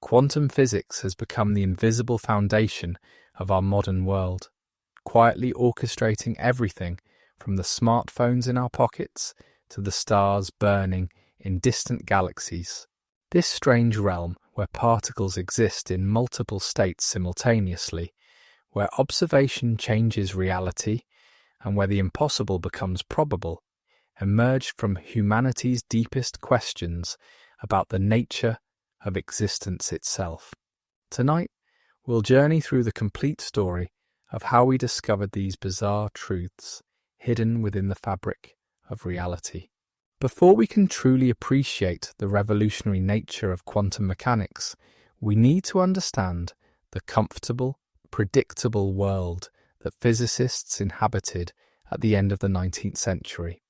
Quantum physics has become the invisible foundation of our modern world, quietly orchestrating everything from the smartphones in our pockets to the stars burning in distant galaxies. This strange realm where particles exist in multiple states simultaneously, where observation changes reality, and where the impossible becomes probable, emerged from humanity's deepest questions about the nature of existence itself. Tonight, we'll journey through the complete story of how we discovered these bizarre truths hidden within the fabric of reality. Before we can truly appreciate the revolutionary nature of quantum mechanics, we need to understand the comfortable, predictable world that physicists inhabited at the end of the 19th century.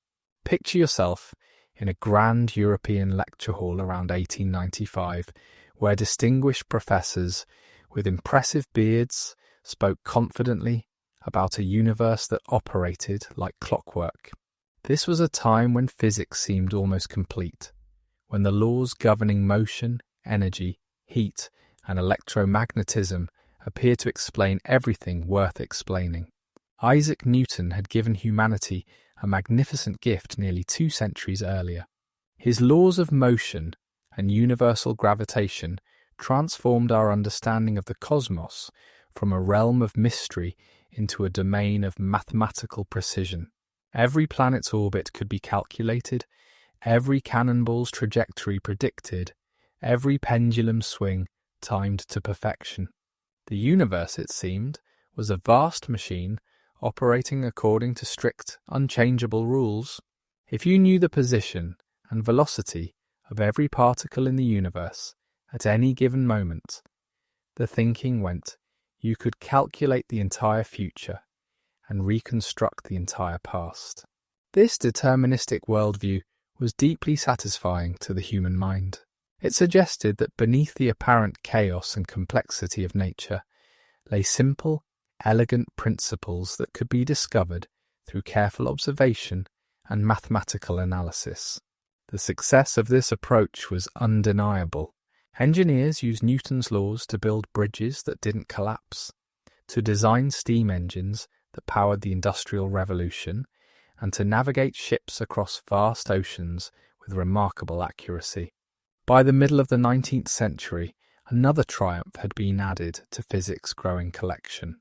Picture yourself in a grand European lecture hall around 1895, where distinguished professors with impressive beards spoke confidently about a universe that operated like clockwork. This was a time when physics seemed almost complete, when the laws governing motion, energy, heat, and electromagnetism appeared to explain everything worth explaining. Isaac Newton had given humanity a magnificent gift nearly 2 centuries earlier. His laws of motion and universal gravitation transformed our understanding of the cosmos from a realm of mystery into a domain of mathematical precision. Every planet's orbit could be calculated, every cannonball's trajectory predicted, every pendulum swing timed to perfection. The universe, it seemed, was a vast machine operating according to strict, unchangeable rules. If you knew the position and velocity of every particle in the universe at any given moment, the thinking went, you could calculate the entire future and reconstruct the entire past. This deterministic worldview was deeply satisfying to the human mind. It suggested that beneath the apparent chaos and complexity of nature lay simple, elegant principles that could be discovered through careful observation and mathematical analysis. The success of this approach was undeniable. Engineers used Newton's laws to build bridges that didn't collapse, to design steam engines that powered the Industrial Revolution, and to navigate ships across vast oceans with remarkable accuracy. By the middle of the 19th century, another triumph had been added to physics' growing collection.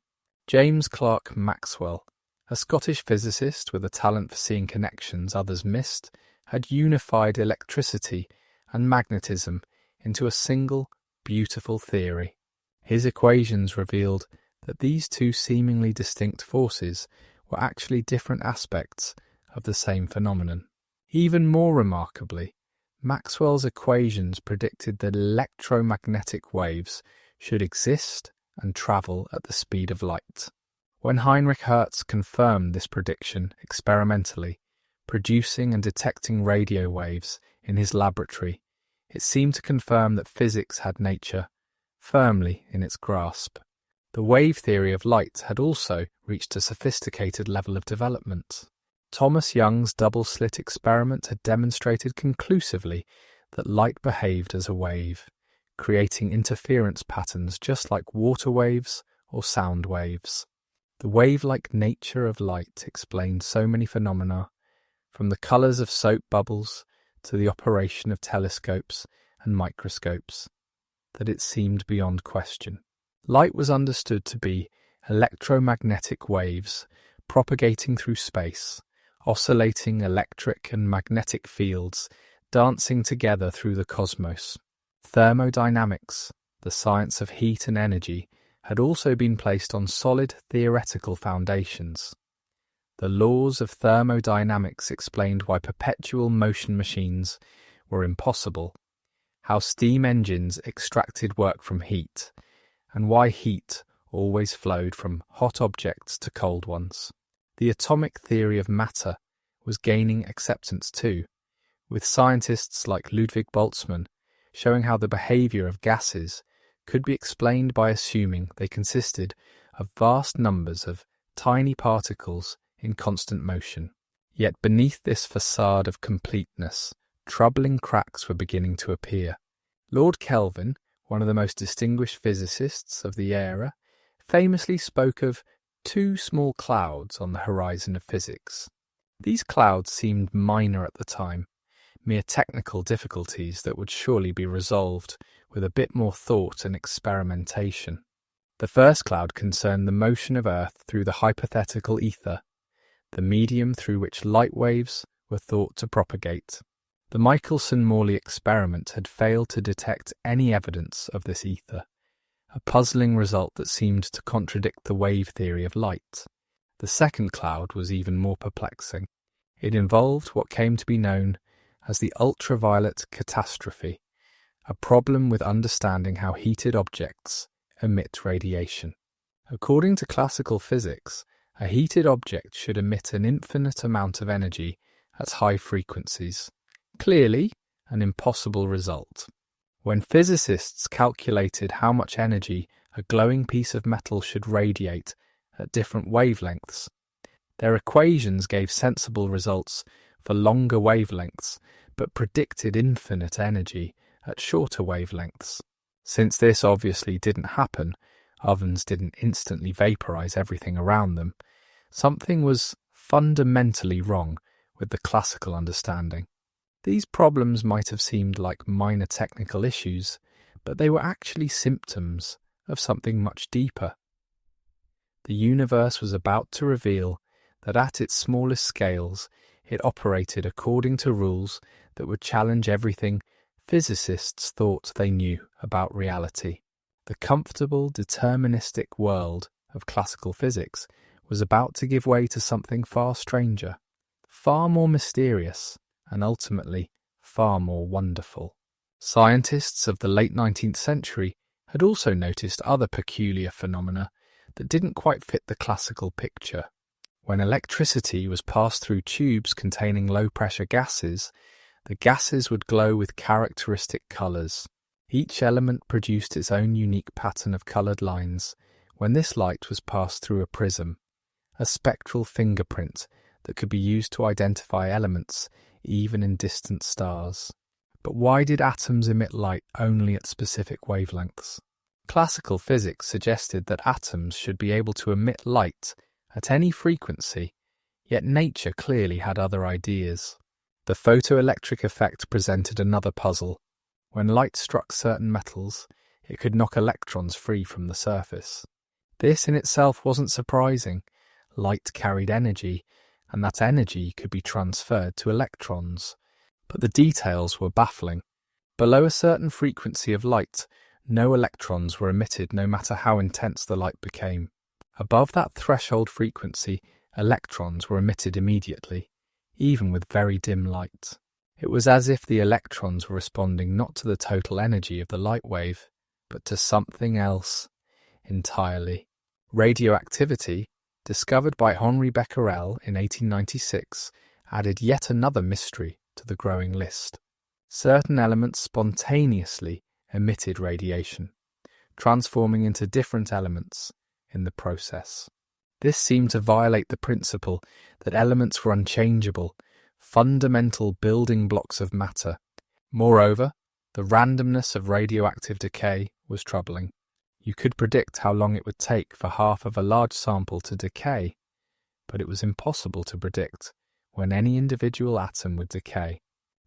James Clerk Maxwell, a Scottish physicist with a talent for seeing connections others missed, had unified electricity and magnetism into a single, beautiful theory. His equations revealed that these two seemingly distinct forces were actually different aspects of the same phenomenon. Even more remarkably, Maxwell's equations predicted that electromagnetic waves should exist and travel at the speed of light. When Heinrich Hertz confirmed this prediction experimentally, producing and detecting radio waves in his laboratory, it seemed to confirm that physics had nature firmly in its grasp. The wave theory of light had also reached a sophisticated level of development. Thomas Young's double-slit experiment had demonstrated conclusively that light behaved as a wave, creating interference patterns just like water waves or sound waves. The wave-like nature of light explained so many phenomena, from the colours of soap bubbles to the operation of telescopes and microscopes, that it seemed beyond question. Light was understood to be electromagnetic waves propagating through space, oscillating electric and magnetic fields dancing together through the cosmos. Thermodynamics, the science of heat and energy, had also been placed on solid theoretical foundations. The laws of thermodynamics explained why perpetual motion machines were impossible, how steam engines extracted work from heat, and why heat always flowed from hot objects to cold ones. The atomic theory of matter was gaining acceptance too, with scientists like Ludwig Boltzmann showing how the behaviour of gases could be explained by assuming they consisted of vast numbers of tiny particles in constant motion. Yet beneath this facade of completeness, troubling cracks were beginning to appear. Lord Kelvin, one of the most distinguished physicists of the era, famously spoke of two small clouds on the horizon of physics. These clouds seemed minor at the time, mere technical difficulties that would surely be resolved with a bit more thought and experimentation. The first cloud concerned the motion of Earth through the hypothetical ether, the medium through which light waves were thought to propagate. The Michelson-Morley experiment had failed to detect any evidence of this ether, a puzzling result that seemed to contradict the wave theory of light. The second cloud was even more perplexing. It involved what came to be known as the ultraviolet catastrophe, a problem with understanding how heated objects emit radiation. According to classical physics, a heated object should emit an infinite amount of energy at high frequencies. Clearly, an impossible result. When physicists calculated how much energy a glowing piece of metal should radiate at different wavelengths, their equations gave sensible results for longer wavelengths, but predicted infinite energy at shorter wavelengths. Since this obviously didn't happen, ovens didn't instantly vaporize everything around them, something was fundamentally wrong with the classical understanding. These problems might have seemed like minor technical issues, but they were actually symptoms of something much deeper. The universe was about to reveal that at its smallest scales it operated according to rules that would challenge everything physicists thought they knew about reality. The comfortable, deterministic world of classical physics was about to give way to something far stranger, far more mysterious, and ultimately far more wonderful. Scientists of the late 19th century had also noticed other peculiar phenomena that didn't quite fit the classical picture. When electricity was passed through tubes containing low-pressure gases, the gases would glow with characteristic colours. Each element produced its own unique pattern of coloured lines when this light was passed through a prism, a spectral fingerprint that could be used to identify elements even in distant stars. But why did atoms emit light only at specific wavelengths? Classical physics suggested that atoms should be able to emit light at any frequency, yet nature clearly had other ideas. The photoelectric effect presented another puzzle. When light struck certain metals, it could knock electrons free from the surface. This in itself wasn't surprising. Light carried energy, and that energy could be transferred to electrons. But the details were baffling. Below a certain frequency of light, no electrons were emitted no matter how intense the light became. Above that threshold frequency, electrons were emitted immediately, even with very dim light. It was as if the electrons were responding not to the total energy of the light wave, but to something else entirely. Radioactivity, discovered by Henri Becquerel in 1896, added yet another mystery to the growing list. Certain elements spontaneously emitted radiation, transforming into different elements in the process. This seemed to violate the principle that elements were unchangeable, fundamental building blocks of matter. Moreover, the randomness of radioactive decay was troubling. You could predict how long it would take for half of a large sample to decay, but it was impossible to predict when any individual atom would decay.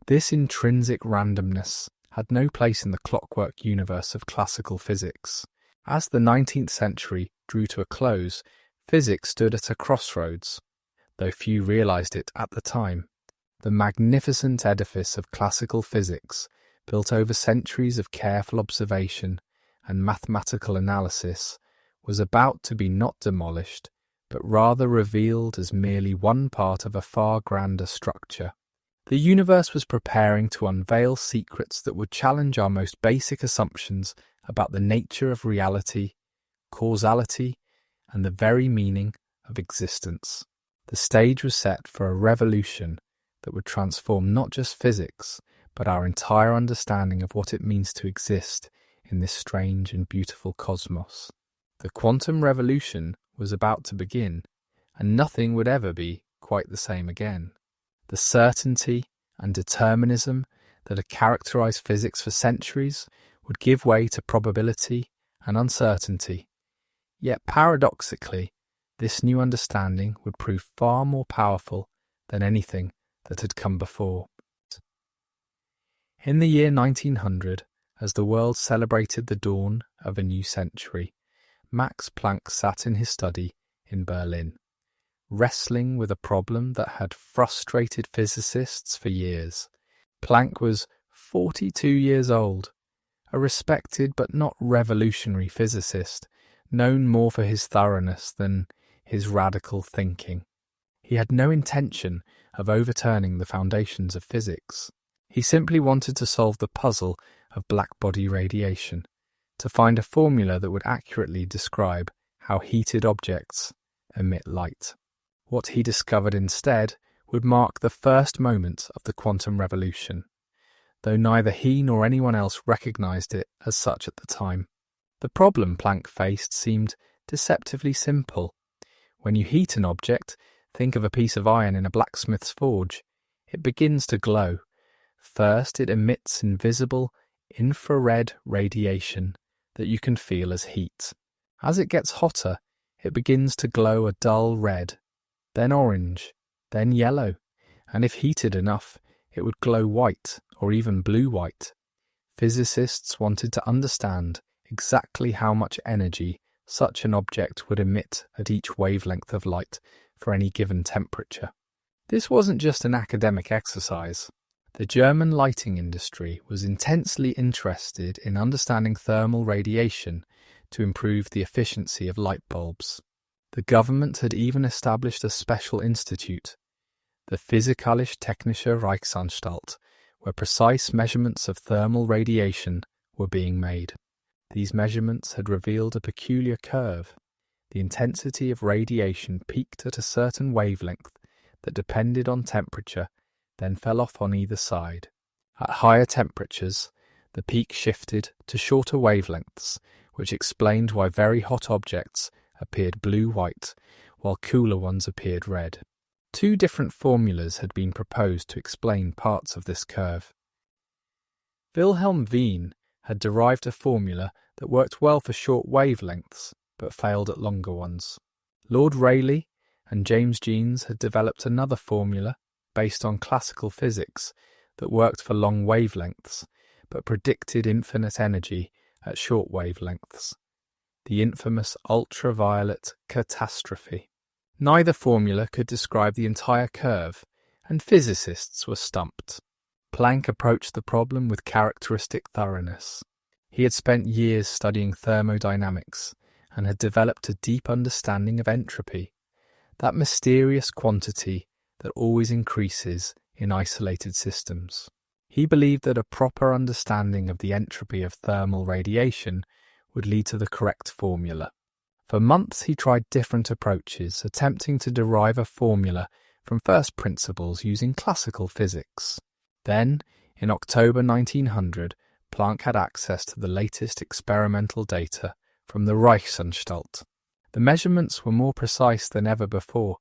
This intrinsic randomness had no place in the clockwork universe of classical physics. As the 19th century drew to a close, physics stood at a crossroads, though few realized it at the time. The magnificent edifice of classical physics, built over centuries of careful observation and mathematical analysis, was about to be not demolished, but rather revealed as merely one part of a far grander structure. The universe was preparing to unveil secrets that would challenge our most basic assumptions about the nature of reality, causality, and the very meaning of existence. The stage was set for a revolution that would transform not just physics, but our entire understanding of what it means to exist in this strange and beautiful cosmos. The quantum revolution was about to begin, and nothing would ever be quite the same again. The certainty and determinism that had characterized physics for centuries would give way to probability and uncertainty. Yet paradoxically, this new understanding would prove far more powerful than anything that had come before. In the year 1900, as the world celebrated the dawn of a new century, Max Planck sat in his study in Berlin, wrestling with a problem that had frustrated physicists for years. Planck was 42 years old, a respected but not revolutionary physicist, known more for his thoroughness than his radical thinking. He had no intention of overturning the foundations of physics. He simply wanted to solve the puzzle of black-body radiation, to find a formula that would accurately describe how heated objects emit light. What he discovered instead would mark the first moment of the quantum revolution, though neither he nor anyone else recognized it as such at the time. The problem Planck faced seemed deceptively simple. When you heat an object, think of a piece of iron in a blacksmith's forge, it begins to glow. First, it emits invisible infrared radiation that you can feel as heat. As it gets hotter, it begins to glow a dull red, then orange, then yellow, and if heated enough, it would glow white or even blue-white. Physicists wanted to understand exactly how much energy such an object would emit at each wavelength of light for any given temperature. This wasn't just an academic exercise. The German lighting industry was intensely interested in understanding thermal radiation to improve the efficiency of light bulbs. The government had even established a special institute, the Physikalische Technische Reichsanstalt, where precise measurements of thermal radiation were being made. These measurements had revealed a peculiar curve. The intensity of radiation peaked at a certain wavelength that depended on temperature, then fell off on either side. At higher temperatures, the peak shifted to shorter wavelengths, which explained why very hot objects appeared blue-white, while cooler ones appeared red. Two different formulas had been proposed to explain parts of this curve. Wilhelm Wien had derived a formula that worked well for short wavelengths, but failed at longer ones. Lord Rayleigh and James Jeans had developed another formula based on classical physics that worked for long wavelengths, but predicted infinite energy at short wavelengths. The infamous ultraviolet catastrophe. Neither formula could describe the entire curve, and physicists were stumped. Planck approached the problem with characteristic thoroughness. He had spent years studying thermodynamics and had developed a deep understanding of entropy, that mysterious quantity that always increases in isolated systems. He believed that a proper understanding of the entropy of thermal radiation would lead to the correct formula. For months he tried different approaches, attempting to derive a formula from first principles using classical physics. Then, in October 1900, Planck had access to the latest experimental data from the Reichsanstalt. The measurements were more precise than ever before,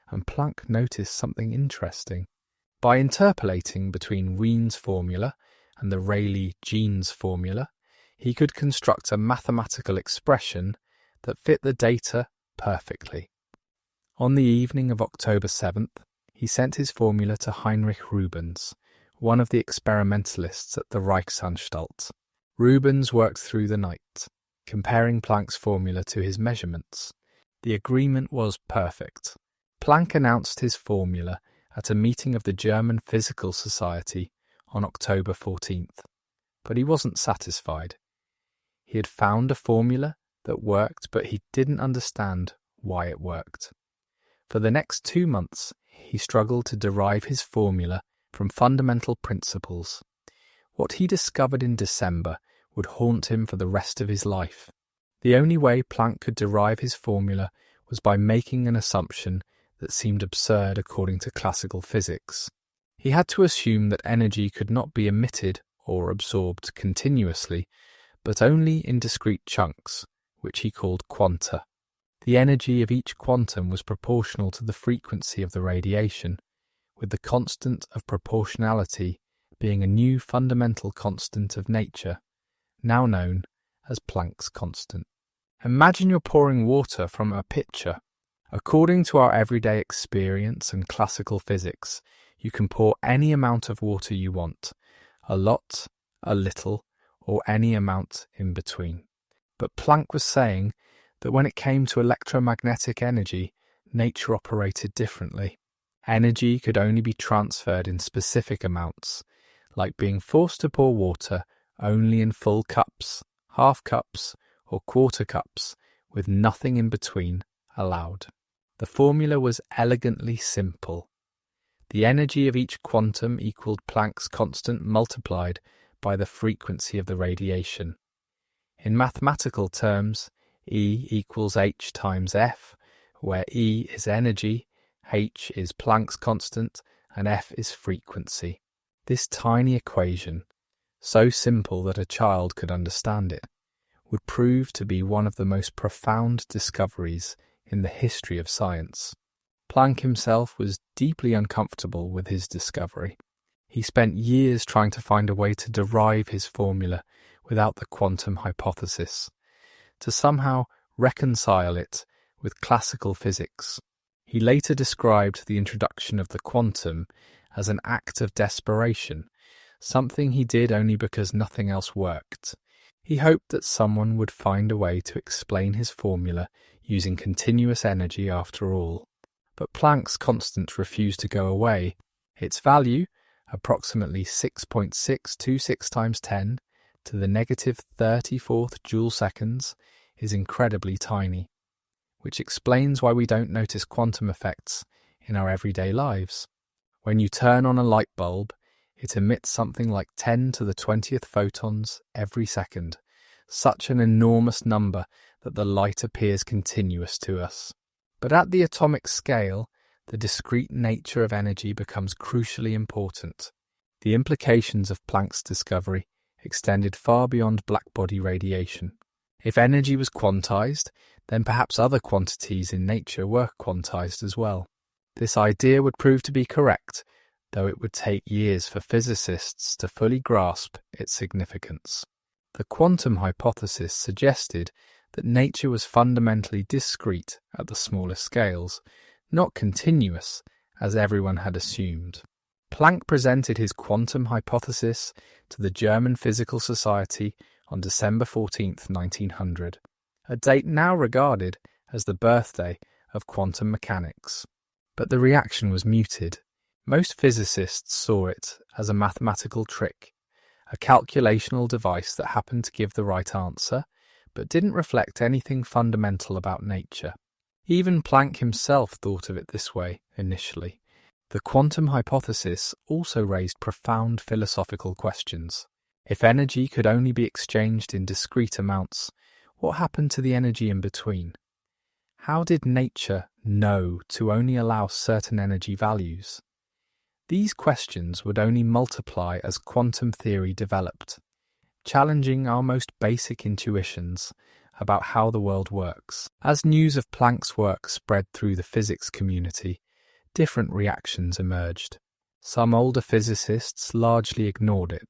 and Planck noticed something interesting. By interpolating between Wien's formula and the Rayleigh-Jeans formula, he could construct a mathematical expression that fit the data perfectly. On the evening of October 7th, he sent his formula to Heinrich Rubens, one of the experimentalists at the Reichsanstalt. Rubens worked through the night, comparing Planck's formula to his measurements. The agreement was perfect. Planck announced his formula at a meeting of the German Physical Society on October 14th, but he wasn't satisfied. He had found a formula that worked, but he didn't understand why it worked. For the next 2 months, he struggled to derive his formula from fundamental principles. What he discovered in December would haunt him for the rest of his life. The only way Planck could derive his formula was by making an assumption that seemed absurd according to classical physics. He had to assume that energy could not be emitted or absorbed continuously, but only in discrete chunks, which he called quanta. The energy of each quantum was proportional to the frequency of the radiation, with the constant of proportionality being a new fundamental constant of nature, now known as Planck's constant. Imagine you're pouring water from a pitcher. According to our everyday experience and classical physics, you can pour any amount of water you want, a lot, a little, or any amount in between. But Planck was saying that when it came to electromagnetic energy, nature operated differently. Energy could only be transferred in specific amounts, like being forced to pour water only in full cups, half cups, or quarter cups, with nothing in between allowed. The formula was elegantly simple. The energy of each quantum equaled Planck's constant multiplied by the frequency of the radiation. In mathematical terms, E equals h times F, where E is energy, h is Planck's constant, and F is frequency. This tiny equation, so simple that a child could understand it, would prove to be one of the most profound discoveries in the history of science. Planck himself was deeply uncomfortable with his discovery. He spent years trying to find a way to derive his formula without the quantum hypothesis, to somehow reconcile it with classical physics. He later described the introduction of the quantum as an act of desperation, something he did only because nothing else worked. He hoped that someone would find a way to explain his formula using continuous energy after all. But Planck's constant refused to go away. Its value, approximately 6.626 times 10 to the negative 34th joule seconds, is incredibly tiny, which explains why we don't notice quantum effects in our everyday lives. When you turn on a light bulb, it emits something like 10 to the 20th photons every second, such an enormous number that the light appears continuous to us. But at the atomic scale, the discrete nature of energy becomes crucially important. The implications of Planck's discovery extended far beyond blackbody radiation. If energy was quantized, then perhaps other quantities in nature were quantized as well. This idea would prove to be correct, though it would take years for physicists to fully grasp its significance. The quantum hypothesis suggested that nature was fundamentally discrete at the smallest scales, not continuous, as everyone had assumed. Planck presented his quantum hypothesis to the German Physical Society on December 14, 1900, a date now regarded as the birthday of quantum mechanics. But the reaction was muted. Most physicists saw it as a mathematical trick, a calculational device that happened to give the right answer, but didn't reflect anything fundamental about nature. Even Planck himself thought of it this way initially. The quantum hypothesis also raised profound philosophical questions. If energy could only be exchanged in discrete amounts, what happened to the energy in between? How did nature know to only allow certain energy values? These questions would only multiply as quantum theory developed, challenging our most basic intuitions about how the world works. As news of Planck's work spread through the physics community, different reactions emerged. Some older physicists largely ignored it,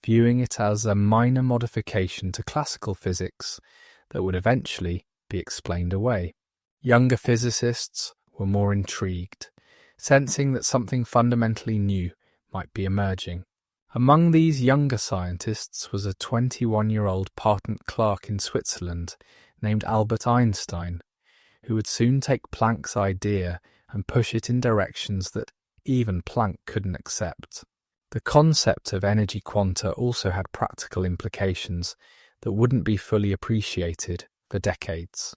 viewing it as a minor modification to classical physics that would eventually be explained away. Younger physicists were more intrigued, sensing that something fundamentally new might be emerging. Among these younger scientists was a 21-year-old patent clerk in Switzerland named Albert Einstein, who would soon take Planck's idea and push it in directions that even Planck couldn't accept. The concept of energy quanta also had practical implications that wouldn't be fully appreciated for decades.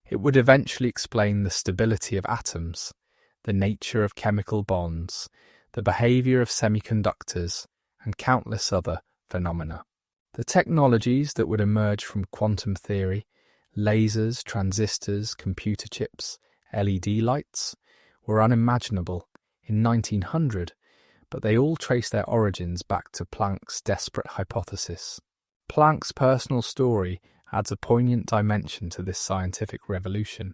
It would eventually explain the stability of atoms, the nature of chemical bonds, the behavior of semiconductors, and countless other phenomena. The technologies that would emerge from quantum theory, lasers, transistors, computer chips, LED lights, were unimaginable in 1900, but they all trace their origins back to Planck's desperate hypothesis. Planck's personal story adds a poignant dimension to this scientific revolution.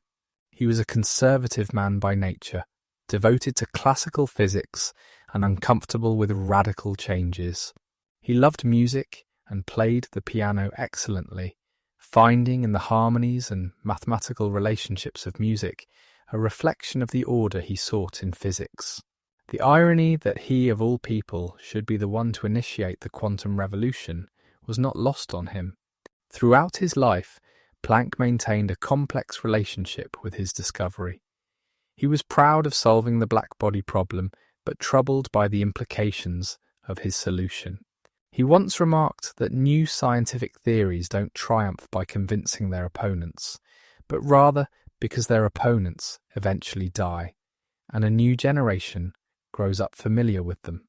He was a conservative man by nature, devoted to classical physics and uncomfortable with radical changes. He loved music and played the piano excellently, finding in the harmonies and mathematical relationships of music a reflection of the order he sought in physics. The irony that he, of all people, should be the one to initiate the quantum revolution was not lost on him. Throughout his life, Planck maintained a complex relationship with his discovery. He was proud of solving the black body problem, but troubled by the implications of his solution. He once remarked that new scientific theories don't triumph by convincing their opponents, but rather because their opponents eventually die, and a new generation grows up familiar with them.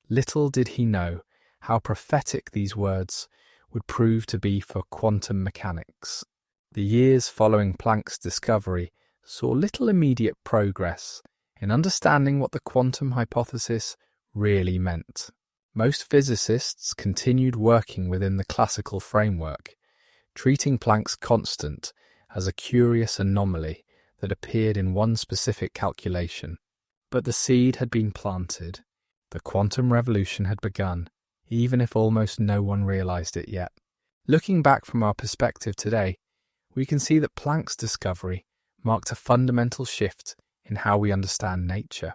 Little did he know how prophetic these words would prove to be for quantum mechanics. The years following Planck's discovery saw little immediate progress in understanding what the quantum hypothesis really meant. Most physicists continued working within the classical framework, treating Planck's constant as a curious anomaly that appeared in one specific calculation. But the seed had been planted. The quantum revolution had begun, even if almost no one realized it yet. Looking back from our perspective today, we can see that Planck's discovery marked a fundamental shift in how we understand nature.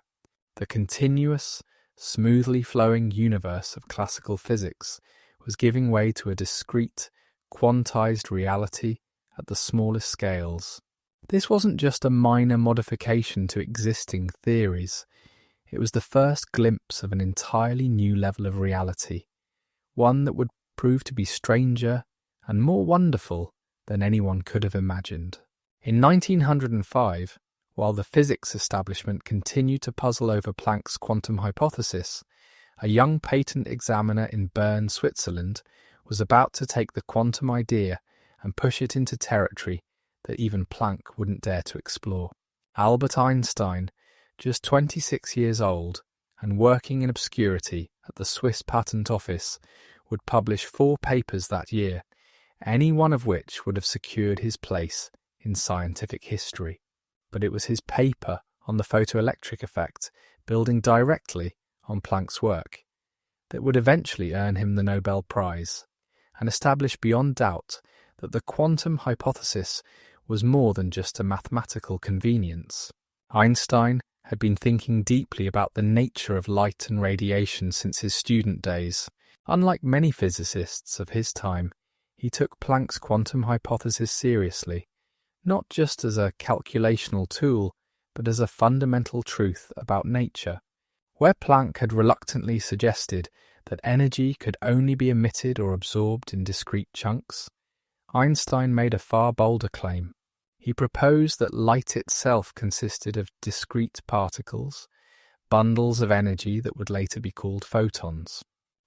The continuous, smoothly flowing universe of classical physics was giving way to a discrete, quantized reality at the smallest scales. This wasn't just a minor modification to existing theories. It was the first glimpse of an entirely new level of reality, one that would prove to be stranger and more wonderful than anyone could have imagined. In 1905, while the physics establishment continued to puzzle over Planck's quantum hypothesis, a young patent examiner in Bern, Switzerland, was about to take the quantum idea and push it into territory that even Planck wouldn't dare to explore. Albert Einstein, just 26 years old and working in obscurity at the Swiss Patent Office, would publish 4 papers that year, any one of which would have secured his place in scientific history. But it was his paper on the photoelectric effect, building directly on Planck's work, that would eventually earn him the Nobel Prize, and establish beyond doubt that the quantum hypothesis was more than just a mathematical convenience. Einstein had been thinking deeply about the nature of light and radiation since his student days. Unlike many physicists of his time, he took Planck's quantum hypothesis seriously, not just as a calculational tool, but as a fundamental truth about nature. Where Planck had reluctantly suggested that energy could only be emitted or absorbed in discrete chunks, Einstein made a far bolder claim. He proposed that light itself consisted of discrete particles, bundles of energy that would later be called photons.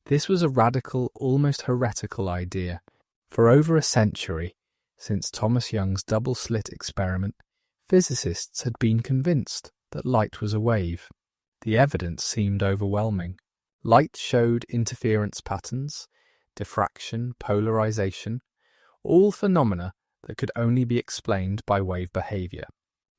This was a radical, almost heretical idea. For over a century, since Thomas Young's double-slit experiment, physicists had been convinced that light was a wave. The evidence seemed overwhelming. Light showed interference patterns, diffraction, polarization, all phenomena that could only be explained by wave behavior.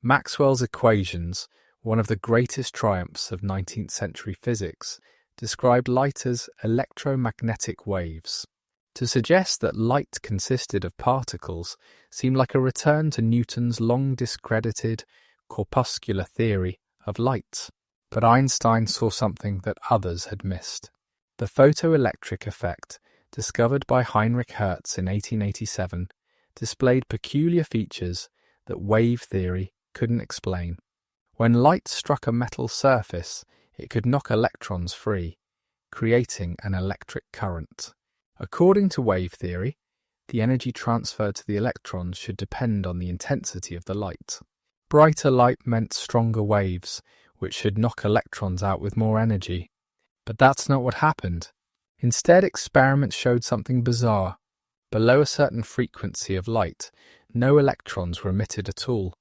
Maxwell's equations, one of the greatest triumphs of 19th century physics, described light as electromagnetic waves. To suggest that light consisted of particles seemed like a return to Newton's long discredited corpuscular theory of light. But Einstein saw something that others had missed. The photoelectric effect, discovered by Heinrich Hertz in 1887, displayed peculiar features that wave theory couldn't explain. When light struck a metal surface, it could knock electrons free, creating an electric current. According to wave theory, the energy transferred to the electrons should depend on the intensity of the light. Brighter light meant stronger waves, which should knock electrons out with more energy. But that's not what happened. Instead, experiments showed something bizarre. Below a certain frequency of light, no electrons were emitted at all,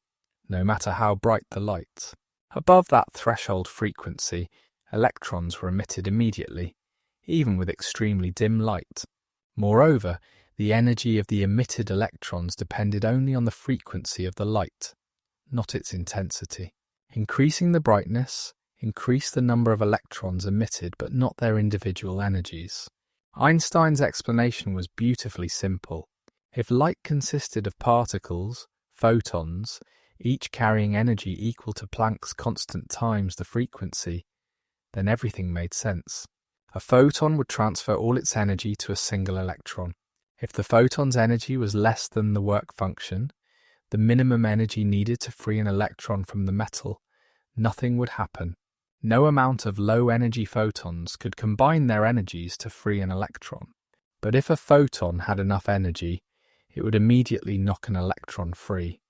no matter how bright the light. Above that threshold frequency, electrons were emitted immediately, even with extremely dim light. Moreover, the energy of the emitted electrons depended only on the frequency of the light, not its intensity. Increasing the brightness increased the number of electrons emitted, but not their individual energies. Einstein's explanation was beautifully simple. If light consisted of particles, photons, each carrying energy equal to Planck's constant times the frequency, then everything made sense. A photon would transfer all its energy to a single electron. If the photon's energy was less than the work function, the minimum energy needed to free an electron from the metal, nothing would happen. No amount of low-energy photons could combine their energies to free an electron. But if a photon had enough energy, it would immediately knock an electron free,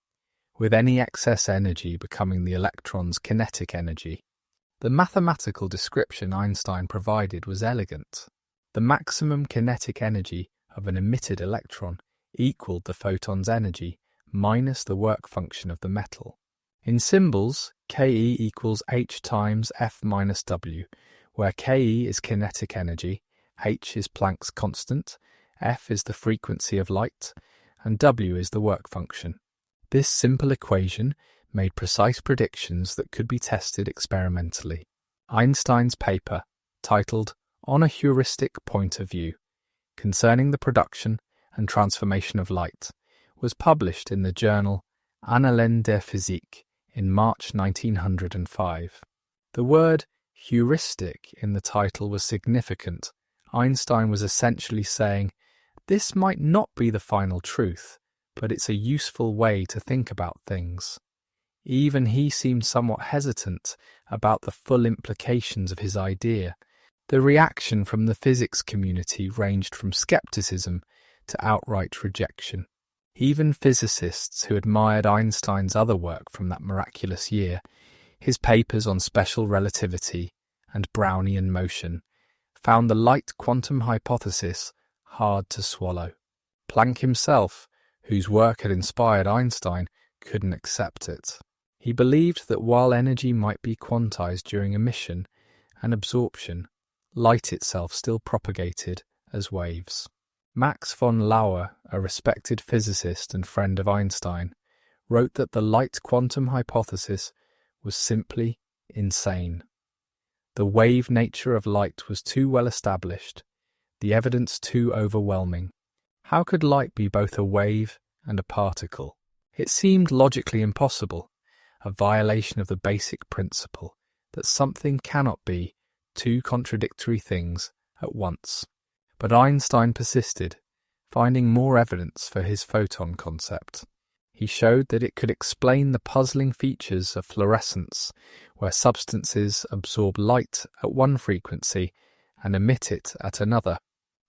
with any excess energy becoming the electron's kinetic energy. The mathematical description Einstein provided was elegant. The maximum kinetic energy of an emitted electron equaled the photon's energy minus the work function of the metal. In symbols, Ke equals h times F minus W, where Ke is kinetic energy, h is Planck's constant, F is the frequency of light, and W is the work function. This simple equation made precise predictions that could be tested experimentally. Einstein's paper, titled On a Heuristic Point of View, concerning the production and transformation of light, was published in the journal Annalen der Physik in March 1905. The word heuristic in the title was significant. Einstein was essentially saying, this might not be the final truth, but it's a useful way to think about things. Even he seemed somewhat hesitant about the full implications of his idea. The reaction from the physics community ranged from skepticism to outright rejection. Even physicists who admired Einstein's other work from that miraculous year, his papers on special relativity and Brownian motion, found the light quantum hypothesis hard to swallow. Planck himself, whose work had inspired Einstein, couldn't accept it. He believed that while energy might be quantized during emission and absorption, light itself still propagated as waves. Max von Laue, a respected physicist and friend of Einstein, wrote that the light quantum hypothesis was simply insane. The wave nature of light was too well established, the evidence too overwhelming. How could light be both a wave and a particle? It seemed logically impossible, a violation of the basic principle that something cannot be two contradictory things at once. But Einstein persisted, finding more evidence for his photon concept. He showed that it could explain the puzzling features of fluorescence, where substances absorb light at one frequency and emit it at another.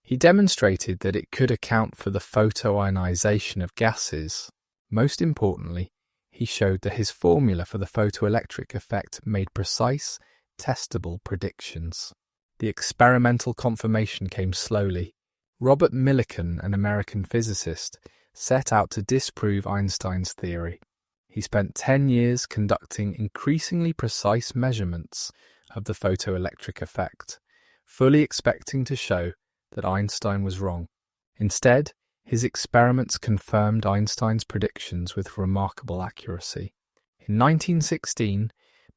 He demonstrated that it could account for the photoionization of gases. Most importantly, he showed that his formula for the photoelectric effect made precise, testable predictions. The experimental confirmation came slowly. Robert Millikan, an American physicist, set out to disprove Einstein's theory. He spent 10 years conducting increasingly precise measurements of the photoelectric effect, fully expecting to show that Einstein was wrong. Instead, his experiments confirmed Einstein's predictions with remarkable accuracy. In 1916,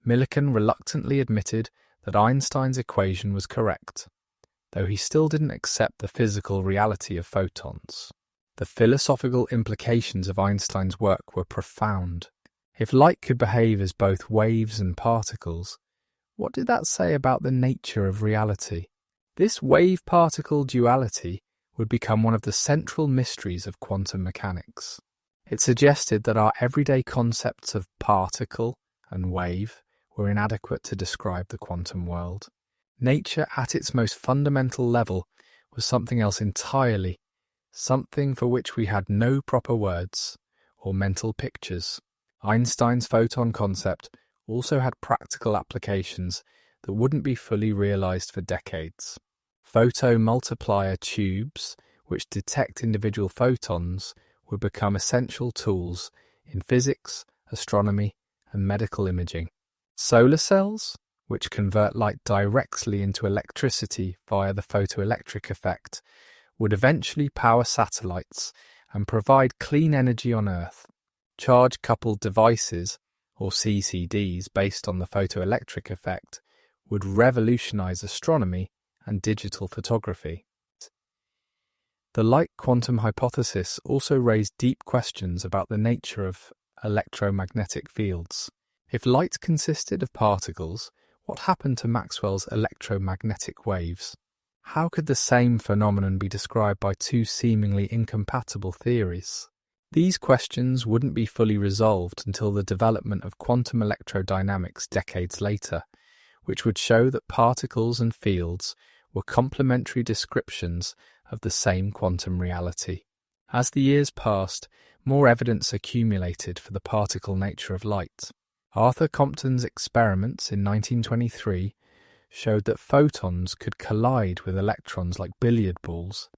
Millikan reluctantly admitted that Einstein's equation was correct, though he still didn't accept the physical reality of photons. The philosophical implications of Einstein's work were profound. If light could behave as both waves and particles, what did that say about the nature of reality? This wave-particle duality would become one of the central mysteries of quantum mechanics. It suggested that our everyday concepts of particle and wave were inadequate to describe the quantum world. Nature at its most fundamental level was something else entirely, something for which we had no proper words or mental pictures. Einstein's photon concept also had practical applications that wouldn't be fully realized for decades. Photomultiplier tubes, which detect individual photons, would become essential tools in physics, astronomy, and medical imaging. Solar cells, which convert light directly into electricity via the photoelectric effect, would eventually power satellites and provide clean energy on Earth. Charge-coupled devices, or CCDs, based on the photoelectric effect, would revolutionize astronomy and digital photography. The light quantum hypothesis also raised deep questions about the nature of electromagnetic fields. If light consisted of particles, what happened to Maxwell's electromagnetic waves? How could the same phenomenon be described by two seemingly incompatible theories? These questions wouldn't be fully resolved until the development of quantum electrodynamics decades later, which would show that particles and fields were complementary descriptions of the same quantum reality. As the years passed, more evidence accumulated for the particle nature of light. Arthur Compton's experiments in 1923 showed that photons could collide with electrons like billiard balls,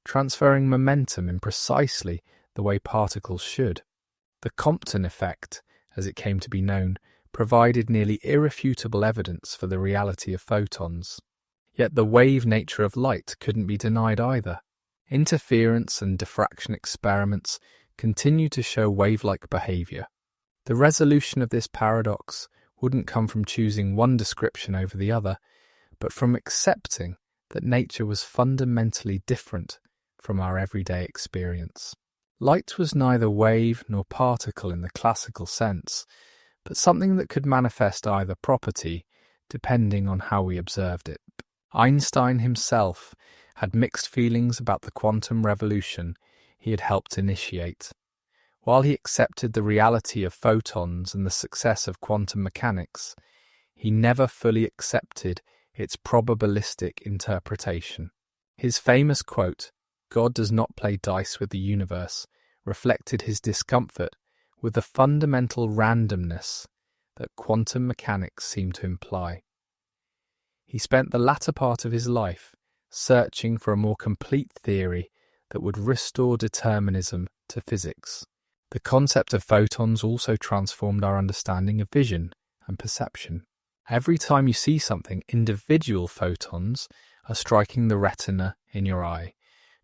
transferring momentum in precisely the way particles should. The Compton effect, as it came to be known, provided nearly irrefutable evidence for the reality of photons. Yet the wave nature of light couldn't be denied either. Interference and diffraction experiments continue to show wave-like behavior. The resolution of this paradox wouldn't come from choosing one description over the other, but from accepting that nature was fundamentally different from our everyday experience. Light was neither wave nor particle in the classical sense, but something that could manifest either property depending on how we observed it. Einstein himself had mixed feelings about the quantum revolution he had helped initiate. While he accepted the reality of photons and the success of quantum mechanics, he never fully accepted its probabilistic interpretation. His famous quote, "God does not play dice with the universe," reflected his discomfort with the fundamental randomness that quantum mechanics seemed to imply. He spent the latter part of his life searching for a more complete theory that would restore determinism to physics. The concept of photons also transformed our understanding of vision and perception. Every time you see something, individual photons are striking the retina in your eye,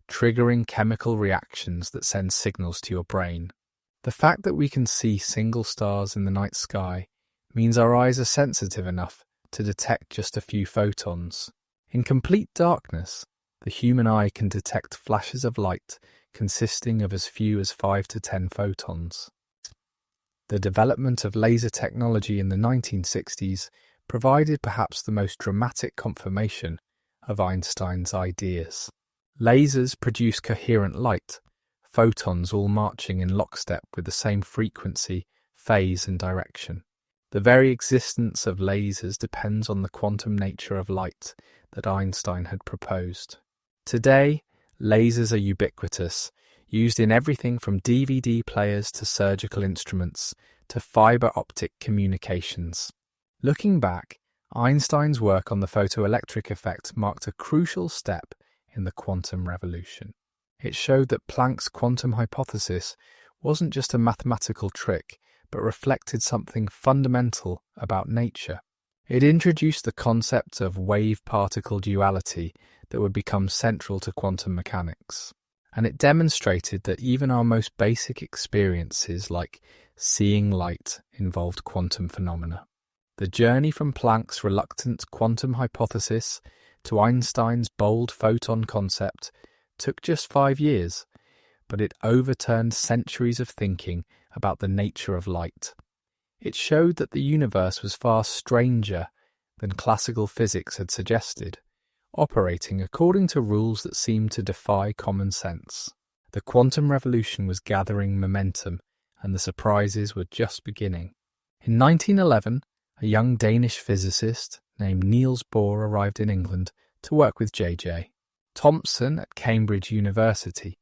triggering chemical reactions that send signals to your brain. The fact that we can see single stars in the night sky means our eyes are sensitive enough to detect just a few photons. In complete darkness, the human eye can detect flashes of light consisting of as few as 5 to 10 photons. The development of laser technology in the 1960s provided perhaps the most dramatic confirmation of Einstein's ideas. Lasers produce coherent light, photons all marching in lockstep with the same frequency, phase and direction. The very existence of lasers depends on the quantum nature of light that Einstein had proposed. Today, lasers are ubiquitous, used in everything from DVD players to surgical instruments to fiber optic communications. Looking back, Einstein's work on the photoelectric effect marked a crucial step in the quantum revolution. It showed that Planck's quantum hypothesis wasn't just a mathematical trick, but reflected something fundamental about nature. It introduced the concept of wave-particle duality that would become central to quantum mechanics. And it demonstrated that even our most basic experiences, like seeing light, involved quantum phenomena. The journey from Planck's reluctant quantum hypothesis to Einstein's bold photon concept took just 5 years, but it overturned centuries of thinking about the nature of light. It showed that the universe was far stranger than classical physics had suggested, operating according to rules that seemed to defy common sense. The quantum revolution was gathering momentum, and the surprises were just beginning. In 1911, a young Danish physicist named Niels Bohr arrived in England to work with J.J. Thomson at Cambridge University.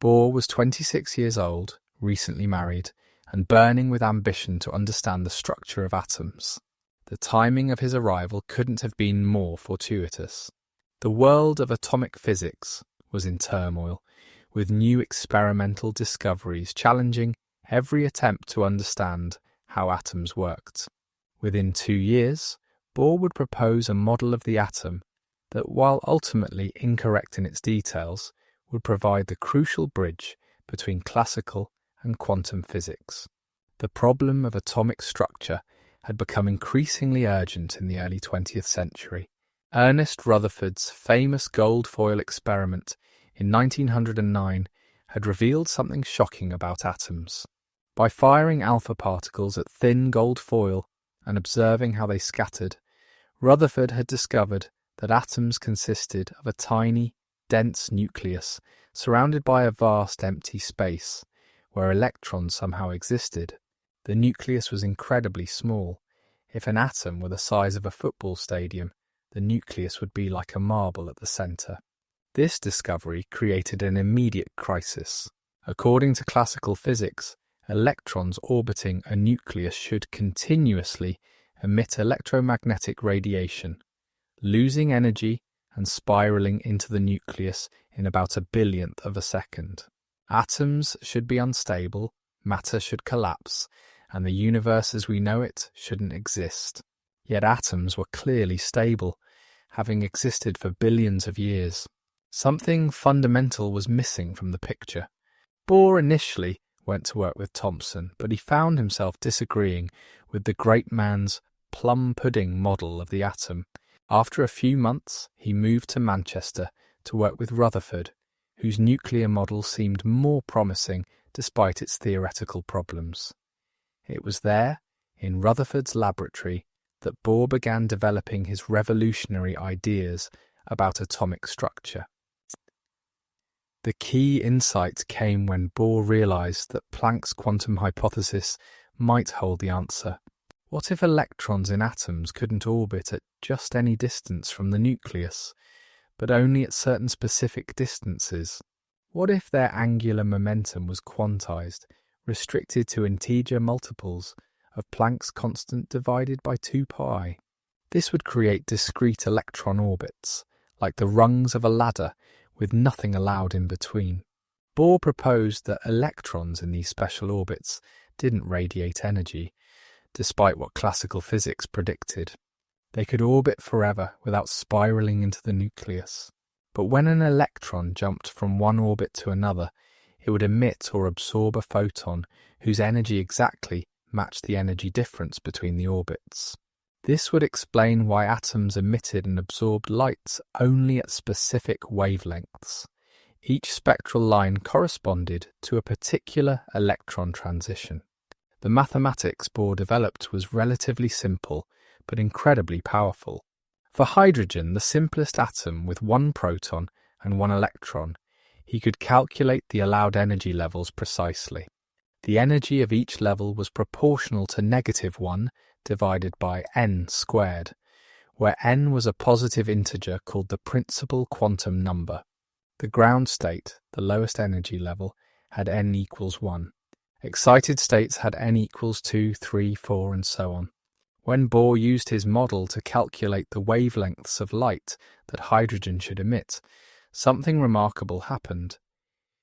Bohr was 26 years old, recently married, and burning with ambition to understand the structure of atoms. The timing of his arrival couldn't have been more fortuitous. The world of atomic physics was in turmoil, with new experimental discoveries challenging every attempt to understand how atoms worked. Within 2 years, Bohr would propose a model of the atom that, while ultimately incorrect in its details, would provide the crucial bridge between classical and quantum physics. The problem of atomic structure had become increasingly urgent in the early 20th century. Ernest Rutherford's famous gold foil experiment in 1909 had revealed something shocking about atoms. By firing alpha particles at thin gold foil and observing how they scattered, Rutherford had discovered that atoms consisted of a tiny, dense nucleus surrounded by a vast empty space where electrons somehow existed. The nucleus was incredibly small. If an atom were the size of a football stadium, the nucleus would be like a marble at the centre. This discovery created an immediate crisis. According to classical physics, electrons orbiting a nucleus should continuously emit electromagnetic radiation, losing energy and spiraling into the nucleus in about a billionth of a second. Atoms should be unstable, matter should collapse, and the universe as we know it shouldn't exist. Yet atoms were clearly stable, having existed for billions of years. Something fundamental was missing from the picture. Bohr initially went to work with Thomson, but he found himself disagreeing with the great man's plum-pudding model of the atom. After a few months, he moved to Manchester to work with Rutherford, whose nuclear model seemed more promising despite its theoretical problems. It was there, in Rutherford's laboratory, that Bohr began developing his revolutionary ideas about atomic structure. The key insight came when Bohr realized that Planck's quantum hypothesis might hold the answer. What if electrons in atoms couldn't orbit at just any distance from the nucleus, but only at certain specific distances? What if their angular momentum was quantized, restricted to integer multiples of Planck's constant divided by 2 pi? This would create discrete electron orbits, like the rungs of a ladder, with nothing allowed in between. Bohr proposed that electrons in these special orbits didn't radiate energy, despite what classical physics predicted. They could orbit forever without spiraling into the nucleus. But when an electron jumped from one orbit to another, it would emit or absorb a photon whose energy exactly matched the energy difference between the orbits. This would explain why atoms emitted and absorbed light only at specific wavelengths. Each spectral line corresponded to a particular electron transition. The mathematics Bohr developed was relatively simple, but incredibly powerful. For hydrogen, the simplest atom with 1 proton and 1 electron, he could calculate the allowed energy levels precisely. The energy of each level was proportional to -1 divided by n squared, where n was a positive integer called the principal quantum number. The ground state, the lowest energy level, had n equals 1. Excited states had n equals 2, 3, 4, and so on. When Bohr used his model to calculate the wavelengths of light that hydrogen should emit, something remarkable happened.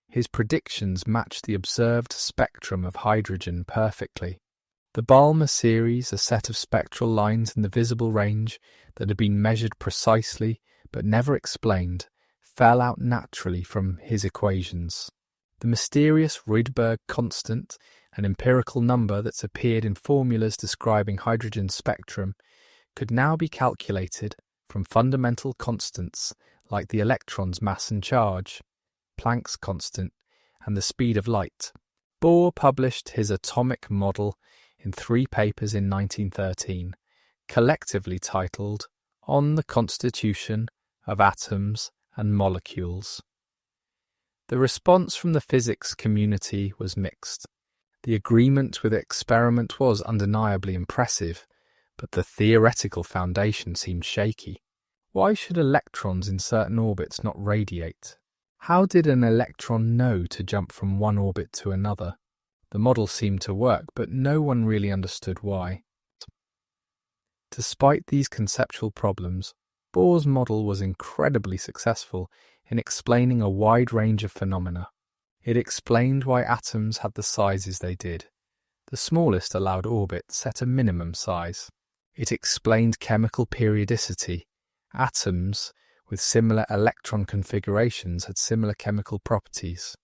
His predictions matched the observed spectrum of hydrogen perfectly. The Balmer series, a set of spectral lines in the visible range that had been measured precisely but never explained, fell out naturally from his equations. The mysterious Rydberg constant, an empirical number that's appeared in formulas describing hydrogen's spectrum, could now be calculated from fundamental constants like the electron's mass and charge, Planck's constant, and the speed of light. Bohr published his atomic model in 3 papers in 1913, collectively titled On the Constitution of Atoms and Molecules. The response from the physics community was mixed. The agreement with the experiment was undeniably impressive, but the theoretical foundation seemed shaky. Why should electrons in certain orbits not radiate? How did an electron know to jump from one orbit to another? The model seemed to work, but no one really understood why. Despite these conceptual problems, Bohr's model was incredibly successful in explaining a wide range of phenomena. It explained why atoms had the sizes they did. The smallest allowed orbit set a minimum size. It explained chemical periodicity. Atoms with similar electron configurations had similar chemical properties.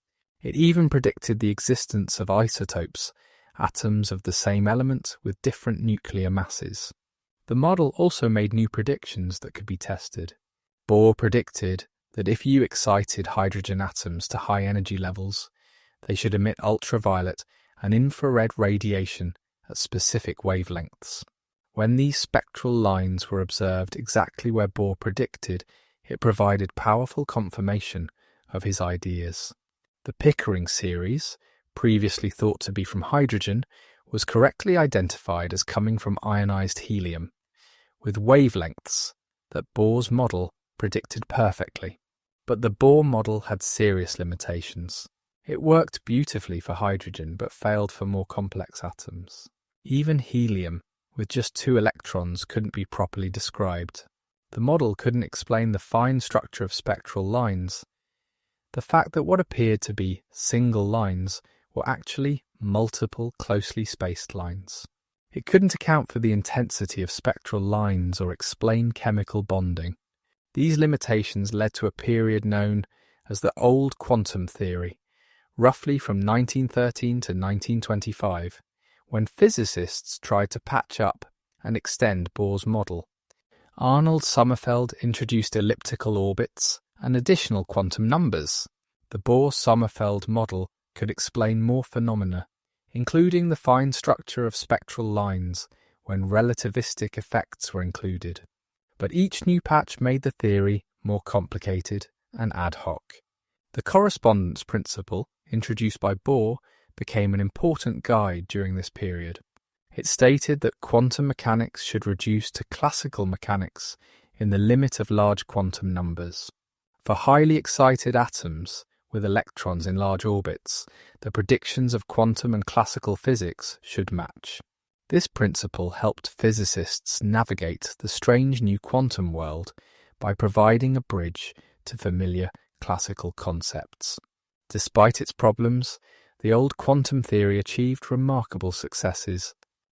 It even predicted the existence of isotopes, atoms of the same element with different nuclear masses. The model also made new predictions that could be tested. Bohr predicted that if you excited hydrogen atoms to high energy levels, they should emit ultraviolet and infrared radiation at specific wavelengths. When these spectral lines were observed exactly where Bohr predicted, it provided powerful confirmation of his ideas. The Pickering series, previously thought to be from hydrogen, was correctly identified as coming from ionized helium, with wavelengths that Bohr's model predicted perfectly. But the Bohr model had serious limitations. It worked beautifully for hydrogen but failed for more complex atoms. Even helium, with just 2 electrons, couldn't be properly described. The model couldn't explain the fine structure of spectral lines. The fact that what appeared to be single lines were actually multiple closely spaced lines. It couldn't account for the intensity of spectral lines or explain chemical bonding. These limitations led to a period known as the Old Quantum Theory, roughly from 1913 to 1925, when physicists tried to patch up and extend Bohr's model. Arnold Sommerfeld introduced elliptical orbits and additional quantum numbers. The Bohr-Sommerfeld model could explain more phenomena, including the fine structure of spectral lines when relativistic effects were included. But each new patch made the theory more complicated and ad hoc. The correspondence principle, introduced by Bohr, became an important guide during this period. It stated that quantum mechanics should reduce to classical mechanics in the limit of large quantum numbers. For highly excited atoms with electrons in large orbits, the predictions of quantum and classical physics should match. This principle helped physicists navigate the strange new quantum world by providing a bridge to familiar classical concepts. Despite its problems, the old quantum theory achieved remarkable successes.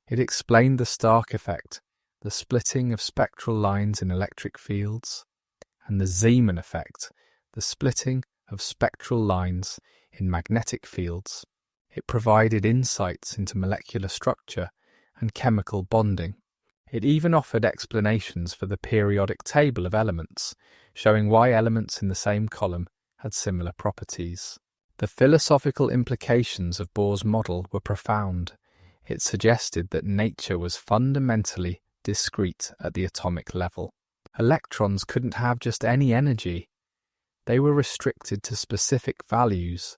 It explained the Stark effect, the splitting of spectral lines in electric fields, and the Zeeman effect, the splitting of spectral lines in magnetic fields. It provided insights into molecular structure and chemical bonding. It even offered explanations for the periodic table of elements, showing why elements in the same column had similar properties. The philosophical implications of Bohr's model were profound. It suggested that nature was fundamentally discrete at the atomic level. Electrons couldn't have just any energy. They were restricted to specific values.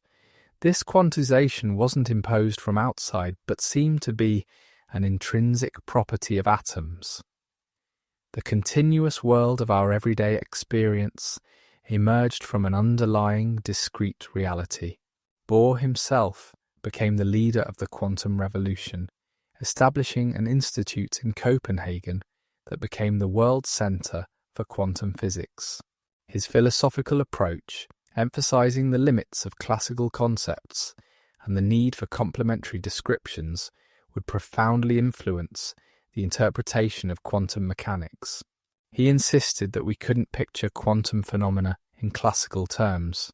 This quantization wasn't imposed from outside, but seemed to be an intrinsic property of atoms. The continuous world of our everyday experience emerged from an underlying discrete reality. Bohr himself became the leader of the quantum revolution, establishing an institute in Copenhagen that became the world centre for quantum physics. His philosophical approach, emphasising the limits of classical concepts and the need for complementary descriptions, would profoundly influence the interpretation of quantum mechanics. He insisted that we couldn't picture quantum phenomena in classical terms.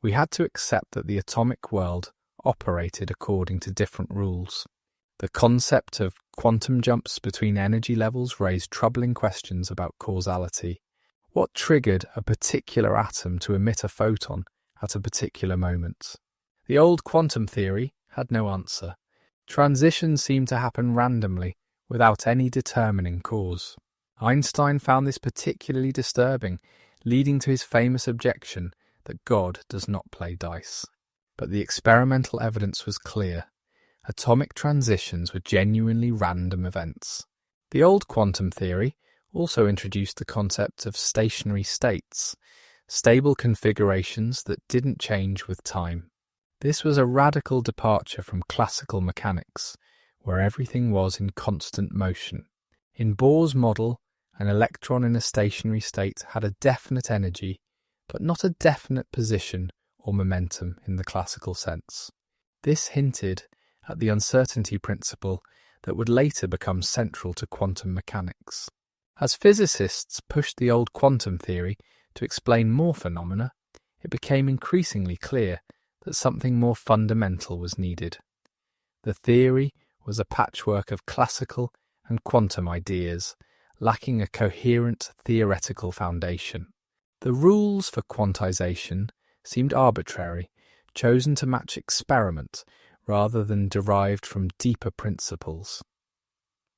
We had to accept that the atomic world operated according to different rules. The concept of quantum jumps between energy levels raised troubling questions about causality. What triggered a particular atom to emit a photon at a particular moment? The old quantum theory had no answer. Transitions seemed to happen randomly, without any determining cause. Einstein found this particularly disturbing, leading to his famous objection that God does not play dice. But the experimental evidence was clear. Atomic transitions were genuinely random events. The old quantum theory also introduced the concept of stationary states, stable configurations that didn't change with time. This was a radical departure from classical mechanics, where everything was in constant motion. In Bohr's model, an electron in a stationary state had a definite energy, but not a definite position or momentum in the classical sense. This hinted at the uncertainty principle that would later become central to quantum mechanics. As physicists pushed the old quantum theory to explain more phenomena, it became increasingly clear that something more fundamental was needed. The theory was a patchwork of classical and quantum ideas, lacking a coherent theoretical foundation. The rules for quantization seemed arbitrary, chosen to match experiment rather than derived from deeper principles.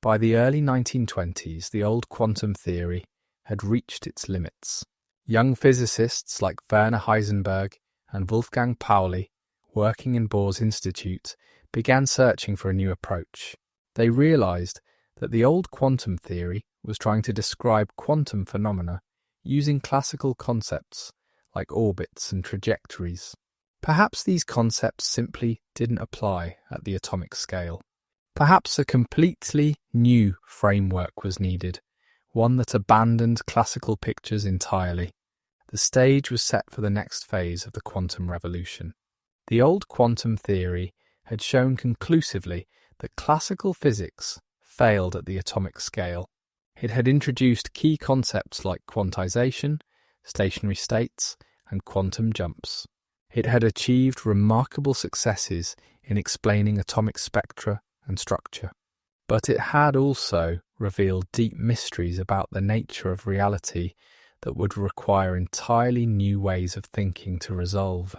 By the early 1920s, the old quantum theory had reached its limits. Young physicists like Werner Heisenberg and Wolfgang Pauli, working in Bohr's Institute, began searching for a new approach. They realized that the old quantum theory was trying to describe quantum phenomena using classical concepts like orbits and trajectories. Perhaps these concepts simply didn't apply at the atomic scale. Perhaps a completely new framework was needed, one that abandoned classical pictures entirely. The stage was set for the next phase of the quantum revolution. The old quantum theory had shown conclusively that classical physics failed at the atomic scale. It had introduced key concepts like quantization, stationary states, and quantum jumps. It had achieved remarkable successes in explaining atomic spectra and structure. But it had also revealed deep mysteries about the nature of reality that would require entirely new ways of thinking to resolve.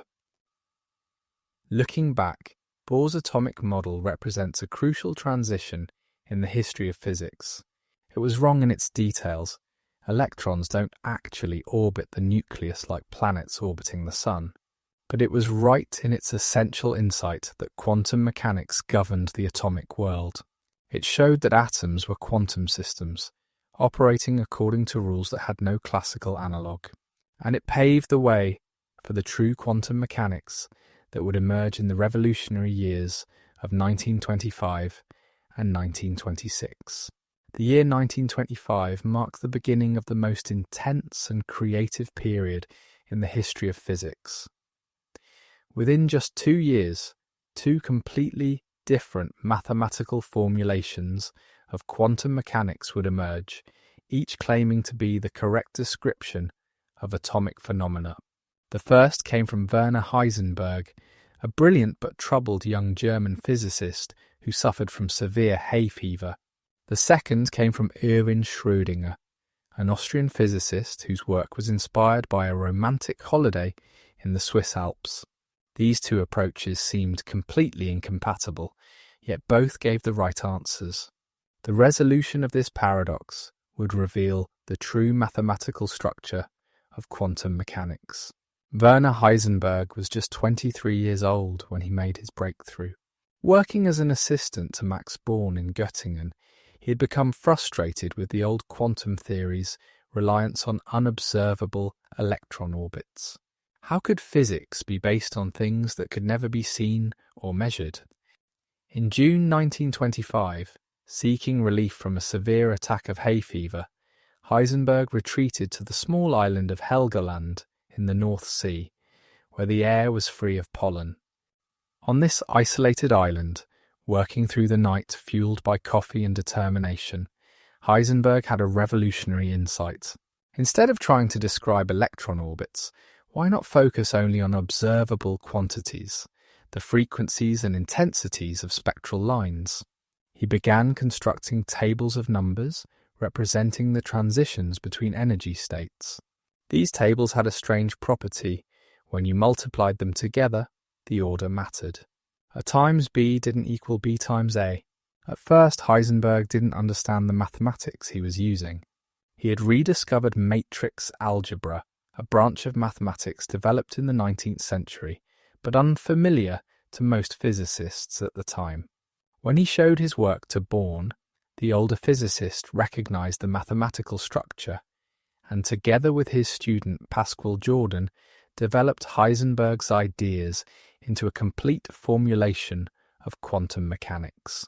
Looking back, Bohr's atomic model represents a crucial transition in the history of physics. It was wrong in its details. Electrons don't actually orbit the nucleus like planets orbiting the Sun. But it was right in its essential insight that quantum mechanics governed the atomic world. It showed that atoms were quantum systems, operating according to rules that had no classical analogue. And it paved the way for the true quantum mechanics that would emerge in the revolutionary years of 1925 and 1926. The year 1925 marked the beginning of the most intense and creative period in the history of physics. Within just 2 years, 2 completely different mathematical formulations of quantum mechanics would emerge, each claiming to be the correct description of atomic phenomena. The first came from Werner Heisenberg, a brilliant but troubled young German physicist who suffered from severe hay fever. The second came from Erwin Schrödinger, an Austrian physicist whose work was inspired by a romantic holiday in the Swiss Alps. These 2 approaches seemed completely incompatible, yet both gave the right answers. The resolution of this paradox would reveal the true mathematical structure of quantum mechanics. Werner Heisenberg was just 23 years old when he made his breakthrough. Working as an assistant to Max Planck in Göttingen, he had become frustrated with the old quantum theory's reliance on unobservable electron orbits. How could physics be based on things that could never be seen or measured? In June 1925, seeking relief from a severe attack of hay fever, Heisenberg retreated to the small island of Helgoland in the North Sea, where the air was free of pollen. On this isolated island, working through the night fueled by coffee and determination, Heisenberg had a revolutionary insight. Instead of trying to describe electron orbits, why not focus only on observable quantities, the frequencies and intensities of spectral lines? He began constructing tables of numbers representing the transitions between energy states. These tables had a strange property. When you multiplied them together, the order mattered. A times B didn't equal B times A. At first, Heisenberg didn't understand the mathematics he was using. He had rediscovered matrix algebra, a branch of mathematics developed in the 19th century, but unfamiliar to most physicists at the time. When he showed his work to Born, the older physicist recognized the mathematical structure, and together with his student Pascual Jordan, developed Heisenberg's ideas into a complete formulation of quantum mechanics.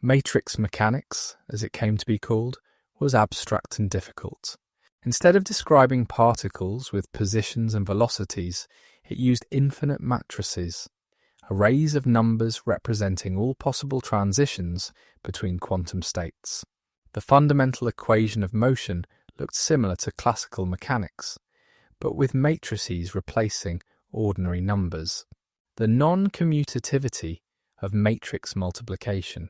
Matrix mechanics, as it came to be called, was abstract and difficult. Instead of describing particles with positions and velocities, it used infinite matrices, arrays of numbers representing all possible transitions between quantum states. The fundamental equation of motion looked similar to classical mechanics, but with matrices replacing ordinary numbers. The non-commutativity of matrix multiplication,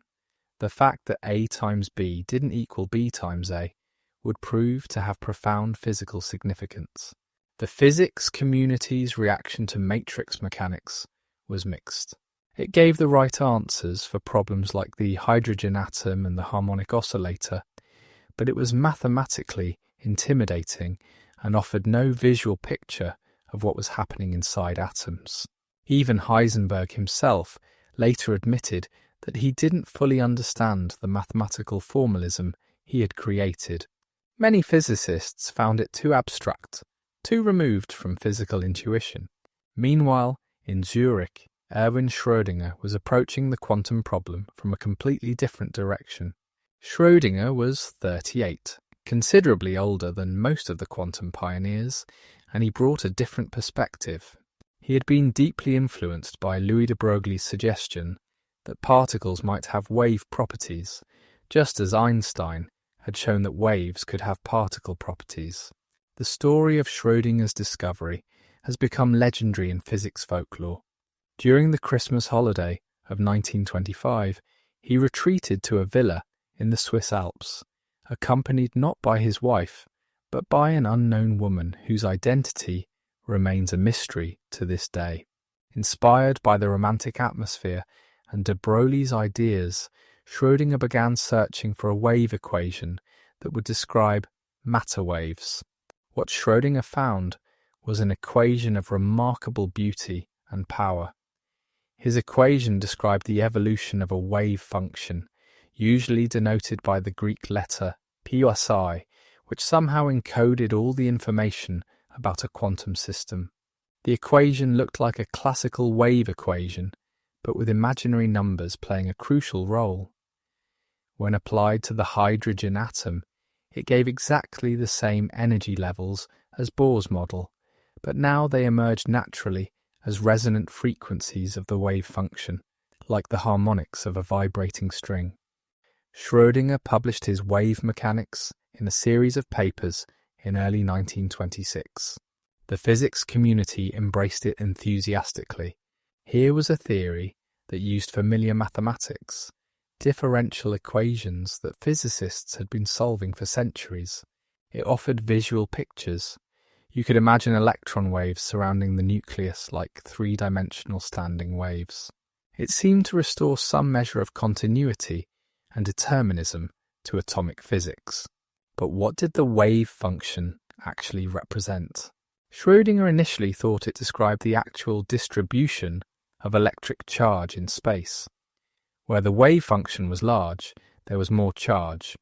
the fact that A times B didn't equal B times A, would prove to have profound physical significance. The physics community's reaction to matrix mechanics was mixed. It gave the right answers for problems like the hydrogen atom and the harmonic oscillator, but it was mathematically intimidating and offered no visual picture of what was happening inside atoms. Even Heisenberg himself later admitted that he didn't fully understand the mathematical formalism he had created. Many physicists found it too abstract, too removed from physical intuition. Meanwhile, in Zurich, Erwin Schrödinger was approaching the quantum problem from a completely different direction. Schrödinger was 38, considerably older than most of the quantum pioneers, and he brought a different perspective. He had been deeply influenced by Louis de Broglie's suggestion that particles might have wave properties, just as Einstein had shown that waves could have particle properties. The story of Schrödinger's discovery has become legendary in physics folklore. During the Christmas holiday of 1925, he retreated to a villa in the Swiss Alps, accompanied not by his wife, but by an unknown woman whose identity remains a mystery to this day. Inspired by the romantic atmosphere and de Broglie's ideas, Schrödinger began searching for a wave equation that would describe matter waves. What Schrödinger found was an equation of remarkable beauty and power. His equation described the evolution of a wave function, usually denoted by the Greek letter psi, which somehow encoded all the information about a quantum system. The equation looked like a classical wave equation, but with imaginary numbers playing a crucial role. When applied to the hydrogen atom, it gave exactly the same energy levels as Bohr's model, but now they emerged naturally as resonant frequencies of the wave function, like the harmonics of a vibrating string. Schrödinger published his wave mechanics in a series of papers in early 1926. The physics community embraced it enthusiastically. Here was a theory that used familiar mathematics, differential equations that physicists had been solving for centuries. It offered visual pictures. You could imagine electron waves surrounding the nucleus like three-dimensional standing waves. It seemed to restore some measure of continuity and determinism to atomic physics. But what did the wave function actually represent? Schrödinger initially thought it described the actual distribution of electric charge in space. Where the wave function was large, there was more charge.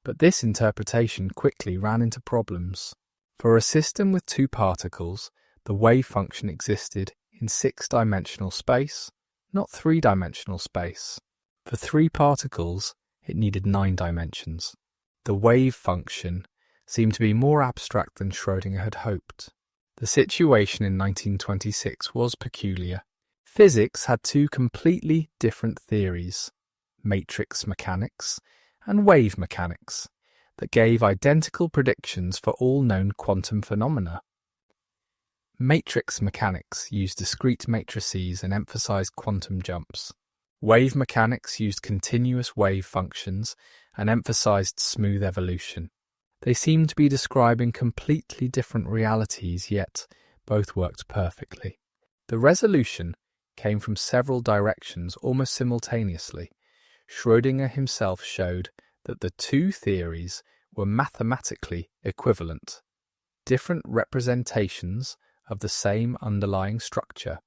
But this interpretation quickly ran into problems. For a system with two particles, the wave function existed in six-dimensional space, not three-dimensional space. For three particles, it needed 9 dimensions. The wave function seemed to be more abstract than Schrödinger had hoped. The situation in 1926 was peculiar. Physics had two completely different theories, matrix mechanics and wave mechanics, that gave identical predictions for all known quantum phenomena. Matrix mechanics used discrete matrices and emphasized quantum jumps. Wave mechanics used continuous wave functions and emphasized smooth evolution. They seemed to be describing completely different realities, yet both worked perfectly. The resolution came from several directions almost simultaneously. Schrödinger himself showed that the two theories were mathematically equivalent, different representations of the same underlying structure.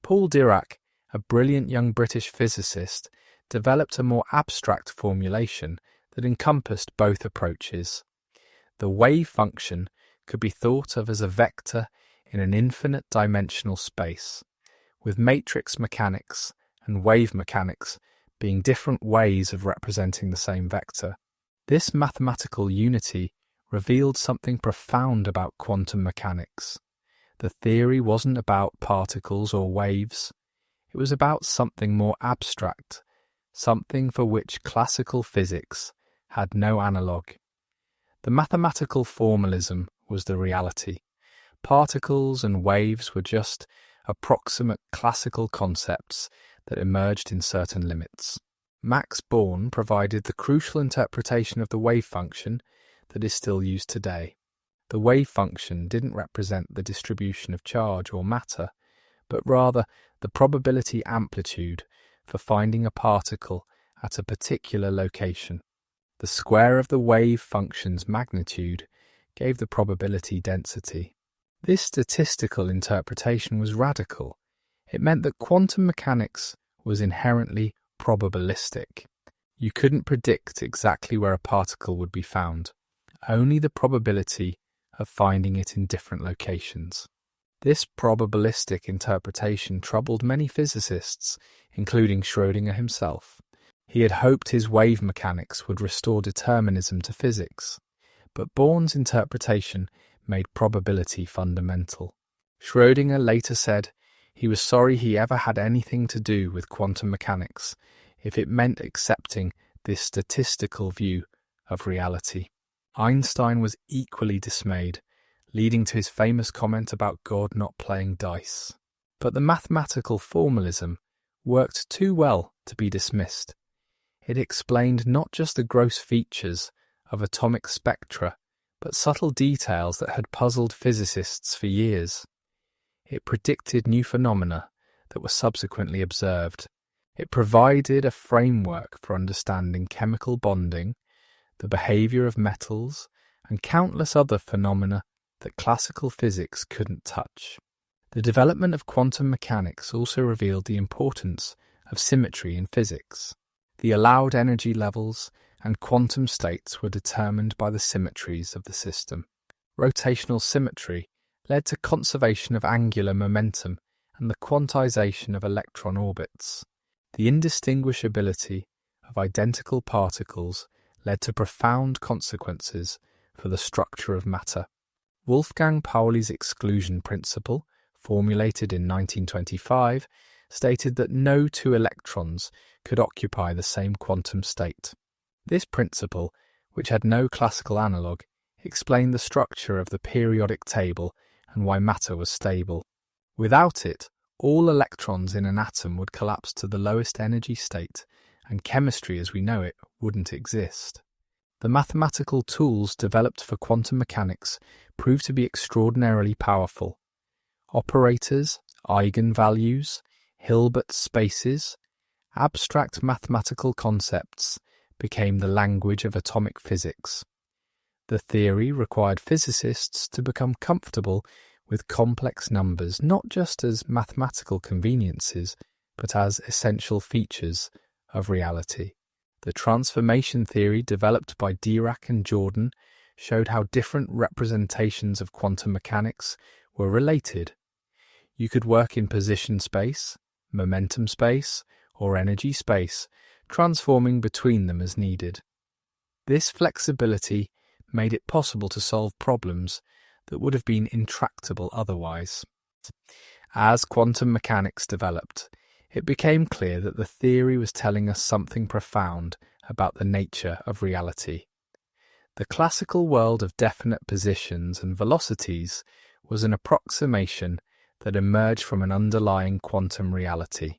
Paul Dirac, a brilliant young British physicist, developed a more abstract formulation that encompassed both approaches. The wave function could be thought of as a vector in an infinite dimensional space, with matrix mechanics and wave mechanics being different ways of representing the same vector. This mathematical unity revealed something profound about quantum mechanics. The theory wasn't about particles or waves. It was about something more abstract, something for which classical physics had no analogue. The mathematical formalism was the reality. Particles and waves were just approximate classical concepts that emerged in certain limits. Max Born provided the crucial interpretation of the wave function that is still used today. The wave function didn't represent the distribution of charge or matter, but rather the probability amplitude for finding a particle at a particular location. The square of the wave function's magnitude gave the probability density. This statistical interpretation was radical. It meant that quantum mechanics was inherently probabilistic. You couldn't predict exactly where a particle would be found, only the probability of finding it in different locations. This probabilistic interpretation troubled many physicists, including Schrödinger himself. He had hoped his wave mechanics would restore determinism to physics, but Born's interpretation made probability fundamental. Schrödinger later said he was sorry he ever had anything to do with quantum mechanics if it meant accepting this statistical view of reality. Einstein was equally dismayed, leading to his famous comment about God not playing dice. But the mathematical formalism worked too well to be dismissed. It explained not just the gross features of atomic spectra, but subtle details that had puzzled physicists for years. It predicted new phenomena that were subsequently observed. It provided a framework for understanding chemical bonding, the behavior of metals, and countless other phenomena that classical physics couldn't touch. The development of quantum mechanics also revealed the importance of symmetry in physics. The allowed energy levels and quantum states were determined by the symmetries of the system. Rotational symmetry led to conservation of angular momentum and the quantization of electron orbits. The indistinguishability of identical particles led to profound consequences for the structure of matter. Wolfgang Pauli's exclusion principle, formulated in 1925, stated that no two electrons could occupy the same quantum state. This principle, which had no classical analogue, explained the structure of the periodic table and why matter was stable. Without it, all electrons in an atom would collapse to the lowest energy state, and chemistry as we know it wouldn't exist. The mathematical tools developed for quantum mechanics proved to be extraordinarily powerful. Operators, eigenvalues, Hilbert spaces, abstract mathematical concepts became the language of atomic physics. The theory required physicists to become comfortable with complex numbers not just as mathematical conveniences, but as essential features of reality. The transformation theory developed by Dirac and Jordan showed how different representations of quantum mechanics were related. You could work in position space, momentum space, or energy space, transforming between them as needed. This flexibility made it possible to solve problems that would have been intractable otherwise. As quantum mechanics developed, it became clear that the theory was telling us something profound about the nature of reality. The classical world of definite positions and velocities was an approximation that emerged from an underlying quantum reality.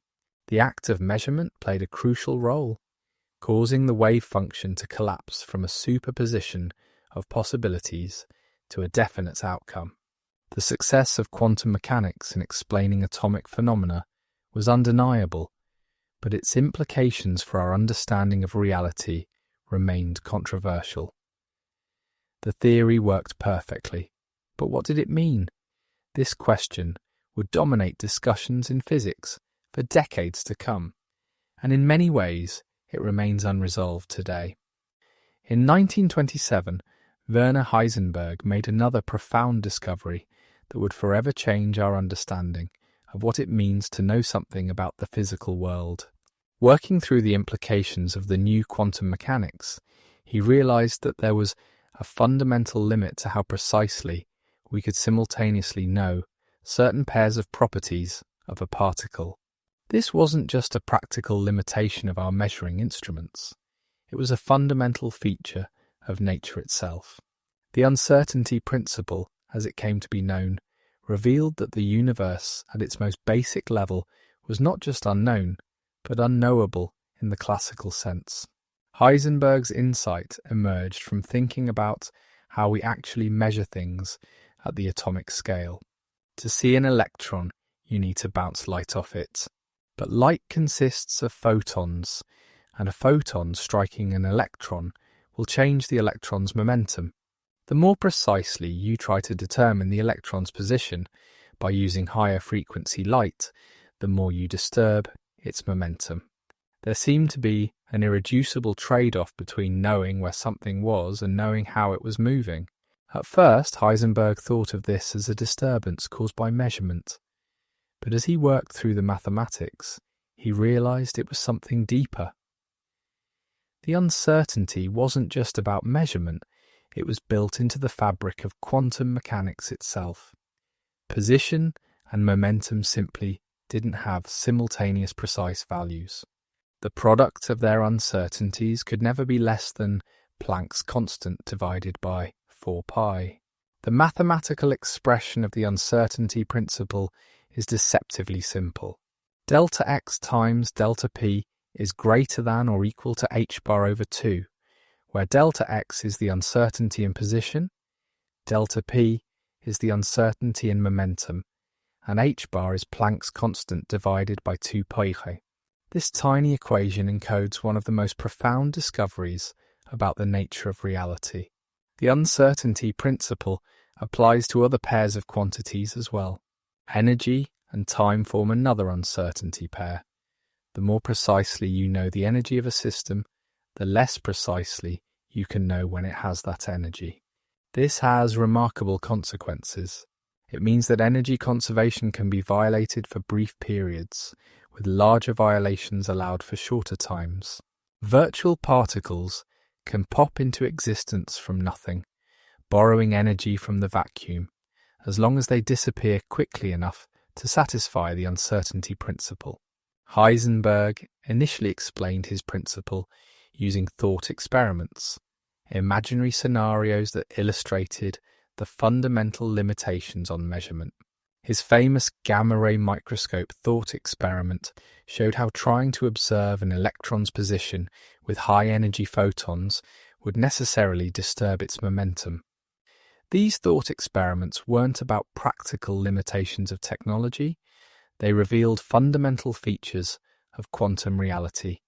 The act of measurement played a crucial role, causing the wave function to collapse from a superposition of possibilities to a definite outcome. The success of quantum mechanics in explaining atomic phenomena was undeniable, but its implications for our understanding of reality remained controversial. The theory worked perfectly, but what did it mean? This question would dominate discussions in physics for decades to come, and in many ways it remains unresolved today. In 1927, Werner Heisenberg made another profound discovery that would forever change our understanding of what it means to know something about the physical world. Working through the implications of the new quantum mechanics, he realized that there was a fundamental limit to how precisely we could simultaneously know certain pairs of properties of a particle. This wasn't just a practical limitation of our measuring instruments. It was a fundamental feature of nature itself. The uncertainty principle, as it came to be known, revealed that the universe at its most basic level was not just unknown, but unknowable in the classical sense. Heisenberg's insight emerged from thinking about how we actually measure things at the atomic scale. To see an electron, you need to bounce light off it. But light consists of photons, and a photon striking an electron will change the electron's momentum. The more precisely you try to determine the electron's position by using higher frequency light, the more you disturb its momentum. There seemed to be an irreducible trade-off between knowing where something was and knowing how it was moving. At first, Heisenberg thought of this as a disturbance caused by measurement. But as he worked through the mathematics, he realized it was something deeper. The uncertainty wasn't just about measurement, it was built into the fabric of quantum mechanics itself. Position and momentum simply didn't have simultaneous precise values. The product of their uncertainties could never be less than Planck's constant divided by 4 pi. The mathematical expression of the uncertainty principle is deceptively simple. Delta x times delta p is greater than or equal to h bar over 2, where delta x is the uncertainty in position, delta p is the uncertainty in momentum, and h bar is Planck's constant divided by 2 pi. This tiny equation encodes one of the most profound discoveries about the nature of reality. The uncertainty principle applies to other pairs of quantities as well. Energy and time form another uncertainty pair. The more precisely you know the energy of a system, the less precisely you can know when it has that energy. This has remarkable consequences. It means that energy conservation can be violated for brief periods, with larger violations allowed for shorter times. Virtual particles can pop into existence from nothing, borrowing energy from the vacuum, as long as they disappear quickly enough to satisfy the uncertainty principle. Heisenberg initially explained his principle using thought experiments, imaginary scenarios that illustrated the fundamental limitations on measurement. His famous gamma-ray microscope thought experiment showed how trying to observe an electron's position with high-energy photons would necessarily disturb its momentum. These thought experiments weren't about practical limitations of technology, they revealed fundamental features of quantum reality.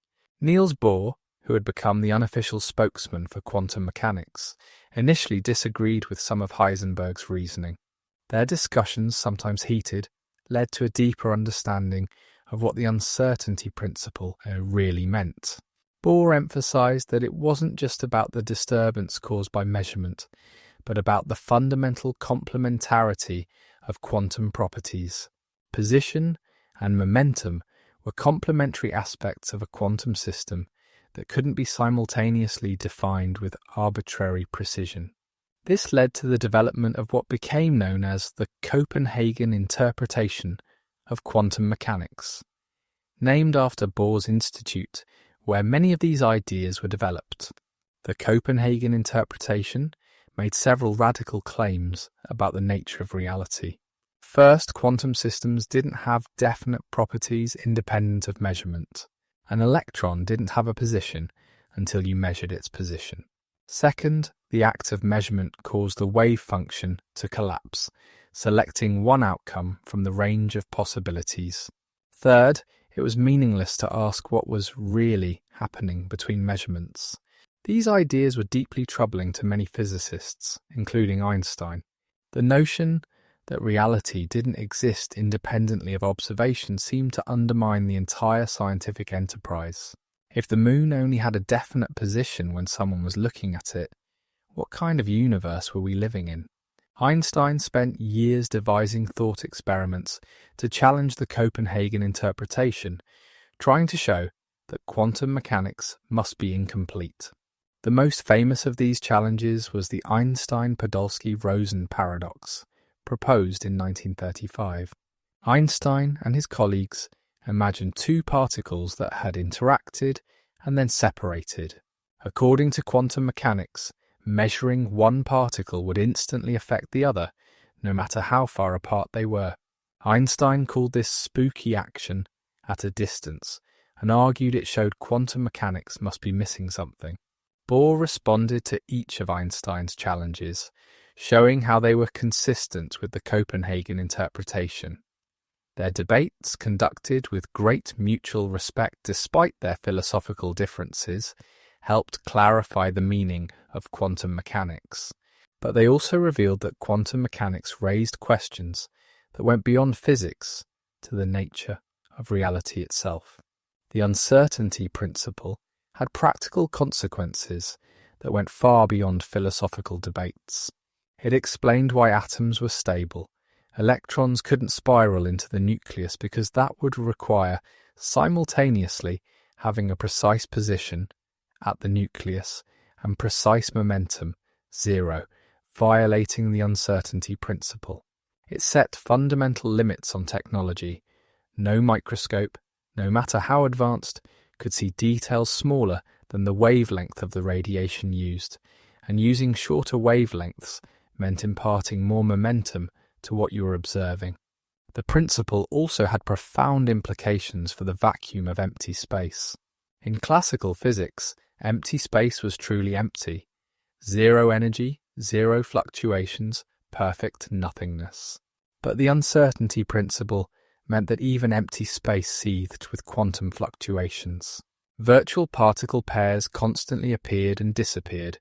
Niels Bohr, who had become the unofficial spokesman for quantum mechanics, initially disagreed with some of Heisenberg's reasoning. Their discussions, sometimes heated, led to a deeper understanding of what the uncertainty principle really meant. Bohr emphasized that it wasn't just about the disturbance caused by measurement, but about the fundamental complementarity of quantum properties. Position and momentum were complementary aspects of a quantum system that couldn't be simultaneously defined with arbitrary precision. This led to the development of what became known as the Copenhagen interpretation of quantum mechanics, named after Bohr's institute, where many of these ideas were developed. The Copenhagen interpretation made several radical claims about the nature of reality. First, quantum systems didn't have definite properties independent of measurement. An electron didn't have a position until you measured its position. Second, the act of measurement caused the wave function to collapse, selecting one outcome from the range of possibilities. Third, it was meaningless to ask what was really happening between measurements. These ideas were deeply troubling to many physicists, including Einstein. The notion that reality didn't exist independently of observation seemed to undermine the entire scientific enterprise. If the moon only had a definite position when someone was looking at it, what kind of universe were we living in? Einstein spent years devising thought experiments to challenge the Copenhagen interpretation, trying to show that quantum mechanics must be incomplete. The most famous of these challenges was the Einstein-Podolsky-Rosen paradox, proposed in 1935. Einstein and his colleagues imagined two particles that had interacted and then separated. According to quantum mechanics, measuring one particle would instantly affect the other, no matter how far apart they were. Einstein called this spooky action at a distance and argued it showed quantum mechanics must be missing something. Bohr responded to each of Einstein's challenges, showing how they were consistent with the Copenhagen interpretation. Their debates, conducted with great mutual respect despite their philosophical differences, helped clarify the meaning of quantum mechanics. But they also revealed that quantum mechanics raised questions that went beyond physics to the nature of reality itself. The uncertainty principle had practical consequences that went far beyond philosophical debates. It explained why atoms were stable. Electrons couldn't spiral into the nucleus because that would require simultaneously having a precise position at the nucleus and precise momentum, 0, violating the uncertainty principle. It set fundamental limits on technology. No microscope, no matter how advanced, could see details smaller than the wavelength of the radiation used, and using shorter wavelengths meant imparting more momentum to what you were observing. The principle also had profound implications for the vacuum of empty space. In classical physics, empty space was truly empty. Zero energy, zero fluctuations, perfect nothingness. But the uncertainty principle meant that even empty space seethed with quantum fluctuations. Virtual particle pairs constantly appeared and disappeared,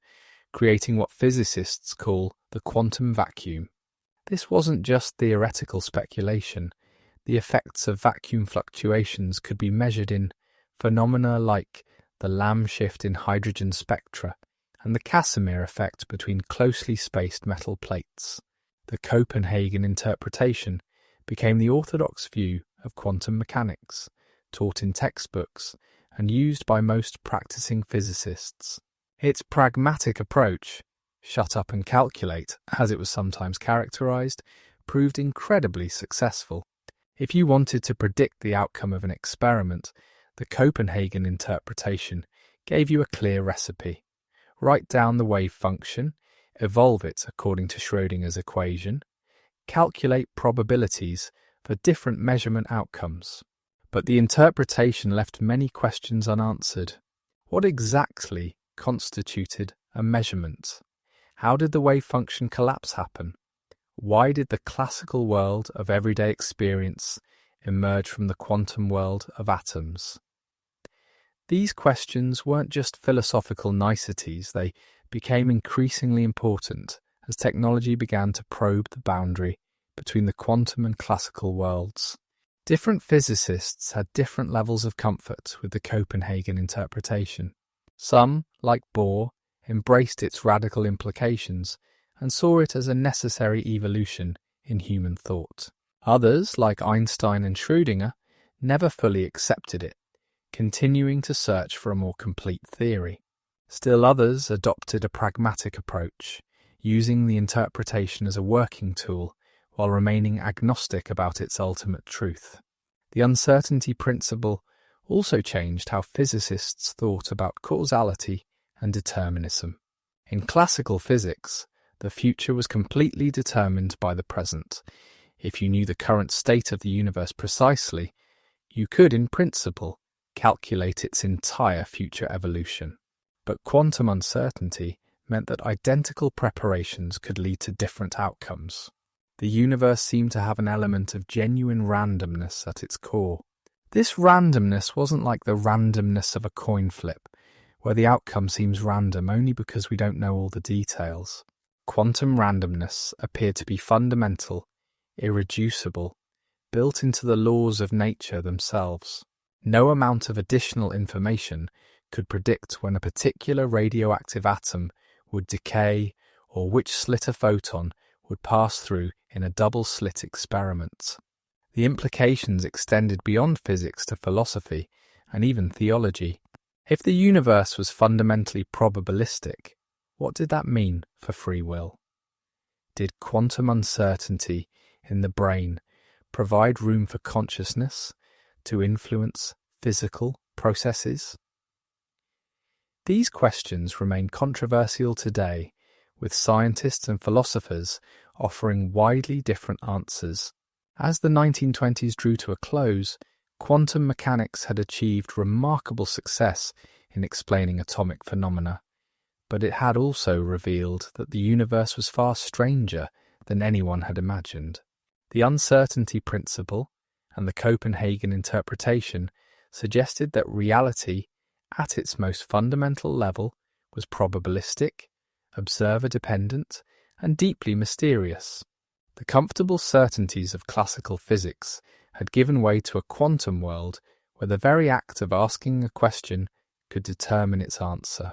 creating what physicists call the quantum vacuum. This wasn't just theoretical speculation. The effects of vacuum fluctuations could be measured in phenomena like the Lamb shift in hydrogen spectra and the Casimir effect between closely spaced metal plates. The Copenhagen interpretation became the orthodox view of quantum mechanics, taught in textbooks and used by most practicing physicists. Its pragmatic approach, shut up and calculate, as it was sometimes characterized, proved incredibly successful. If you wanted to predict the outcome of an experiment, the Copenhagen interpretation gave you a clear recipe. Write down the wave function, evolve it according to Schrödinger's equation, calculate probabilities for different measurement outcomes. But the interpretation left many questions unanswered. What exactly constituted a measurement? How did the wave function collapse happen? Why did the classical world of everyday experience emerge from the quantum world of atoms? These questions weren't just philosophical niceties, they became increasingly important as technology began to probe the boundary between the quantum and classical worlds. Different physicists had different levels of comfort with the Copenhagen interpretation. Some, like Bohr, embraced its radical implications and saw it as a necessary evolution in human thought. Others, like Einstein and Schrödinger, never fully accepted it, continuing to search for a more complete theory. Still others adopted a pragmatic approach, using the interpretation as a working tool while remaining agnostic about its ultimate truth. The uncertainty principle also changed how physicists thought about causality and determinism. In classical physics, the future was completely determined by the present. If you knew the current state of the universe precisely, you could, in principle, calculate its entire future evolution. But quantum uncertainty meant that identical preparations could lead to different outcomes. The universe seemed to have an element of genuine randomness at its core. This randomness wasn't like the randomness of a coin flip, where the outcome seems random only because we don't know all the details. Quantum randomness appeared to be fundamental, irreducible, built into the laws of nature themselves. No amount of additional information could predict when a particular radioactive atom would decay or which slit a photon would pass through in a double-slit experiment. The implications extended beyond physics to philosophy and even theology. If the universe was fundamentally probabilistic, what did that mean for free will? Did quantum uncertainty in the brain provide room for consciousness to influence physical processes? These questions remain controversial today, with scientists and philosophers offering widely different answers. As the 1920s drew to a close, quantum mechanics had achieved remarkable success in explaining atomic phenomena. but it had also revealed that the universe was far stranger than anyone had imagined. The uncertainty principle and the Copenhagen interpretation suggested that reality, at its most fundamental level, was probabilistic, observer-dependent, and deeply mysterious. The comfortable certainties of classical physics had given way to a quantum world where the very act of asking a question could determine its answer.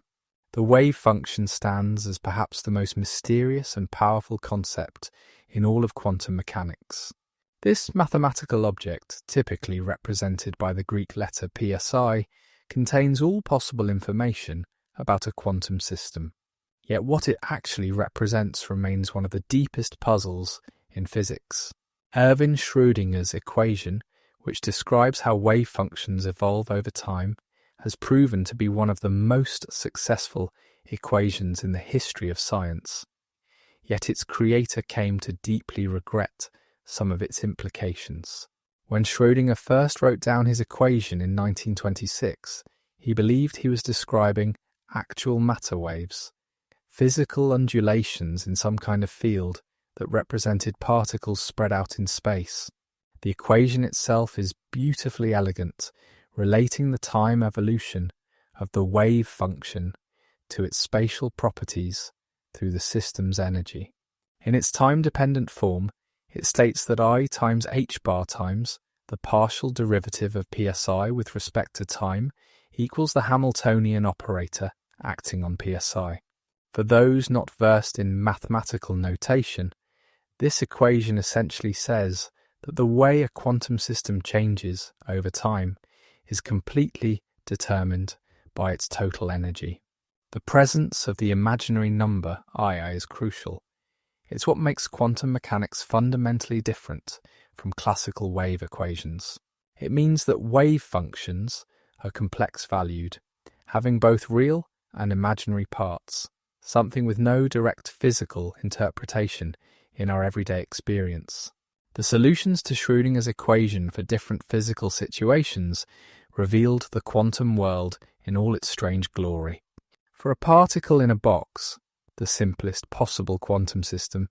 The wave function stands as perhaps the most mysterious and powerful concept in all of quantum mechanics. This mathematical object, typically represented by the Greek letter psi, contains all possible information about a quantum system. Yet what it actually represents remains one of the deepest puzzles in physics. Erwin Schrödinger's equation, which describes how wave functions evolve over time, has proven to be one of the most successful equations in the history of science. Yet its creator came to deeply regret some of its implications. When Schrödinger first wrote down his equation in 1926, he believed he was describing actual matter waves, physical undulations in some kind of field that represented particles spread out in space. The equation itself is beautifully elegant, relating the time evolution of the wave function to its spatial properties through the system's energy. In its time-dependent form, it states that I times h bar times the partial derivative of psi with respect to time equals the Hamiltonian operator acting on psi. For those not versed in mathematical notation, this equation essentially says that the way a quantum system changes over time is completely determined by its total energy. The presence of the imaginary number I is crucial. It's what makes quantum mechanics fundamentally different from classical wave equations. It means that wave functions are complex valued, having both real and imaginary parts, something with no direct physical interpretation in our everyday experience. The solutions to Schrödinger's equation for different physical situations revealed the quantum world in all its strange glory. For a particle in a box, the simplest possible quantum system,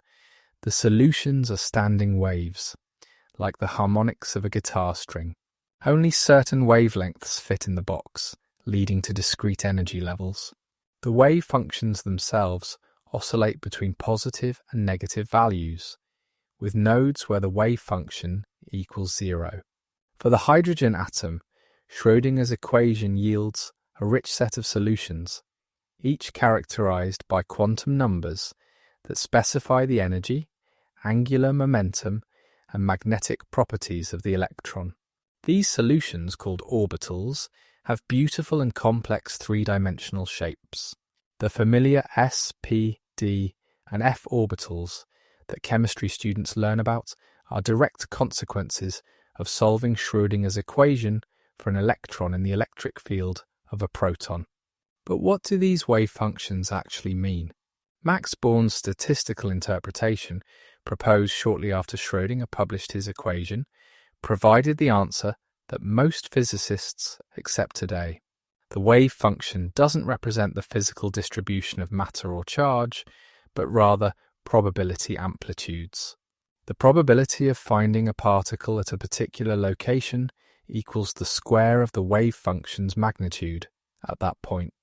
the solutions are standing waves, like the harmonics of a guitar string. Only certain wavelengths fit in the box, leading to discrete energy levels. The wave functions themselves oscillate between positive and negative values, with nodes where the wave function equals 0. For the hydrogen atom, Schrödinger's equation yields a rich set of solutions, each characterized by quantum numbers that specify the energy, angular momentum, and magnetic properties of the electron. These solutions, called orbitals, have beautiful and complex three-dimensional shapes. The familiar s, p, d, and f orbitals that chemistry students learn about are direct consequences of solving Schrödinger's equation for an electron in the electric field of a proton. But what do these wave functions actually mean? Max Born's statistical interpretation, proposed shortly after Schrödinger published his equation, provided the answer that most physicists accept today. The wave function doesn't represent the physical distribution of matter or charge, but rather probability amplitudes. The probability of finding a particle at a particular location equals the square of the wave function's magnitude at that point.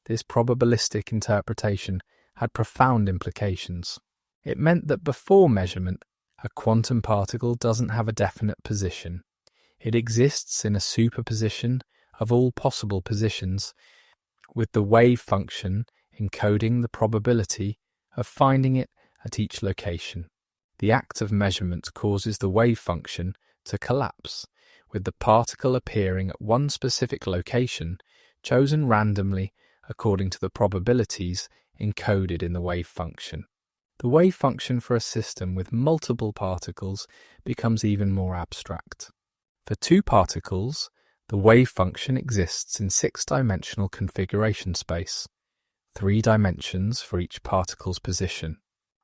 This probabilistic interpretation had profound implications. It meant that before measurement, a quantum particle doesn't have a definite position. It exists in a superposition of all possible positions, with the wave function encoding the probability of finding it at each location. The act of measurement causes the wave function to collapse, with the particle appearing at one specific location, chosen randomly according to the probabilities encoded in the wave function. The wave function for a system with multiple particles becomes even more abstract. For two particles, the wave function exists in six-dimensional configuration space, 3 dimensions for each particle's position.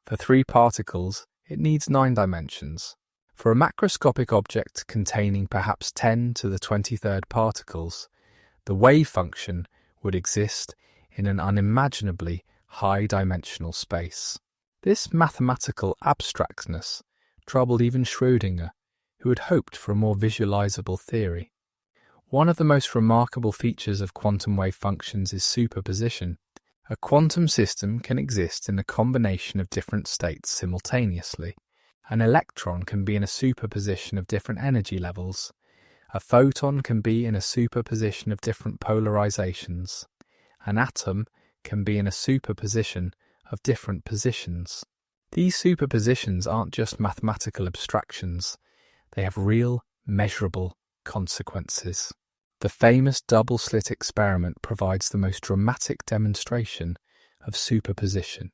For 3 particles, it needs 9 dimensions. For a macroscopic object containing perhaps 10 to the 23rd particles, the wave function would exist in an unimaginably high-dimensional space. This mathematical abstractness troubled even Schrödinger, who had hoped for a more visualizable theory. One of the most remarkable features of quantum wave functions is superposition. A quantum system can exist in a combination of different states simultaneously. An electron can be in a superposition of different energy levels. A photon can be in a superposition of different polarizations. An atom can be in a superposition of different positions. These superpositions aren't just mathematical abstractions, they have real, measurable consequences. The famous double-slit experiment provides the most dramatic demonstration of superposition.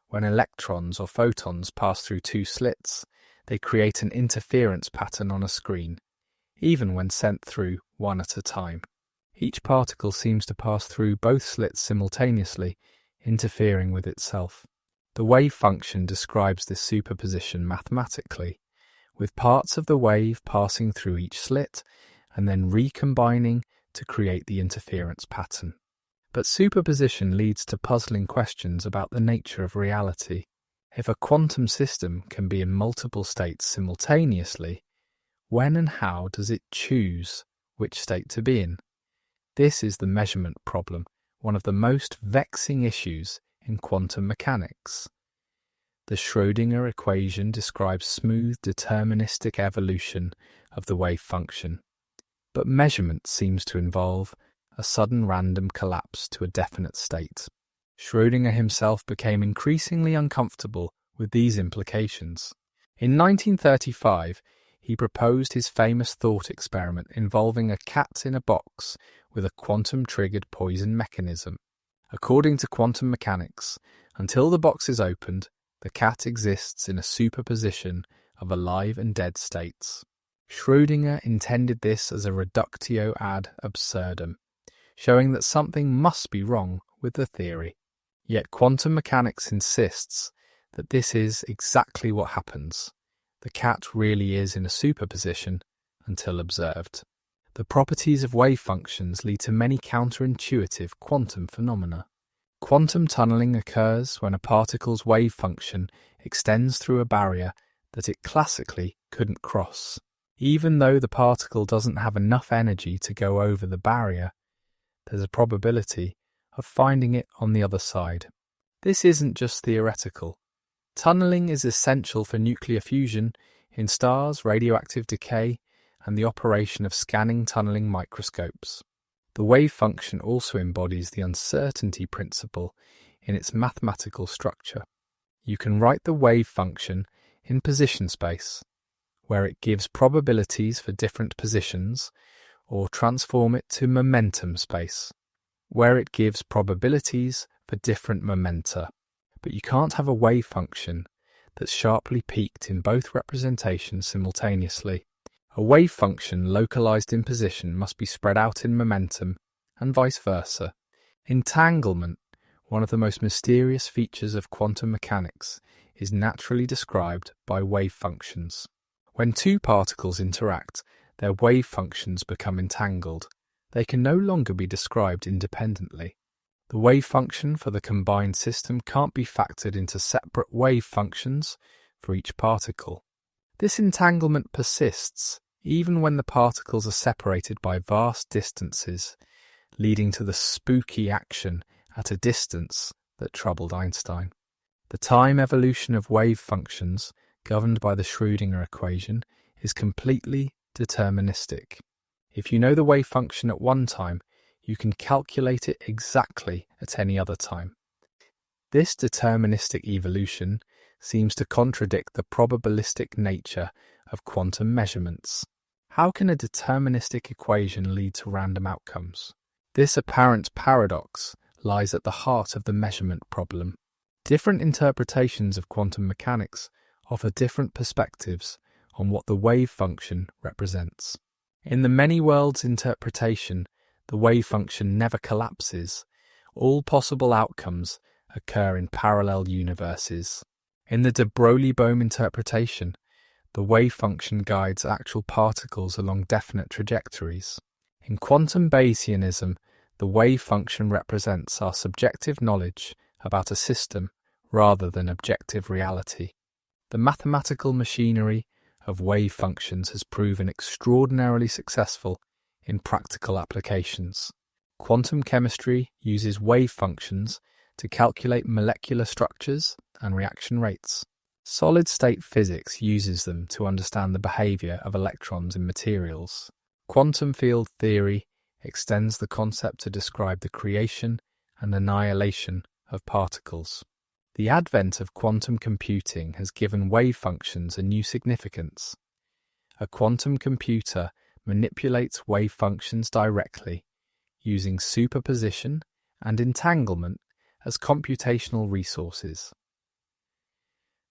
When electrons or photons pass through two slits, they create an interference pattern on a screen, even when sent through one at a time. Each particle seems to pass through both slits simultaneously, interfering with itself. The wave function describes this superposition mathematically, with parts of the wave passing through each slit and then recombining to create the interference pattern. But superposition leads to puzzling questions about the nature of reality. If a quantum system can be in multiple states simultaneously, when and how does it choose which state to be in? This is the measurement problem, one of the most vexing issues in quantum mechanics. The Schrödinger equation describes smooth deterministic evolution of the wave function, but measurement seems to involve a sudden random collapse to a definite state. Schrödinger himself became increasingly uncomfortable with these implications. In 1935, he proposed his famous thought experiment involving a cat in a box with a quantum-triggered poison mechanism. According to quantum mechanics, until the box is opened, the cat exists in a superposition of alive and dead states. Schrödinger intended this as a reductio ad absurdum, showing that something must be wrong with the theory. Yet quantum mechanics insists that this is exactly what happens. The cat really is in a superposition until observed. The properties of wave functions lead to many counterintuitive quantum phenomena. Quantum tunneling occurs when a particle's wave function extends through a barrier that it classically couldn't cross. Even though the particle doesn't have enough energy to go over the barrier, there's a probability of finding it on the other side. This isn't just theoretical. Tunneling is essential for nuclear fusion in stars, radioactive decay, and the operation of scanning tunneling microscopes. The wave function also embodies the uncertainty principle in its mathematical structure. You can write the wave function in position space, where it gives probabilities for different positions, or transform it to momentum space, where it gives probabilities for different momenta. But you can't have a wave function that's sharply peaked in both representations simultaneously. A wave function localized in position must be spread out in momentum, and vice versa. Entanglement, one of the most mysterious features of quantum mechanics, is naturally described by wave functions. When two particles interact, their wave functions become entangled. They can no longer be described independently. The wave function for the combined system can't be factored into separate wave functions for each particle. This entanglement persists even when the particles are separated by vast distances, leading to the spooky action at a distance that troubled Einstein. The time evolution of wave functions, governed by the Schrödinger equation, is completely deterministic. If you know the wave function at one time, you can calculate it exactly at any other time. This deterministic evolution seems to contradict the probabilistic nature of quantum measurements. How can a deterministic equation lead to random outcomes? This apparent paradox lies at the heart of the measurement problem. Different interpretations of quantum mechanics offer different perspectives on what the wave function represents. In the many worlds interpretation, the wave function never collapses. All possible outcomes occur in parallel universes. In the de Broglie-Bohm interpretation, the wave function guides actual particles along definite trajectories. In quantum Bayesianism, The wave function represents our subjective knowledge about a system rather than objective reality. The mathematical machinery of wave functions has proven extraordinarily successful in practical applications. Quantum chemistry uses wave functions to calculate molecular structures and reaction rates. Solid-state physics uses them to understand the behavior of electrons in materials. Quantum field theory extends the concept to describe the creation and annihilation of particles. The advent of quantum computing has given wave functions a new significance. A quantum computer manipulates wave functions directly, using superposition and entanglement as computational resources.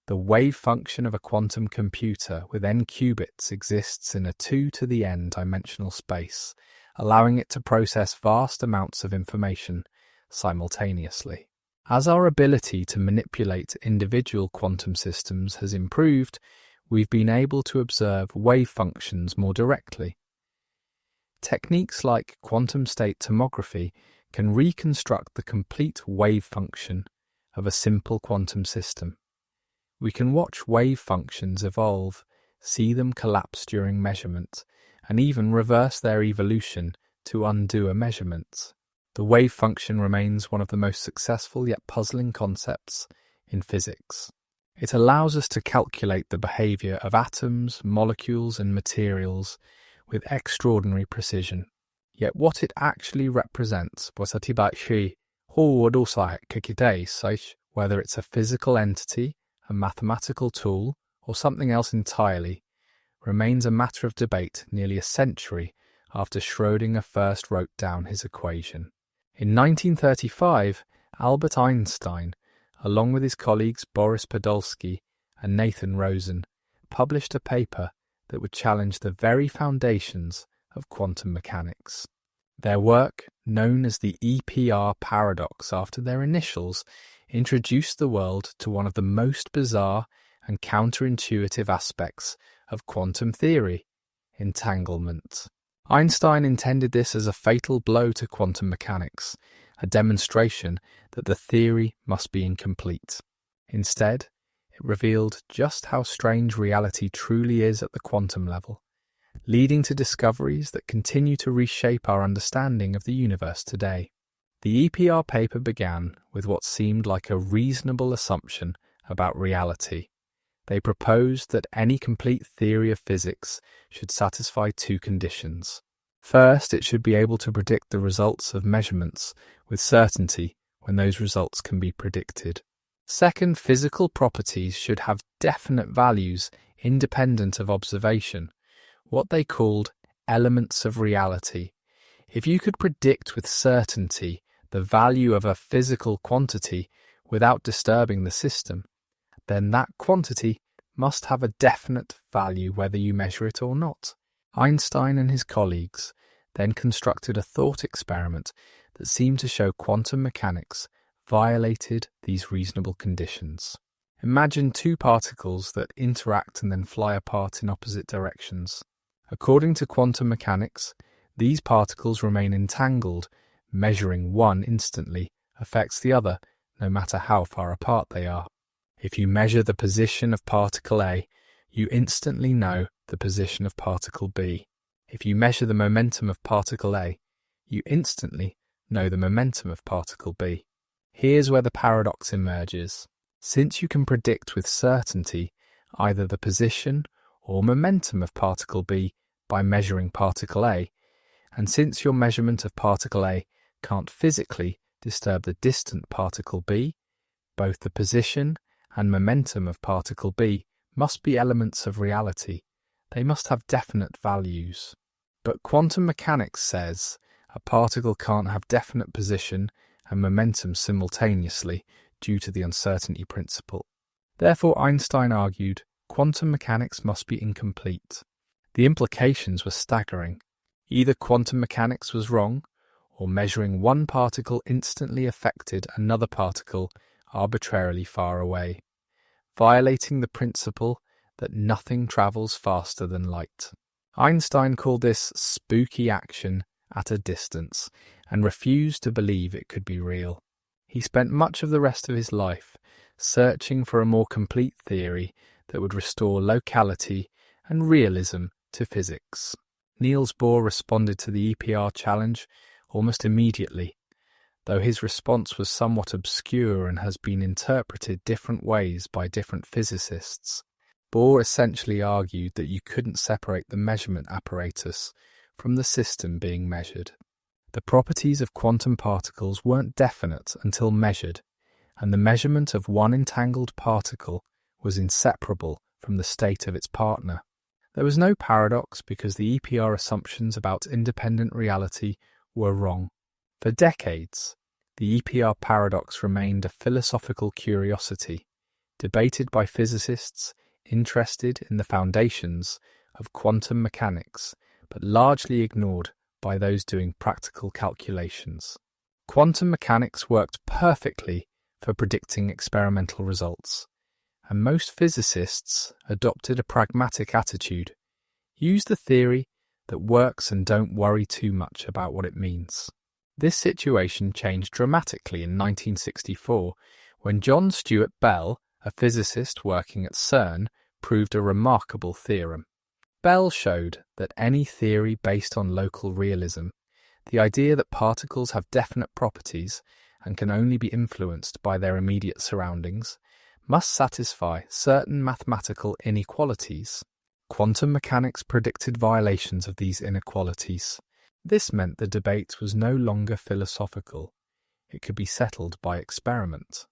The wave function of a quantum computer with n qubits exists in a 2 to the n dimensional space, allowing it to process vast amounts of information simultaneously. As our ability to manipulate individual quantum systems has improved, we've been able to observe wave functions more directly. Techniques like quantum state tomography can reconstruct the complete wave function of a simple quantum system. We can watch wave functions evolve, see them collapse during measurement, and even reverse their evolution to undo a measurement. The wave function remains one of the most successful yet puzzling concepts in physics. It allows us to calculate the behavior of atoms, molecules, and materials with extraordinary precision. Yet what it actually represents, whether it's a physical entity, a mathematical tool, or something else entirely, remains a matter of debate nearly a century after Schrödinger first wrote down his equation. In 1935, Albert Einstein, along with his colleagues Boris Podolsky and Nathan Rosen, published a paper that would challenge the very foundations of quantum mechanics. Their work, known as the EPR paradox after their initials, introduced the world to one of the most bizarre and counterintuitive aspects of quantum theory: entanglement. Einstein intended this as a fatal blow to quantum mechanics, a demonstration that the theory must be incomplete. Instead, it revealed just how strange reality truly is at the quantum level, leading to discoveries that continue to reshape our understanding of the universe today. The EPR paper began with what seemed like a reasonable assumption about reality. They proposed that any complete theory of physics should satisfy two conditions. First, it should be able to predict the results of measurements with certainty when those results can be predicted. Second, physical properties should have definite values independent of observation, what they called elements of reality. If you could predict with certainty the value of a physical quantity without disturbing the system, then that quantity must have a definite value whether you measure it or not. Einstein and his colleagues then constructed a thought experiment that seemed to show quantum mechanics violated these reasonable conditions. Imagine two particles that interact and then fly apart in opposite directions. According to quantum mechanics, these particles remain entangled. Measuring one instantly affects the other, no matter how far apart they are. If you measure the position of particle A, you instantly know the position of particle B. If you measure the momentum of particle A, you instantly know the momentum of particle B. Here's where the paradox emerges. Since you can predict with certainty either the position or momentum of particle B by measuring particle A, and since your measurement of particle A can't physically disturb the distant particle B, both the position and momentum of particle B must be elements of reality. They must have definite values. But quantum mechanics says a particle can't have definite position and momentum simultaneously due to the uncertainty principle. Therefore, Einstein argued quantum mechanics must be incomplete. The implications were staggering. Either quantum mechanics was wrong, or measuring one particle instantly affected another particle arbitrarily far away, violating the principle that nothing travels faster than light. Einstein called this spooky action at a distance and refused to believe it could be real. He spent much of the rest of his life searching for a more complete theory that would restore locality and realism to physics. Niels Bohr responded to the EPR challenge almost immediately, though his response was somewhat obscure and has been interpreted different ways by different physicists. Bohr essentially argued that you couldn't separate the measurement apparatus from the system being measured. The properties of quantum particles weren't definite until measured, and the measurement of one entangled particle was inseparable from the state of its partner. There was no paradox because the EPR assumptions about independent reality were wrong. For decades, the EPR paradox remained a philosophical curiosity, debated by physicists interested in the foundations of quantum mechanics, but largely ignored by those doing practical calculations. Quantum mechanics worked perfectly for predicting experimental results, and most physicists adopted a pragmatic attitude. Use the theory that works and don't worry too much about what it means. This situation changed dramatically in 1964 when John Stuart Bell, a physicist working at CERN, proved a remarkable theorem. Bell showed that any theory based on local realism, the idea that particles have definite properties and can only be influenced by their immediate surroundings, must satisfy certain mathematical inequalities. Quantum mechanics predicted violations of these inequalities. This meant the debate was no longer philosophical. It could be settled by experiment.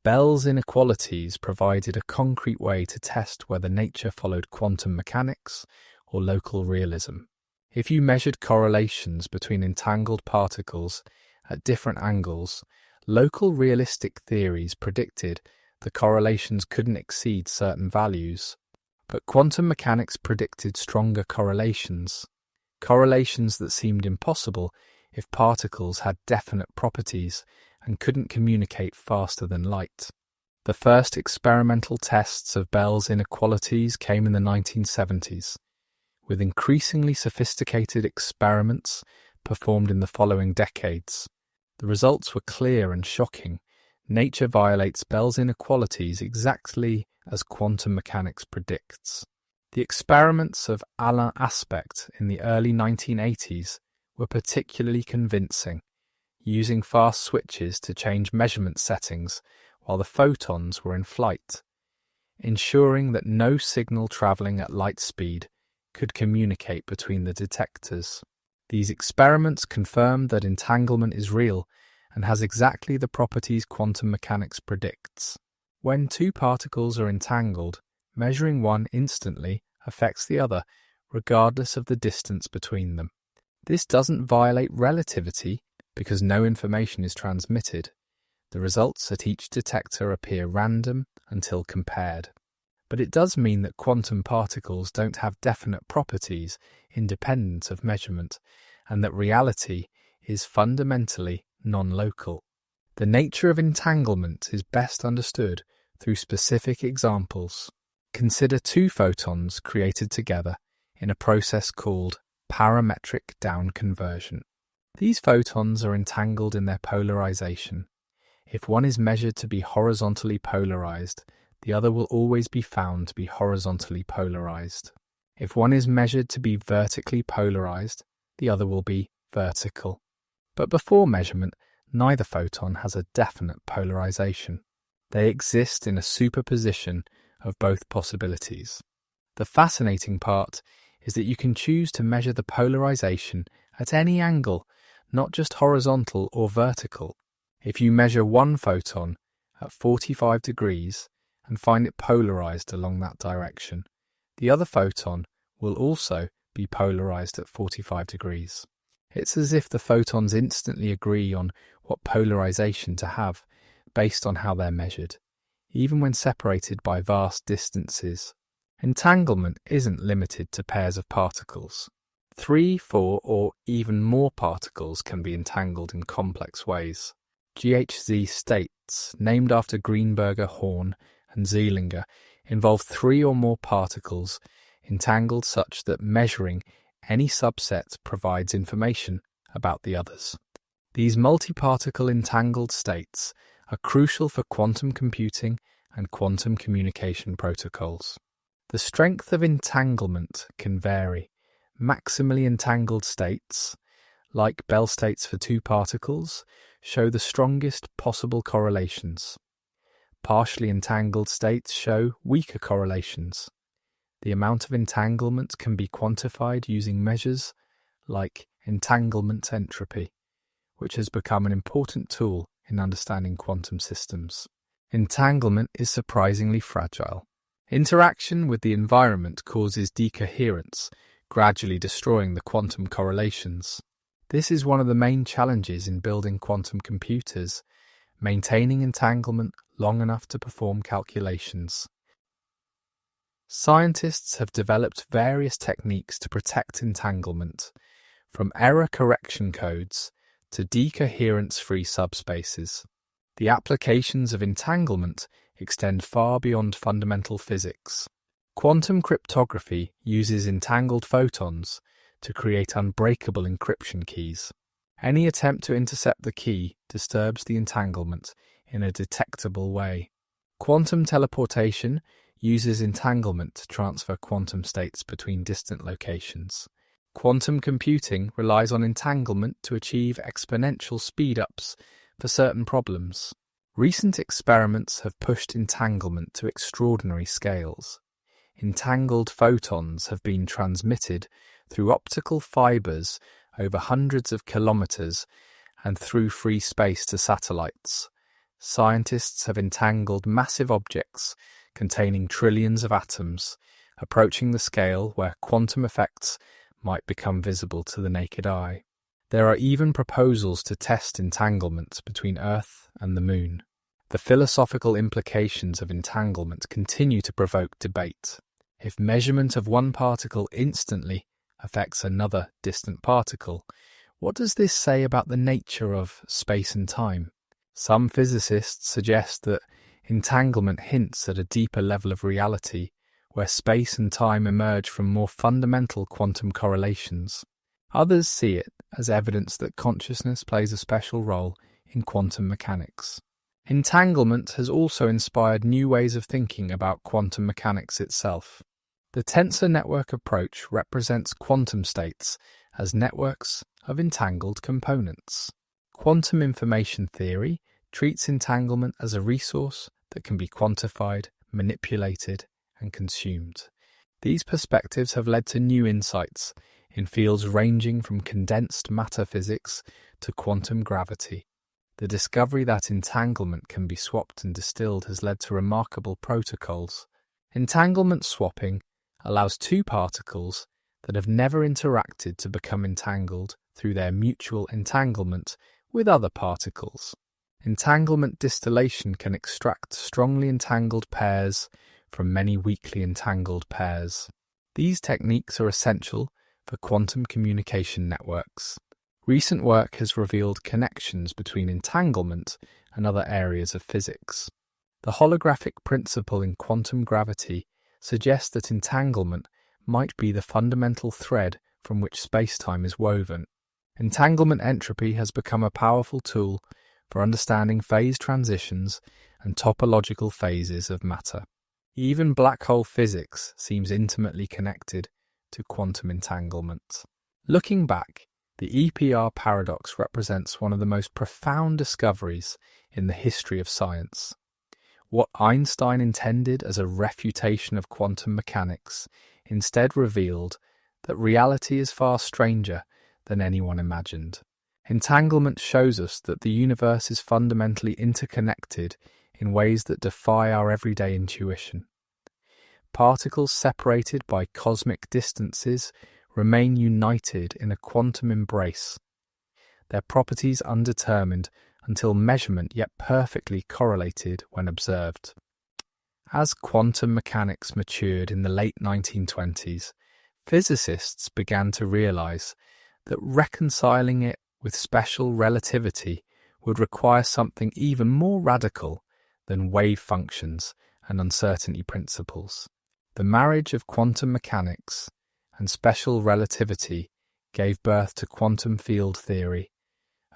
Bell's inequalities provided a concrete way to test whether nature followed quantum mechanics or local realism. If you measured correlations between entangled particles at different angles, local realistic theories predicted the correlations couldn't exceed certain values. But quantum mechanics predicted stronger correlations that seemed impossible if particles had definite properties and couldn't communicate faster than light. The first experimental tests of Bell's inequalities came in the 1970s, with increasingly sophisticated experiments performed in the following decades. The results were clear and shocking. Nature violates Bell's inequalities exactly as quantum mechanics predicts. The experiments of Alain Aspect in the early 1980s were particularly convincing, using fast switches to change measurement settings while the photons were in flight, ensuring that no signal travelling at light speed could communicate between the detectors. These experiments confirmed that entanglement is real and has exactly the properties quantum mechanics predicts. When two particles are entangled, measuring one instantly affects the other, regardless of the distance between them. This doesn't violate relativity because no information is transmitted. The results at each detector appear random until compared. But it does mean that quantum particles don't have definite properties independent of measurement, and that reality is fundamentally non-local. The nature of entanglement is best understood through specific examples. Consider two photons created together in a process called parametric down conversion. These photons are entangled in their polarization. If one is measured to be horizontally polarized, the other will always be found to be horizontally polarized. If one is measured to be vertically polarized, the other will be vertical. But before measurement, neither photon has a definite polarization. They exist in a superposition of both possibilities. The fascinating part is that you can choose to measure the polarization at any angle, not just horizontal or vertical. If you measure one photon at 45 degrees and find it polarized along that direction, the other photon will also be polarized at 45 degrees. It's as if the photons instantly agree on what polarization to have based on how they're measured, even when separated by vast distances. Entanglement isn't limited to pairs of particles. 3, 4, or even more particles can be entangled in complex ways. GHZ states, named after Greenberger, Horn, and Zeilinger, involve 3 or more particles entangled such that measuring any subset provides information about the others. These multi-particle entangled states are crucial for quantum computing and quantum communication protocols. The strength of entanglement can vary. Maximally entangled states, like Bell states for two particles, show the strongest possible correlations. Partially entangled states show weaker correlations. The amount of entanglement can be quantified using measures like entanglement entropy, which has become an important tool in understanding quantum systems. Entanglement is surprisingly fragile. Interaction with the environment causes decoherence, gradually destroying the quantum correlations. This is one of the main challenges in building quantum computers, maintaining entanglement long enough to perform calculations. Scientists have developed various techniques to protect entanglement, from error correction codes to decoherence-free subspaces. The applications of entanglement extend far beyond fundamental physics. Quantum cryptography uses entangled photons to create unbreakable encryption keys. Any attempt to intercept the key disturbs the entanglement in a detectable way. Quantum teleportation uses entanglement to transfer quantum states between distant locations. Quantum computing relies on entanglement to achieve exponential speed-ups for certain problems. Recent experiments have pushed entanglement to extraordinary scales. Entangled photons have been transmitted through optical fibers over hundreds of kilometers and through free space to satellites. Scientists have entangled massive objects containing trillions of atoms, approaching the scale where quantum effects might become visible to the naked eye. There are even proposals to test entanglement between Earth and the Moon. The philosophical implications of entanglement continue to provoke debate. If measurement of one particle instantly affects another distant particle, what does this say about the nature of space and time? Some physicists suggest that entanglement hints at a deeper level of reality, where space and time emerge from more fundamental quantum correlations. Others see it as evidence that consciousness plays a special role in quantum mechanics. Entanglement has also inspired new ways of thinking about quantum mechanics itself. The tensor network approach represents quantum states as networks of entangled components. Quantum information theory treats entanglement as a resource that can be quantified, manipulated, and consumed. These perspectives have led to new insights in fields ranging from condensed matter physics to quantum gravity. The discovery that entanglement can be swapped and distilled has led to remarkable protocols. Entanglement swapping allows two particles that have never interacted to become entangled through their mutual entanglement with other particles. Entanglement distillation can extract strongly entangled pairs from many weakly entangled pairs. These techniques are essential for quantum communication networks. Recent work has revealed connections between entanglement and other areas of physics. The holographic principle in quantum gravity suggests that entanglement might be the fundamental thread from which spacetime is woven. Entanglement entropy has become a powerful tool for understanding phase transitions and topological phases of matter. Even black hole physics seems intimately connected to quantum entanglement. Looking back, the EPR paradox represents one of the most profound discoveries in the history of science. What Einstein intended as a refutation of quantum mechanics instead revealed that reality is far stranger than anyone imagined. Entanglement shows us that the universe is fundamentally interconnected in ways that defy our everyday intuition. Particles separated by cosmic distances remain united in a quantum embrace, their properties undetermined until measurement yet perfectly correlated when observed. As quantum mechanics matured in the late 1920s, physicists began to realize that reconciling it with special relativity would require something even more radical than wave functions and uncertainty principles. The marriage of quantum mechanics and special relativity gave birth to quantum field theory,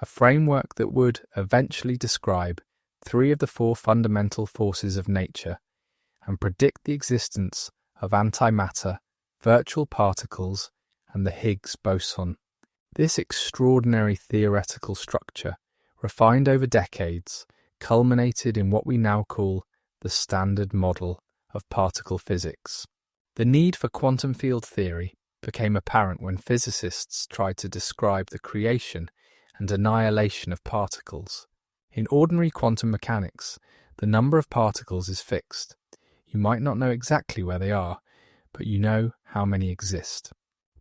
a framework that would eventually describe 3 of the 4 fundamental forces of nature and predict the existence of antimatter, virtual particles, and the Higgs boson. This extraordinary theoretical structure, refined over decades, culminated in what we now call the Standard Model of particle physics. The need for quantum field theory became apparent when physicists tried to describe the creation and annihilation of particles. In ordinary quantum mechanics, the number of particles is fixed. You might not know exactly where they are, but you know how many exist.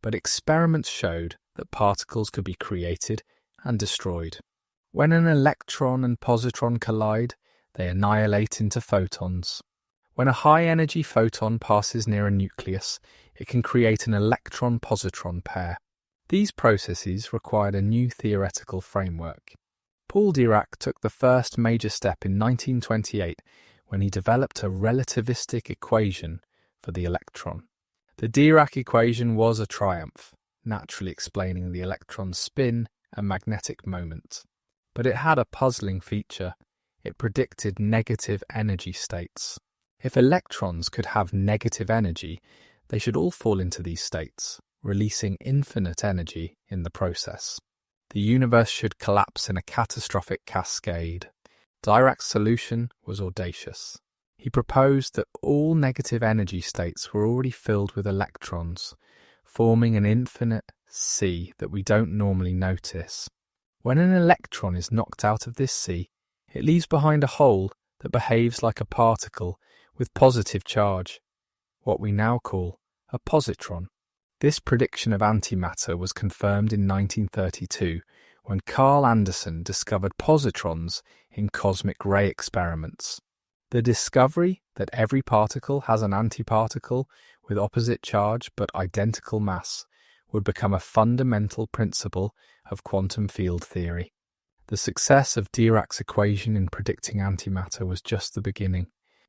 But experiments showed that particles could be created and destroyed. When an electron and positron collide, they annihilate into photons. When a high-energy photon passes near a nucleus, it can create an electron-positron pair. These processes required a new theoretical framework. Paul Dirac took the first major step in 1928 when he developed a relativistic equation for the electron. The Dirac equation was a triumph, naturally explaining the electron's spin and magnetic moment. But it had a puzzling feature. It predicted negative energy states. If electrons could have negative energy, they should all fall into these states, releasing infinite energy in the process. The universe should collapse in a catastrophic cascade. Dirac's solution was audacious. He proposed that all negative energy states were already filled with electrons, forming an infinite sea that we don't normally notice. When an electron is knocked out of this sea, it leaves behind a hole that behaves like a particle with positive charge, what we now call a positron. This prediction of antimatter was confirmed in 1932 when Carl Anderson discovered positrons in cosmic ray experiments. The discovery that every particle has an antiparticle with opposite charge but identical mass would become a fundamental principle of quantum field theory. The success of Dirac's equation in predicting antimatter was just the beginning.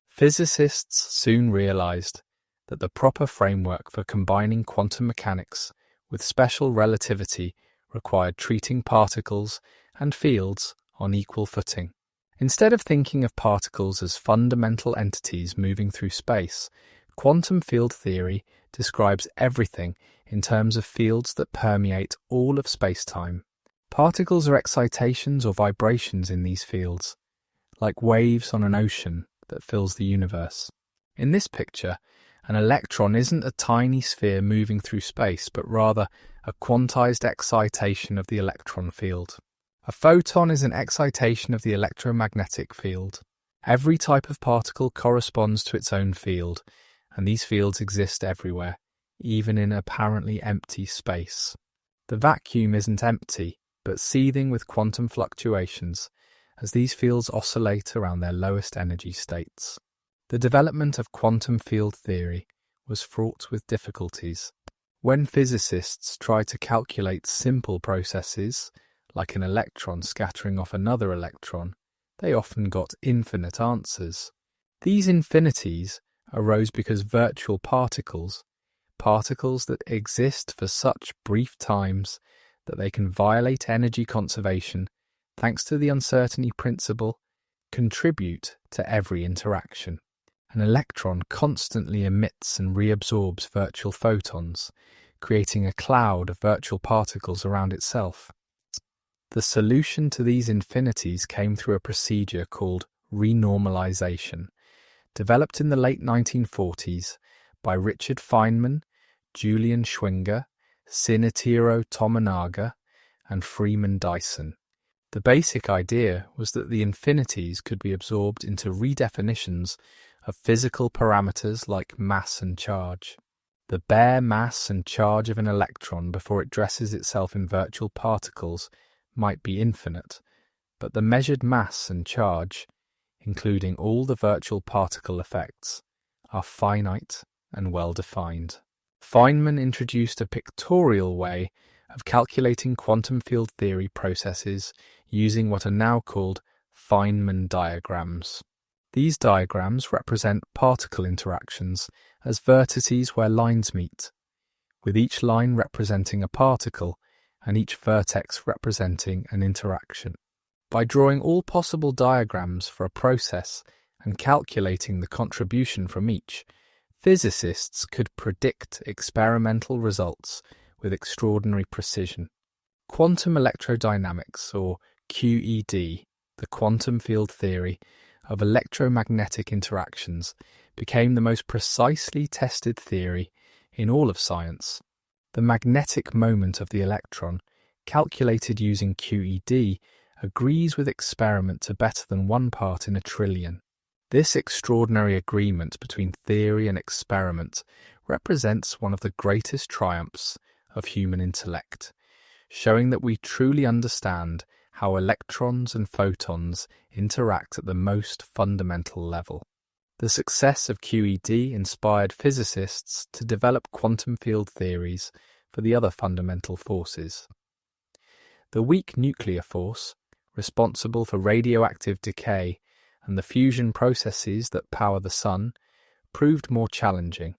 Physicists soon realized that the proper framework for combining quantum mechanics with special relativity required treating particles and fields on equal footing. Instead of thinking of particles as fundamental entities moving through space, quantum field theory describes everything in terms of fields that permeate all of space-time. Particles are excitations or vibrations in these fields, like waves on an ocean that fills the universe. In this picture, an electron isn't a tiny sphere moving through space, but rather a quantized excitation of the electron field. A photon is an excitation of the electromagnetic field. Every type of particle corresponds to its own field, and these fields exist everywhere, even in apparently empty space. The vacuum isn't empty, but seething with quantum fluctuations, as these fields oscillate around their lowest energy states. The development of quantum field theory was fraught with difficulties. When physicists tried to calculate simple processes, like an electron scattering off another electron, they often got infinite answers. These infinities arose because virtual particles that exist for such brief times that they can violate energy conservation thanks to the uncertainty principle, contribute to every interaction. An electron constantly emits and reabsorbs virtual photons, creating a cloud of virtual particles around itself. The solution to these infinities came through a procedure called renormalization, developed in the late 1940s by Richard Feynman, Julian Schwinger, Shinichiro Tominaga, and Freeman Dyson. The basic idea was that the infinities could be absorbed into redefinitions of physical parameters like mass and charge. The bare mass and charge of an electron before it dresses itself in virtual particles might be infinite, but the measured mass and charge, including all the virtual particle effects, are finite and well-defined. Feynman introduced a pictorial way of calculating quantum field theory processes using what are now called Feynman diagrams. These diagrams represent particle interactions as vertices where lines meet. with each line representing a particle and each vertex representing an interaction. By drawing all possible diagrams for a process and calculating the contribution from each, physicists could predict experimental results with extraordinary precision. Quantum electrodynamics, or QED, the quantum field theory of electromagnetic interactions, became the most precisely tested theory in all of science. The magnetic moment of the electron, calculated using QED, agrees with experiment to better than 1 part in a trillion. This extraordinary agreement between theory and experiment represents one of the greatest triumphs of human intellect, showing that we truly understand how electrons and photons interact at the most fundamental level. The success of QED inspired physicists to develop quantum field theories for the other fundamental forces. The weak nuclear force, responsible for radioactive decay and the fusion processes that power the sun, proved more challenging.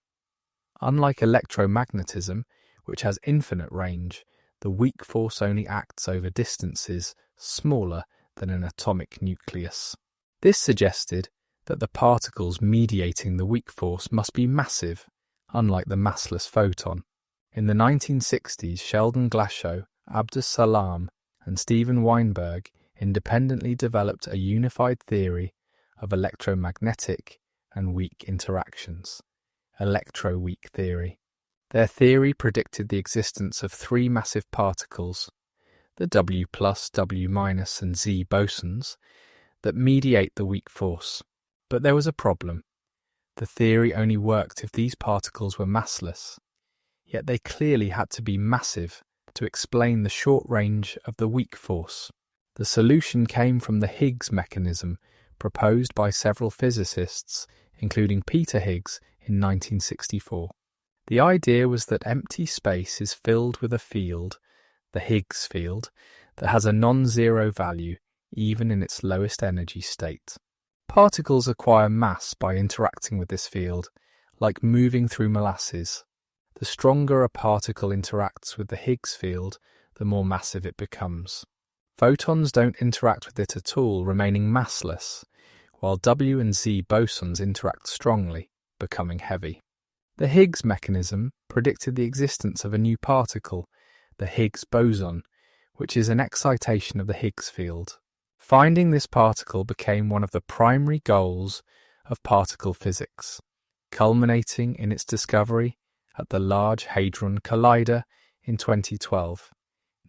Unlike electromagnetism, which has infinite range, the weak force only acts over distances smaller than an atomic nucleus. This suggested that the particles mediating the weak force must be massive, unlike the massless photon. In the 1960s, Sheldon Glashow, Abdus Salam, and Steven Weinberg independently developed a unified theory of electromagnetic and weak interactions, electroweak theory. Their theory predicted the existence of 3 massive particles, the W+, W-, and Z bosons, that mediate the weak force. But there was a problem. The theory only worked if these particles were massless, yet they clearly had to be massive to explain the short range of the weak force. The solution came from the Higgs mechanism proposed by several physicists, including Peter Higgs in 1964. The idea was that empty space is filled with a field, the Higgs field, that has a non-zero value even in its lowest energy state. Particles acquire mass by interacting with this field, like moving through molasses. The stronger a particle interacts with the Higgs field, the more massive it becomes. Photons don't interact with it at all, remaining massless, while W and Z bosons interact strongly, becoming heavy. The Higgs mechanism predicted the existence of a new particle, the Higgs boson, which is an excitation of the Higgs field. Finding this particle became one of the primary goals of particle physics, culminating in its discovery at the Large Hadron Collider in 2012,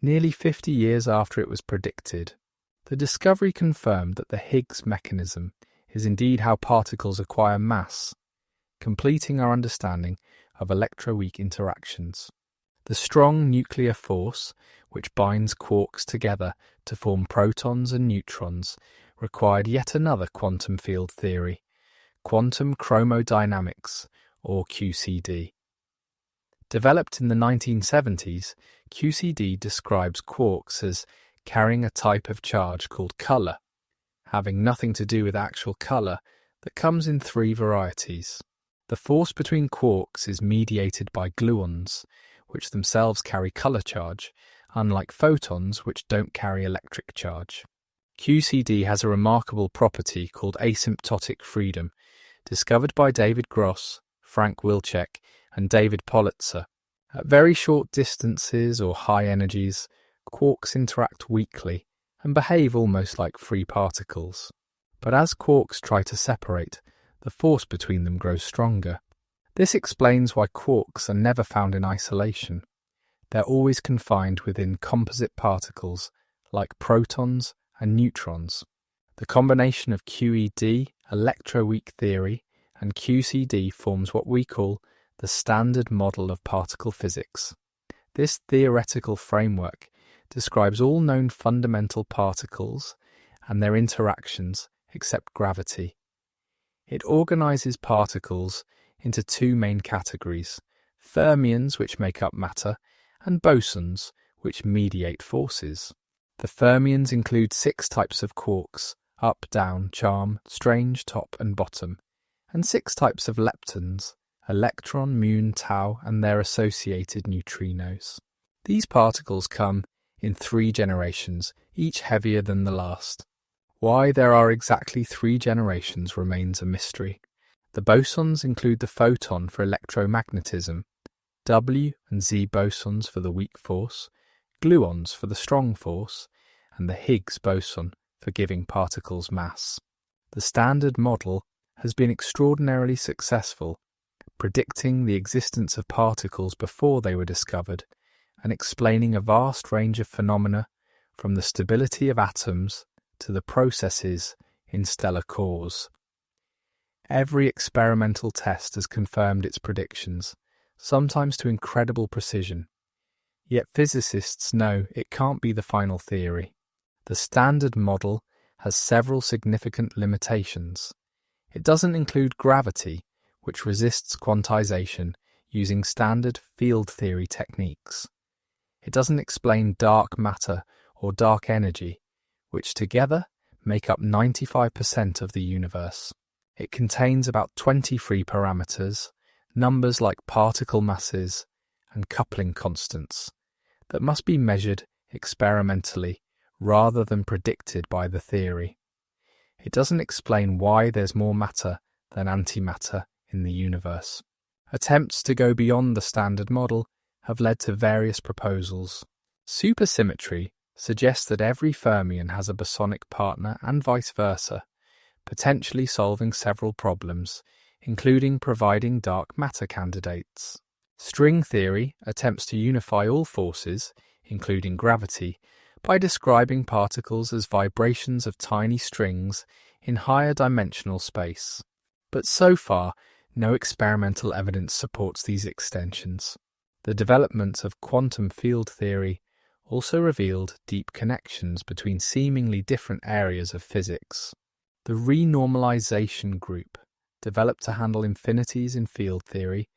nearly 50 years after it was predicted. The discovery confirmed that the Higgs mechanism is indeed how particles acquire mass, completing our understanding of electroweak interactions. The strong nuclear force, which binds quarks together to form protons and neutrons, required yet another quantum field theory, quantum chromodynamics, or QCD. Developed in the 1970s, QCD describes quarks as carrying a type of charge called color, having nothing to do with actual color, that comes in 3 varieties. The force between quarks is mediated by gluons, which themselves carry color charge, unlike photons which don't carry electric charge. QCD has a remarkable property called asymptotic freedom, discovered by David Gross, Frank Wilczek, and David Politzer. At very short distances or high energies, quarks interact weakly and behave almost like free particles. But as quarks try to separate, the force between them grows stronger. This explains why quarks are never found in isolation. They're always confined within composite particles like protons and neutrons. The combination of QED, electroweak theory, and QCD forms what we call the standard model of particle physics. This theoretical framework describes all known fundamental particles and their interactions except gravity. It organizes particles into 2 main categories: fermions, which make up matter, and bosons, which mediate forces. The fermions include 6 types of quarks: up, down, charm, strange, top and bottom, and 6 types of leptons: electron, muon, tau, and their associated neutrinos. These particles come in 3 generations, each heavier than the last. Why there are exactly 3 generations remains a mystery. The bosons include the photon for electromagnetism, W and Z bosons for the weak force, gluons for the strong force, and the Higgs boson for giving particles mass. The Standard Model has been extraordinarily successful, predicting the existence of particles before they were discovered and explaining a vast range of phenomena from the stability of atoms to the processes in stellar cores. Every experimental test has confirmed its predictions, sometimes to incredible precision. Yet physicists know it can't be the final theory. The Standard Model has several significant limitations. It doesn't include gravity, which resists quantization using standard field theory techniques. It doesn't explain dark matter or dark energy, which together make up 95% of the universe. It contains about 20 free parameters, numbers like particle masses and coupling constants, that must be measured experimentally rather than predicted by the theory. It doesn't explain why there's more matter than antimatter in the universe. Attempts to go beyond the Standard Model have led to various proposals. Supersymmetry suggests that every fermion has a bosonic partner and vice versa, potentially solving several problems, including providing dark matter candidates. String theory attempts to unify all forces, including gravity, by describing particles as vibrations of tiny strings in higher dimensional space. But so far, no experimental evidence supports these extensions. The development of quantum field theory also revealed deep connections between seemingly different areas of physics. The renormalization group, developed to handle infinities in field theory,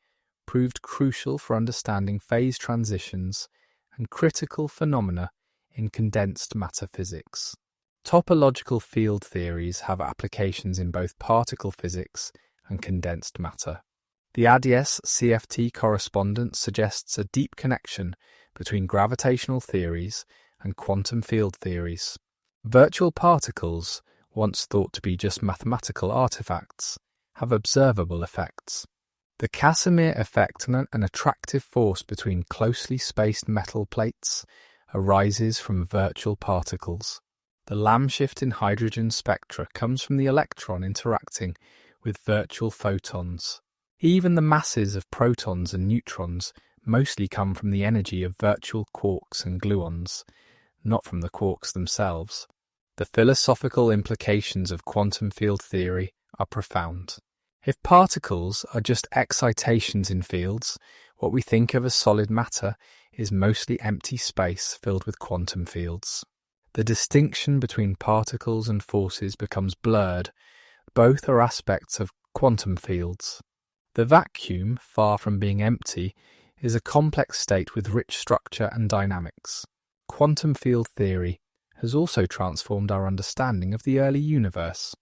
proved crucial for understanding phase transitions and critical phenomena in condensed matter physics. Topological field theories have applications in both particle physics and condensed matter. The ADS-CFT correspondence suggests a deep connection between gravitational theories and quantum field theories. Virtual particles, once thought to be just mathematical artifacts, have observable effects. The Casimir effect, an attractive force between closely spaced metal plates, arises from virtual particles. The Lamb shift in hydrogen spectra comes from the electron interacting with virtual photons. Even the masses of protons and neutrons mostly come from the energy of virtual quarks and gluons, not from the quarks themselves. The philosophical implications of quantum field theory are profound. If particles are just excitations in fields, what we think of as solid matter is mostly empty space filled with quantum fields. The distinction between particles and forces becomes blurred. Both are aspects of quantum fields. The vacuum, far from being empty, is a complex state with rich structure and dynamics. Quantum field theory has also transformed our understanding of the early universe.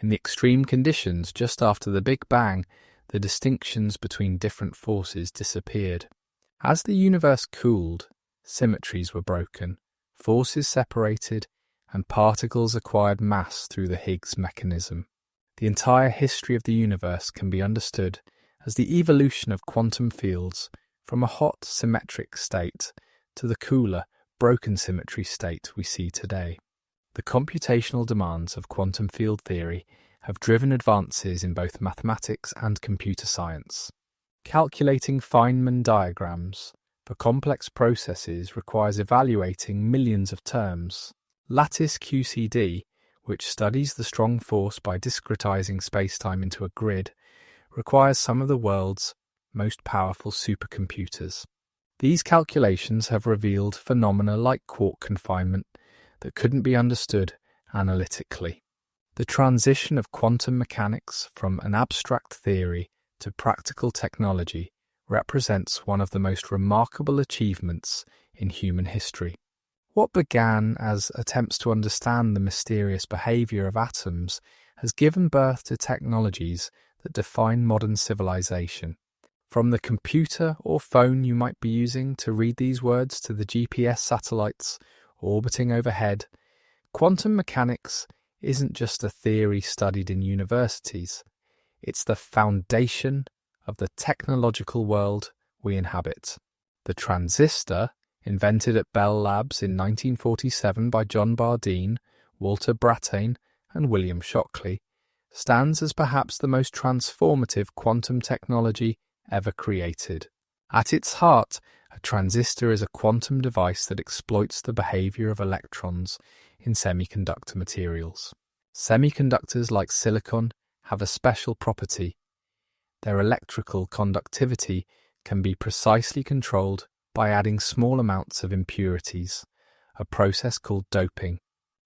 In the extreme conditions just after the Big Bang, the distinctions between different forces disappeared. As the universe cooled, symmetries were broken, forces separated, and particles acquired mass through the Higgs mechanism. The entire history of the universe can be understood as the evolution of quantum fields from a hot, symmetric state to the cooler, broken symmetry state we see today. The computational demands of quantum field theory have driven advances in both mathematics and computer science. Calculating Feynman diagrams for complex processes requires evaluating millions of terms. Lattice QCD, which studies the strong force by discretizing spacetime into a grid, requires some of the world's most powerful supercomputers. These calculations have revealed phenomena like quark confinement that couldn't be understood analytically. The transition of quantum mechanics from an abstract theory to practical technology represents one of the most remarkable achievements in human history. What began as attempts to understand the mysterious behavior of atoms has given birth to technologies that define modern civilization. From the computer or phone you might be using to read these words to the GPS satellites orbiting overhead, quantum mechanics isn't just a theory studied in universities. It's the foundation of the technological world we inhabit. The transistor, invented at Bell Labs in 1947 by John Bardeen, Walter Brattain, and William Shockley, stands as perhaps the most transformative quantum technology ever created. At its heart, a transistor is a quantum device that exploits the behavior of electrons in semiconductor materials. Semiconductors like silicon have a special property. Their electrical conductivity can be precisely controlled by adding small amounts of impurities, a process called doping.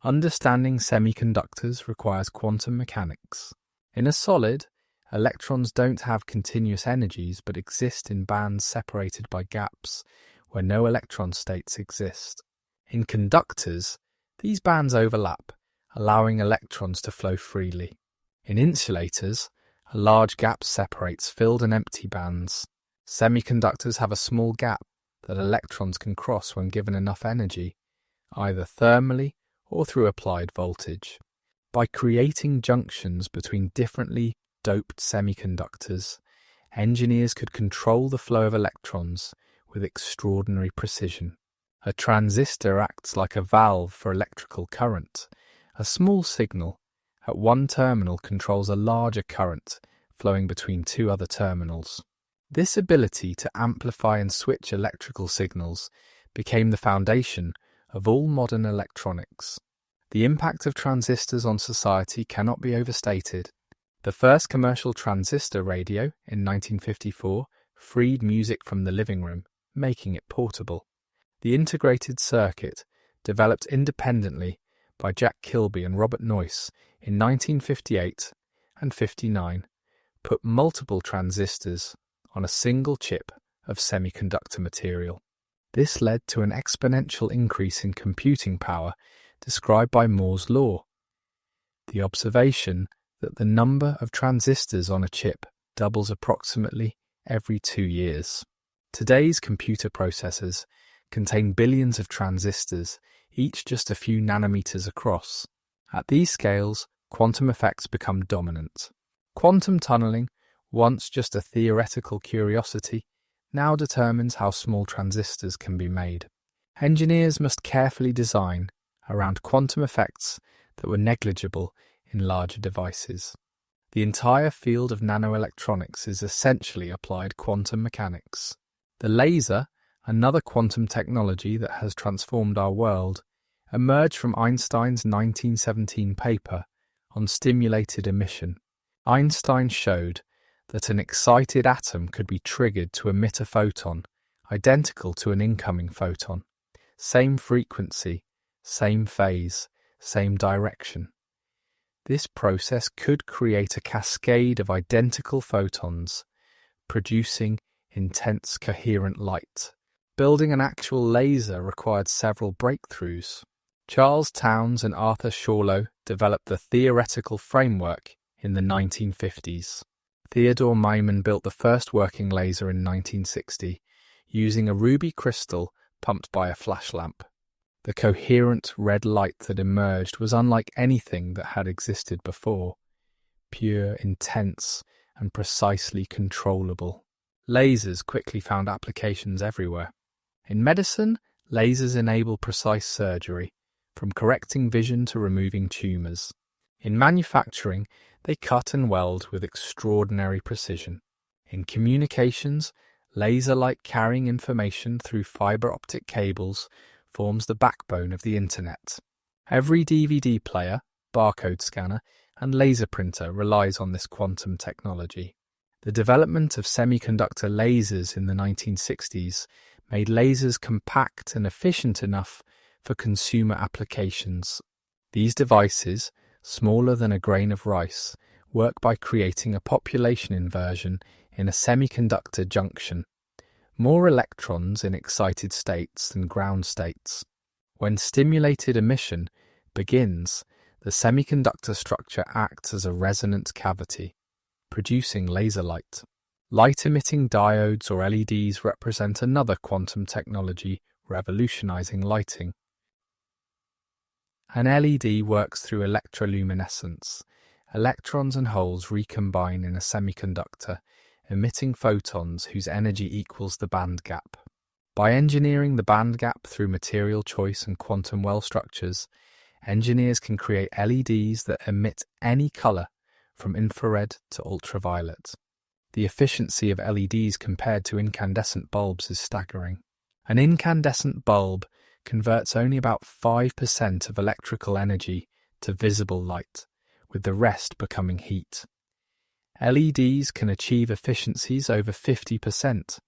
Understanding semiconductors requires quantum mechanics. In a solid, electrons don't have continuous energies but exist in bands separated by gaps where no electron states exist. In conductors, these bands overlap, allowing electrons to flow freely. In insulators, a large gap separates filled and empty bands. Semiconductors have a small gap that electrons can cross when given enough energy, either thermally or through applied voltage. By creating junctions between differently doped semiconductors, engineers could control the flow of electrons with extraordinary precision. A transistor acts like a valve for electrical current. A small signal at one terminal controls a larger current flowing between two other terminals. This ability to amplify and switch electrical signals became the foundation of all modern electronics. The impact of transistors on society cannot be overstated. The first commercial transistor radio in 1954 freed music from the living room, making it portable. The integrated circuit, developed independently by Jack Kilby and Robert Noyce in 1958 and 59, put multiple transistors on a single chip of semiconductor material. This led to an exponential increase in computing power described by Moore's law. The observation that the number of transistors on a chip doubles approximately every 2 years. Today's computer processors contain billions of transistors, each just a few nanometers across. At these scales, quantum effects become dominant. Quantum tunneling, once just a theoretical curiosity, now determines how small transistors can be made. Engineers must carefully design around quantum effects that were negligible in larger devices. The entire field of nanoelectronics is essentially applied quantum mechanics. The laser, another quantum technology that has transformed our world, emerged from Einstein's 1917 paper on stimulated emission. Einstein showed that an excited atom could be triggered to emit a photon, identical to an incoming photon. Same frequency, same phase, same direction. This process could create a cascade of identical photons, producing intense coherent light. Building an actual laser required several breakthroughs. Charles Townes and Arthur Schawlow developed the theoretical framework in the 1950s. Theodore Maiman built the first working laser in 1960, using a ruby crystal pumped by a flash lamp. The coherent red light that emerged was unlike anything that had existed before, pure, intense, and precisely controllable. Lasers quickly found applications everywhere. In medicine, lasers enable precise surgery, from correcting vision to removing tumours. In manufacturing, they cut and weld with extraordinary precision. In communications, laser light carrying information through fibre optic cables forms the backbone of the internet. Every DVD player, barcode scanner, and laser printer relies on this quantum technology. The development of semiconductor lasers in the 1960s made lasers compact and efficient enough for consumer applications. These devices, smaller than a grain of rice, work by creating a population inversion in a semiconductor junction. More electrons in excited states than ground states. When stimulated emission begins, the semiconductor structure acts as a resonant cavity, producing laser light. Light-emitting diodes or LEDs represent another quantum technology revolutionizing lighting. An LED works through electroluminescence. Electrons and holes recombine in a semiconductor, emitting photons whose energy equals the band gap. By engineering the band gap through material choice and quantum well structures, engineers can create LEDs that emit any color from infrared to ultraviolet. The efficiency of LEDs compared to incandescent bulbs is staggering. An incandescent bulb converts only about 5% of electrical energy to visible light, with the rest becoming heat. LEDs can achieve efficiencies over 50%.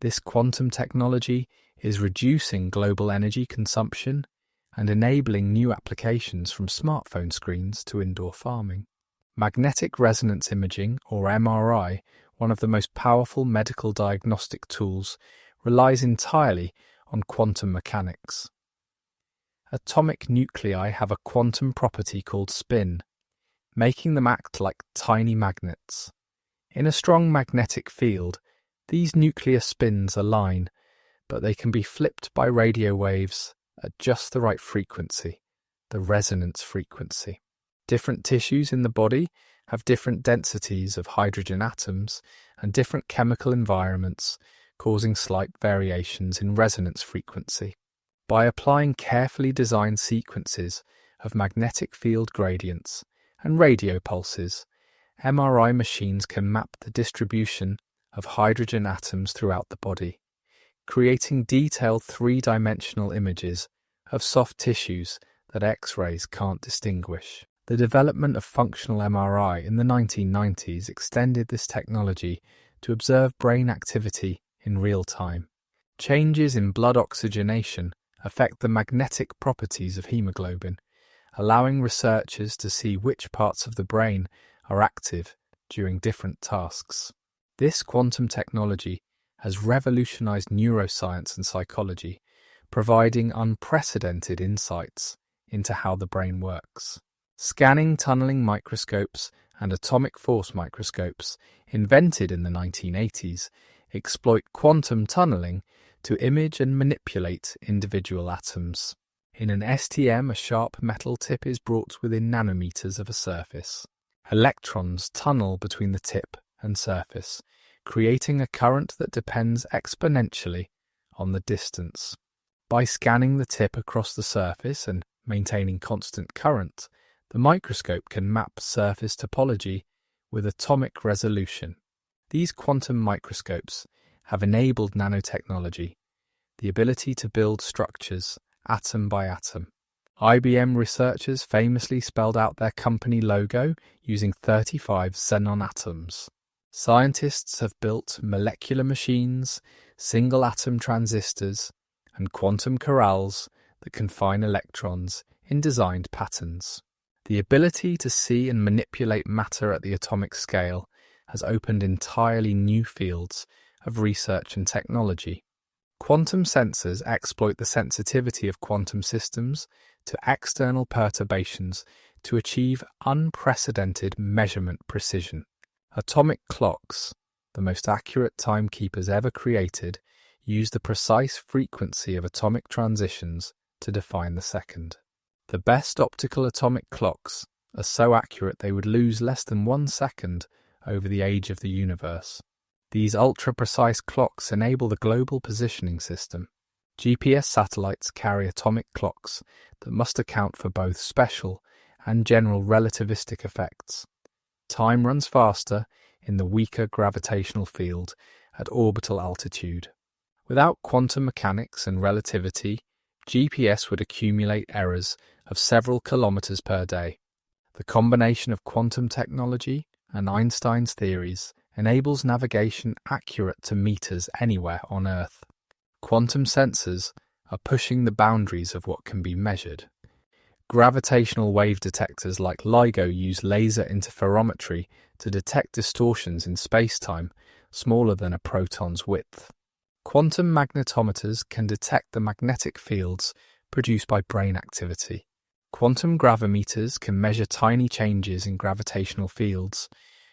This quantum technology is reducing global energy consumption and enabling new applications from smartphone screens to indoor farming. Magnetic resonance imaging, or MRI, one of the most powerful medical diagnostic tools, relies entirely on quantum mechanics. Atomic nuclei have a quantum property called spin, making them act like tiny magnets. In a strong magnetic field, these nuclear spins align, but they can be flipped by radio waves at just the right frequency, the resonance frequency. Different tissues in the body have different densities of hydrogen atoms and different chemical environments, causing slight variations in resonance frequency. By applying carefully designed sequences of magnetic field gradients and radio pulses, MRI machines can map the distribution of hydrogen atoms throughout the body, creating detailed three-dimensional images of soft tissues that X-rays can't distinguish. The development of functional MRI in the 1990s extended this technology to observe brain activity in real time. Changes in blood oxygenation affect the magnetic properties of hemoglobin, allowing researchers to see which parts of the brain are active during different tasks. This quantum technology has revolutionized neuroscience and psychology, providing unprecedented insights into how the brain works. Scanning tunneling microscopes and atomic force microscopes, invented in the 1980s, exploit quantum tunneling to image and manipulate individual atoms. In an STM, a sharp metal tip is brought within nanometers of a surface. Electrons tunnel between the tip and surface, creating a current that depends exponentially on the distance. By scanning the tip across the surface and maintaining constant current, the microscope can map surface topology with atomic resolution. These quantum microscopes have enabled nanotechnology, the ability to build structures atom by atom. IBM researchers famously spelled out their company logo using 35 xenon atoms. Scientists have built molecular machines, single-atom transistors, and quantum corrals that confine electrons in designed patterns. The ability to see and manipulate matter at the atomic scale has opened entirely new fields of research and technology. Quantum sensors exploit the sensitivity of quantum systems to external perturbations to achieve unprecedented measurement precision. Atomic clocks, the most accurate timekeepers ever created, use the precise frequency of atomic transitions to define the second. The best optical atomic clocks are so accurate they would lose less than 1 second over the age of the universe. These ultra-precise clocks enable the global positioning system. GPS satellites carry atomic clocks that must account for both special and general relativistic effects. Time runs faster in the weaker gravitational field at orbital altitude. Without quantum mechanics and relativity, GPS would accumulate errors of several kilometers per day. The combination of quantum technology and Einstein's theories enables navigation accurate to meters anywhere on Earth. Quantum sensors are pushing the boundaries of what can be measured. Gravitational wave detectors like LIGO use laser interferometry to detect distortions in space-time smaller than a proton's width. Quantum magnetometers can detect the magnetic fields produced by brain activity. Quantum gravimeters can measure tiny changes in gravitational fields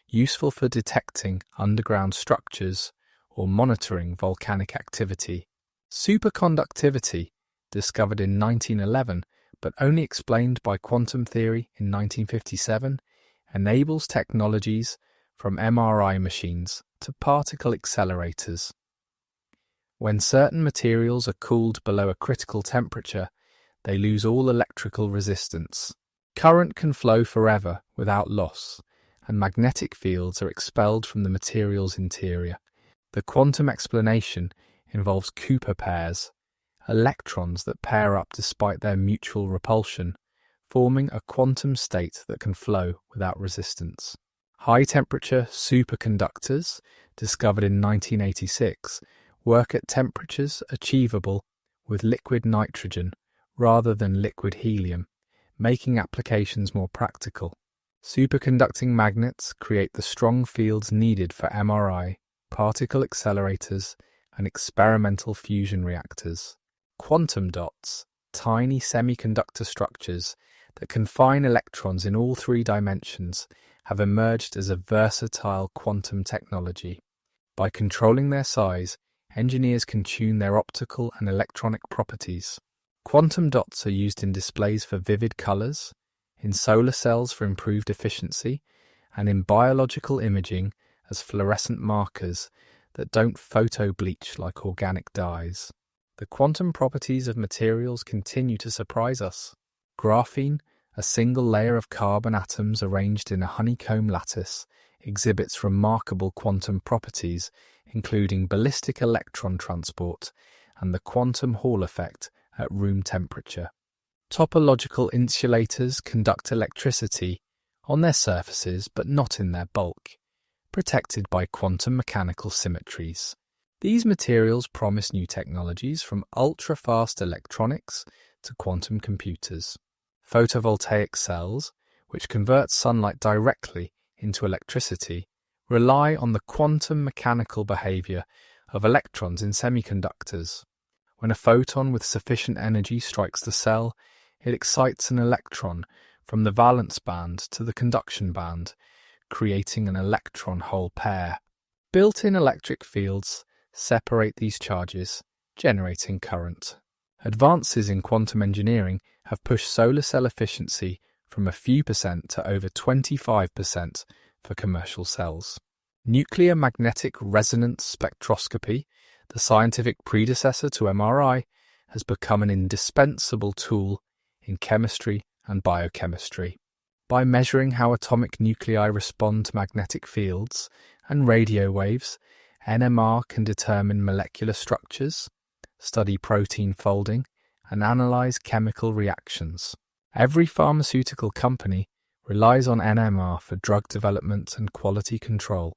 useful for detecting underground structures or monitoring volcanic activity. Superconductivity, discovered in 1911 but only explained by quantum theory in 1957, enables technologies from MRI machines to particle accelerators. When certain materials are cooled below a critical temperature, they lose all electrical resistance. Current can flow forever without loss, and magnetic fields are expelled from the material's interior. The quantum explanation involves Cooper pairs, electrons that pair up despite their mutual repulsion, forming a quantum state that can flow without resistance. High-temperature superconductors, discovered in 1986, work at temperatures achievable with liquid nitrogen rather than liquid helium, making applications more practical. Superconducting magnets create the strong fields needed for MRI, particle accelerators, and experimental fusion reactors. Quantum dots, tiny semiconductor structures that confine electrons in all three dimensions, have emerged as a versatile quantum technology. By controlling their size, engineers can tune their optical and electronic properties. Quantum dots are used in displays for vivid colors, in solar cells for improved efficiency, and in biological imaging as fluorescent markers that don't photo-bleach like organic dyes. The quantum properties of materials continue to surprise us. Graphene, a single layer of carbon atoms arranged in a honeycomb lattice, exhibits remarkable quantum properties, including ballistic electron transport and the quantum Hall effect at room temperature. Topological insulators conduct electricity on their surfaces but not in their bulk, protected by quantum mechanical symmetries. These materials promise new technologies from ultra-fast electronics to quantum computers. Photovoltaic cells, which convert sunlight directly into electricity, rely on the quantum mechanical behavior of electrons in semiconductors. When a photon with sufficient energy strikes the cell, it excites an electron from the valence band to the conduction band, creating an electron-hole pair. Built-in electric fields separate these charges, generating current. Advances in quantum engineering have pushed solar cell efficiency from a few percent to over 25% for commercial cells. Nuclear magnetic resonance spectroscopy, the scientific predecessor to MRI, has become an indispensable tool in chemistry and biochemistry. By measuring how atomic nuclei respond to magnetic fields and radio waves, NMR can determine molecular structures, study protein folding, and analyze chemical reactions. Every pharmaceutical company relies on NMR for drug development and quality control.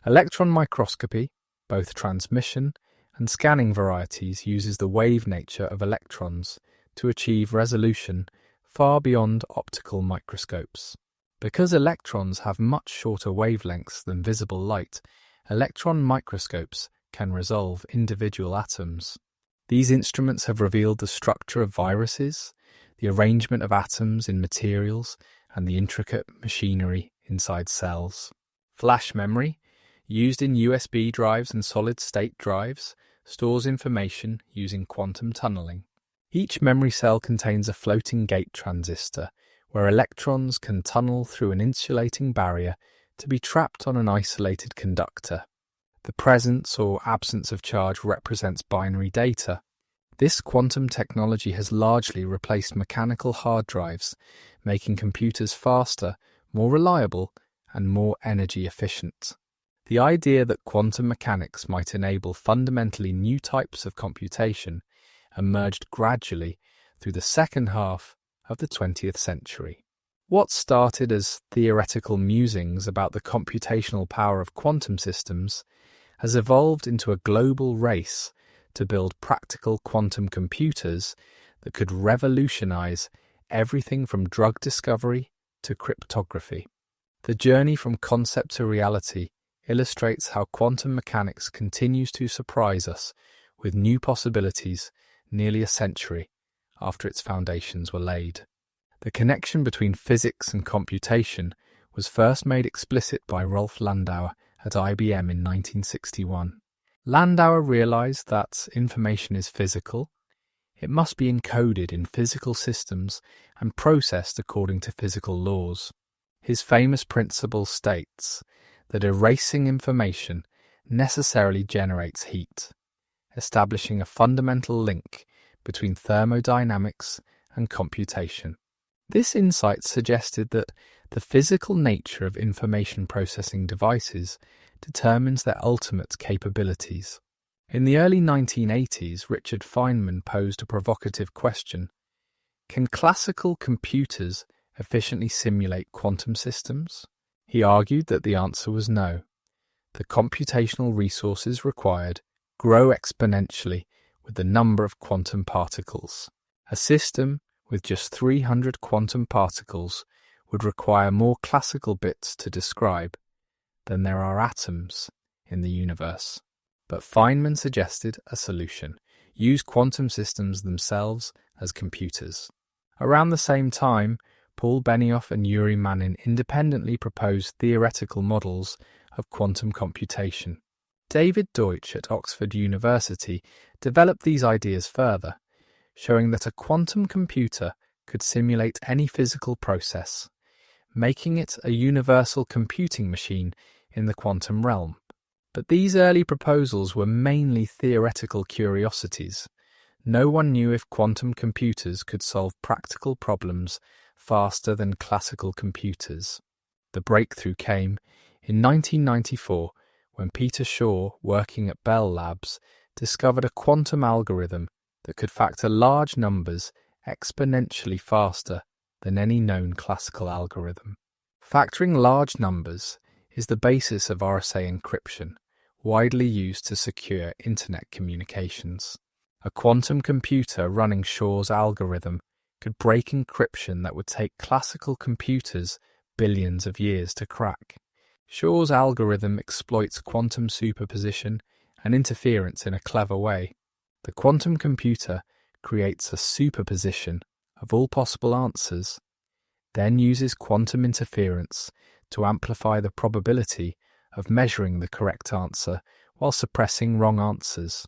Electron microscopy, both transmission and scanning varieties, uses the wave nature of electrons to achieve resolution far beyond optical microscopes. Because electrons have much shorter wavelengths than visible light, electron microscopes can resolve individual atoms. These instruments have revealed the structure of viruses, the arrangement of atoms in materials, and the intricate machinery inside cells. Flash memory, used in USB drives and solid-state drives, stores information using quantum tunneling. Each memory cell contains a floating gate transistor, where electrons can tunnel through an insulating barrier to be trapped on an isolated conductor. The presence or absence of charge represents binary data. This quantum technology has largely replaced mechanical hard drives, making computers faster, more reliable, and more energy efficient. The idea that quantum mechanics might enable fundamentally new types of computation emerged gradually through the second half of the 20th century. What started as theoretical musings about the computational power of quantum systems has evolved into a global race to build practical quantum computers that could revolutionize everything from drug discovery to cryptography. The journey from concept to reality illustrates how quantum mechanics continues to surprise us with new possibilities nearly a century after its foundations were laid. The connection between physics and computation was first made explicit by Rolf Landauer at IBM in 1961. Landauer realized that information is physical. It must be encoded in physical systems and processed according to physical laws. His famous principle states that erasing information necessarily generates heat, establishing a fundamental link between thermodynamics and computation. This insight suggested that the physical nature of information processing devices determines their ultimate capabilities. In the early 1980s, Richard Feynman posed a provocative question: can classical computers efficiently simulate quantum systems? He argued that the answer was no. The computational resources required grow exponentially with the number of quantum particles. A system with just 300 quantum particles would require more classical bits to describe than there are atoms in the universe. But Feynman suggested a solution: use quantum systems themselves as computers. Around the same time, Paul Benioff and Yuri Manin independently proposed theoretical models of quantum computation. David Deutsch at Oxford University developed these ideas further, showing that a quantum computer could simulate any physical process, making it a universal computing machine in the quantum realm. But these early proposals were mainly theoretical curiosities. No one knew if quantum computers could solve practical problems faster than classical computers. The breakthrough came in 1994 when Peter Shor, working at Bell Labs, discovered a quantum algorithm that could factor large numbers exponentially faster than any known classical algorithm. Factoring large numbers is the basis of RSA encryption, widely used to secure internet communications. A quantum computer running Shor's algorithm could break encryption that would take classical computers billions of years to crack. Shor's algorithm exploits quantum superposition and interference in a clever way. The quantum computer creates a superposition of all possible answers, then uses quantum interference to amplify the probability of measuring the correct answer while suppressing wrong answers.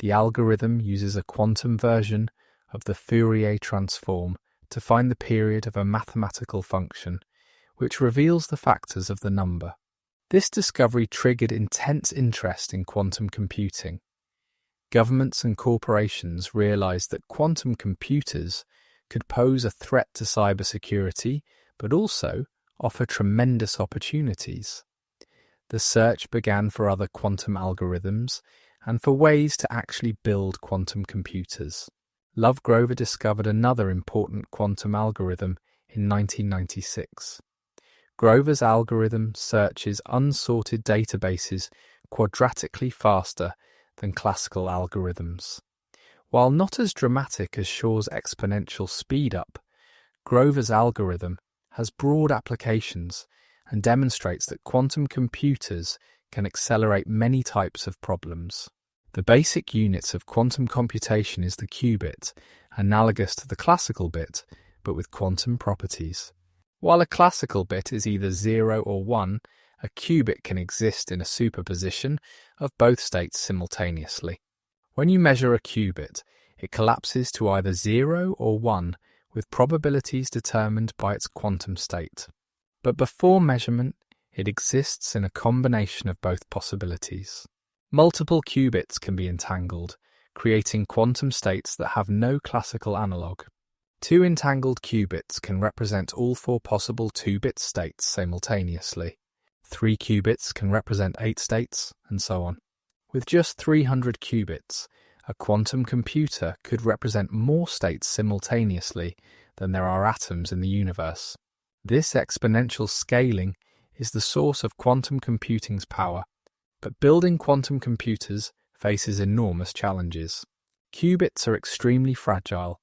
The algorithm uses a quantum version of the Fourier transform to find the period of a mathematical function, which reveals the factors of the number. This discovery triggered intense interest in quantum computing. Governments and corporations realized that quantum computers could pose a threat to cybersecurity, but also offer tremendous opportunities. The search began for other quantum algorithms and for ways to actually build quantum computers. Lovegrover discovered another important quantum algorithm in 1996. Grover's algorithm searches unsorted databases quadratically faster than classical algorithms. While not as dramatic as Shor's exponential speed-up, Grover's algorithm has broad applications and demonstrates that quantum computers can accelerate many types of problems. The basic unit of quantum computation is the qubit, analogous to the classical bit, but with quantum properties. While a classical bit is either 0 or 1, a qubit can exist in a superposition of both states simultaneously. When you measure a qubit, it collapses to either 0 or 1 with probabilities determined by its quantum state. But before measurement, it exists in a combination of both possibilities. Multiple qubits can be entangled, creating quantum states that have no classical analog. 2 entangled qubits can represent all 4 possible 2-bit states simultaneously. 3 qubits can represent 8 states, and so on. With just 300 qubits, a quantum computer could represent more states simultaneously than there are atoms in the universe. This exponential scaling is the source of quantum computing's power, but building quantum computers faces enormous challenges. Qubits are extremely fragile.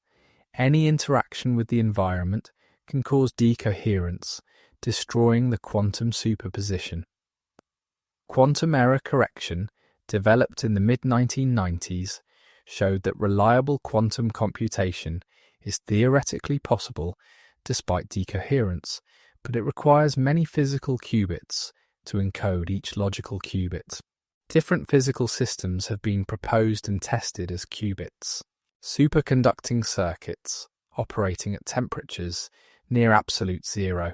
Any interaction with the environment can cause decoherence, destroying the quantum superposition. Quantum error correction, developed in the mid-1990s, showed that reliable quantum computation is theoretically possible despite decoherence, but it requires many physical qubits to encode each logical qubit. Different physical systems have been proposed and tested as qubits. Superconducting circuits, operating at temperatures near absolute zero,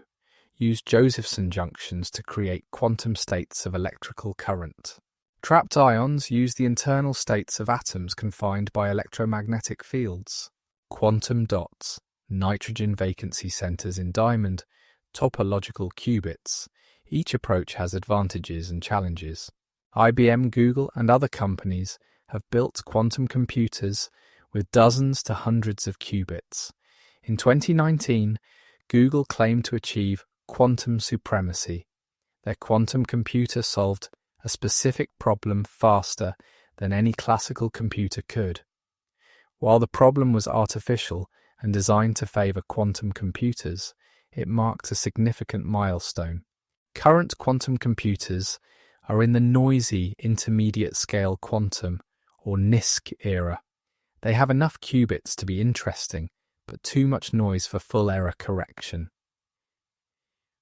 use Josephson junctions to create quantum states of electrical current. Trapped ions use the internal states of atoms confined by electromagnetic fields. Quantum dots, nitrogen vacancy centers in diamond, topological qubits. Each approach has advantages and challenges. IBM, Google, and other companies have built quantum computers with dozens to hundreds of qubits. In 2019, Google claimed to achieve quantum supremacy. Their quantum computer solved a specific problem faster than any classical computer could. While the problem was artificial and designed to favor quantum computers, it marked a significant milestone. Current quantum computers are in the noisy intermediate-scale quantum, or NISQ era. They have enough qubits to be interesting, but too much noise for full error correction.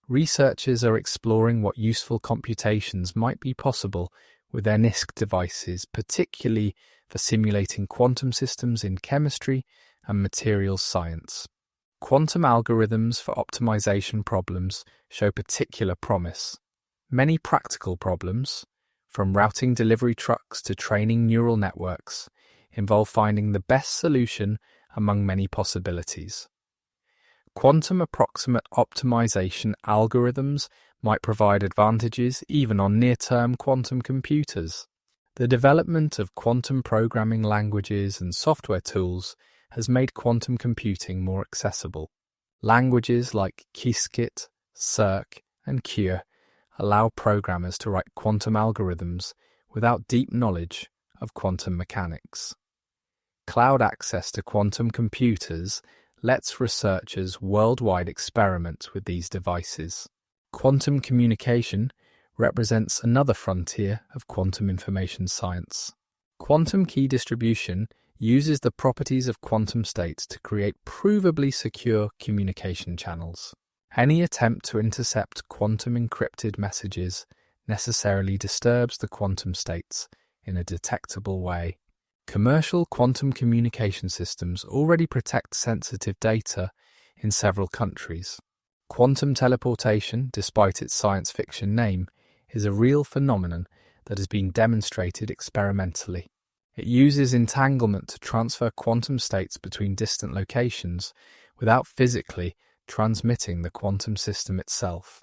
Researchers are exploring what useful computations might be possible with their NISQ devices, particularly for simulating quantum systems in chemistry and materials science. Quantum algorithms for optimization problems show particular promise. Many practical problems, from routing delivery trucks to training neural networks, involve finding the best solution among many possibilities. Quantum approximate optimization algorithms might provide advantages even on near-term quantum computers. The development of quantum programming languages and software tools has made quantum computing more accessible. Languages like Qiskit, Cirq, and Qt allow programmers to write quantum algorithms without deep knowledge of quantum mechanics. Cloud access to quantum computers lets researchers worldwide experiment with these devices. Quantum communication represents another frontier of quantum information science. Quantum key distribution uses the properties of quantum states to create provably secure communication channels. Any attempt to intercept quantum encrypted messages necessarily disturbs the quantum states in a detectable way. Commercial quantum communication systems already protect sensitive data in several countries. Quantum teleportation, despite its science fiction name, is a real phenomenon that has been demonstrated experimentally. It uses entanglement to transfer quantum states between distant locations without physically transmitting the quantum system itself.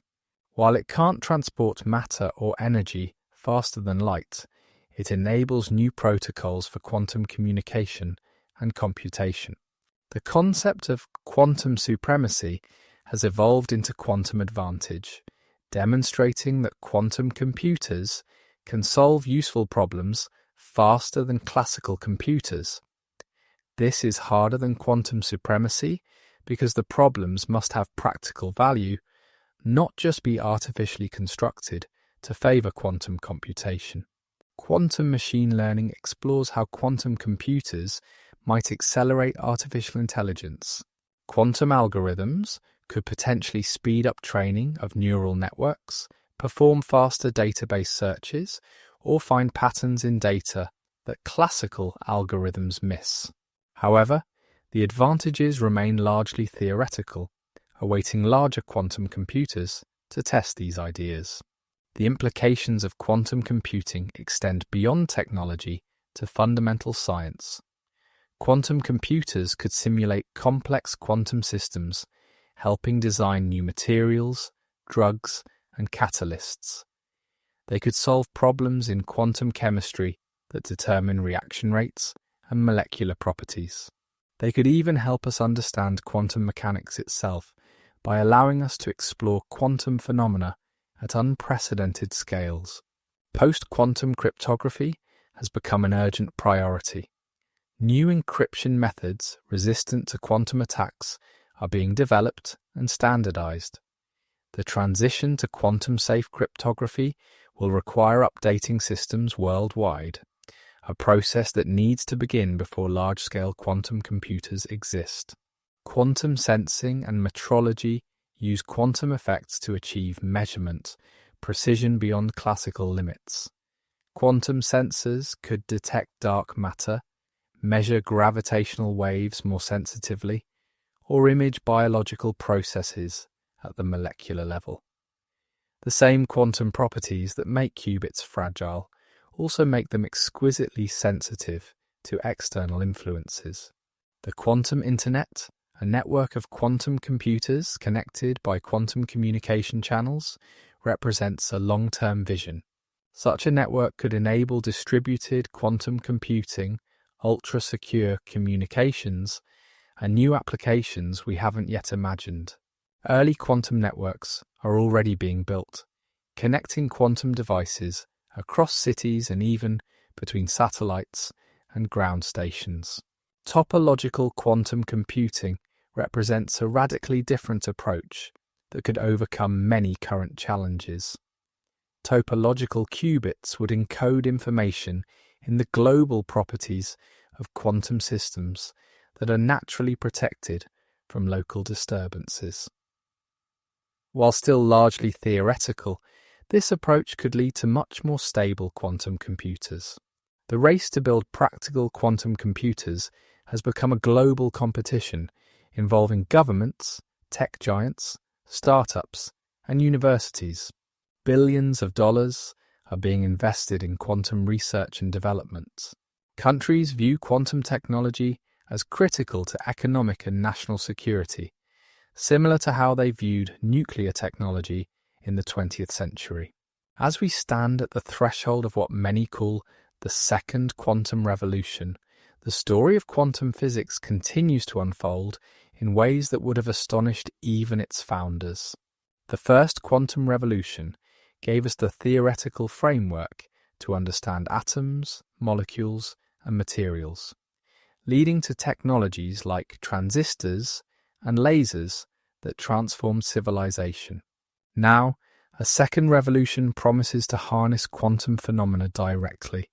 While it can't transport matter or energy faster than light, it enables new protocols for quantum communication and computation. The concept of quantum supremacy has evolved into quantum advantage, demonstrating that quantum computers can solve useful problems faster than classical computers. This is harder than quantum supremacy because the problems must have practical value, not just be artificially constructed to favor quantum computation. Quantum machine learning explores how quantum computers might accelerate artificial intelligence. Quantum algorithms could potentially speed up training of neural networks, perform faster database searches, or find patterns in data that classical algorithms miss. However, the advantages remain largely theoretical, awaiting larger quantum computers to test these ideas. The implications of quantum computing extend beyond technology to fundamental science. Quantum computers could simulate complex quantum systems, helping design new materials, drugs, and catalysts. They could solve problems in quantum chemistry that determine reaction rates and molecular properties. They could even help us understand quantum mechanics itself by allowing us to explore quantum phenomena at unprecedented scales. Post-quantum cryptography has become an urgent priority. New encryption methods resistant to quantum attacks are being developed and standardized. The transition to quantum-safe cryptography will require updating systems worldwide, a process that needs to begin before large-scale quantum computers exist. Quantum sensing and metrology use quantum effects to achieve measurement, precision beyond classical limits. Quantum sensors could detect dark matter, measure gravitational waves more sensitively, or image biological processes at the molecular level. The same quantum properties that make qubits fragile also make them exquisitely sensitive to external influences. The quantum internet, a network of quantum computers connected by quantum communication channels, represents a long-term vision. Such a network could enable distributed quantum computing, ultra-secure communications, and new applications we haven't yet imagined. Early quantum networks are already being built, connecting quantum devices across cities and even between satellites and ground stations. Topological quantum computing represents a radically different approach that could overcome many current challenges. Topological qubits would encode information in the global properties of quantum systems that are naturally protected from local disturbances. While still largely theoretical, this approach could lead to much more stable quantum computers. The race to build practical quantum computers has become a global competition involving governments, tech giants, startups, and universities. Billions of dollars are being invested in quantum research and development. Countries view quantum technology as critical to economic and national security, similar to how they viewed nuclear technology in the 20th century. As we stand at the threshold of what many call the second quantum revolution, the story of quantum physics continues to unfold in ways that would have astonished even its founders. The first quantum revolution gave us the theoretical framework to understand atoms, molecules, and materials, leading to technologies like transistors and lasers that transformed civilization. Now, a second revolution promises to harness quantum phenomena directly,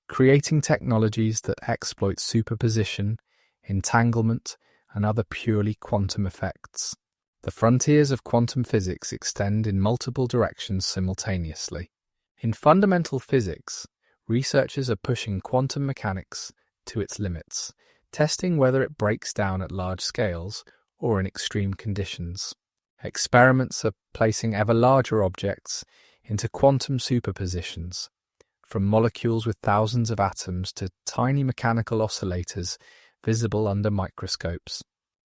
creating technologies that exploit superposition, entanglement, and other purely quantum effects. The frontiers of quantum physics extend in multiple directions simultaneously. In fundamental physics, researchers are pushing quantum mechanics to its limits, testing whether it breaks down at large scales or in extreme conditions. Experiments are placing ever larger objects into quantum superpositions, from molecules with thousands of atoms to tiny mechanical oscillators visible under microscopes.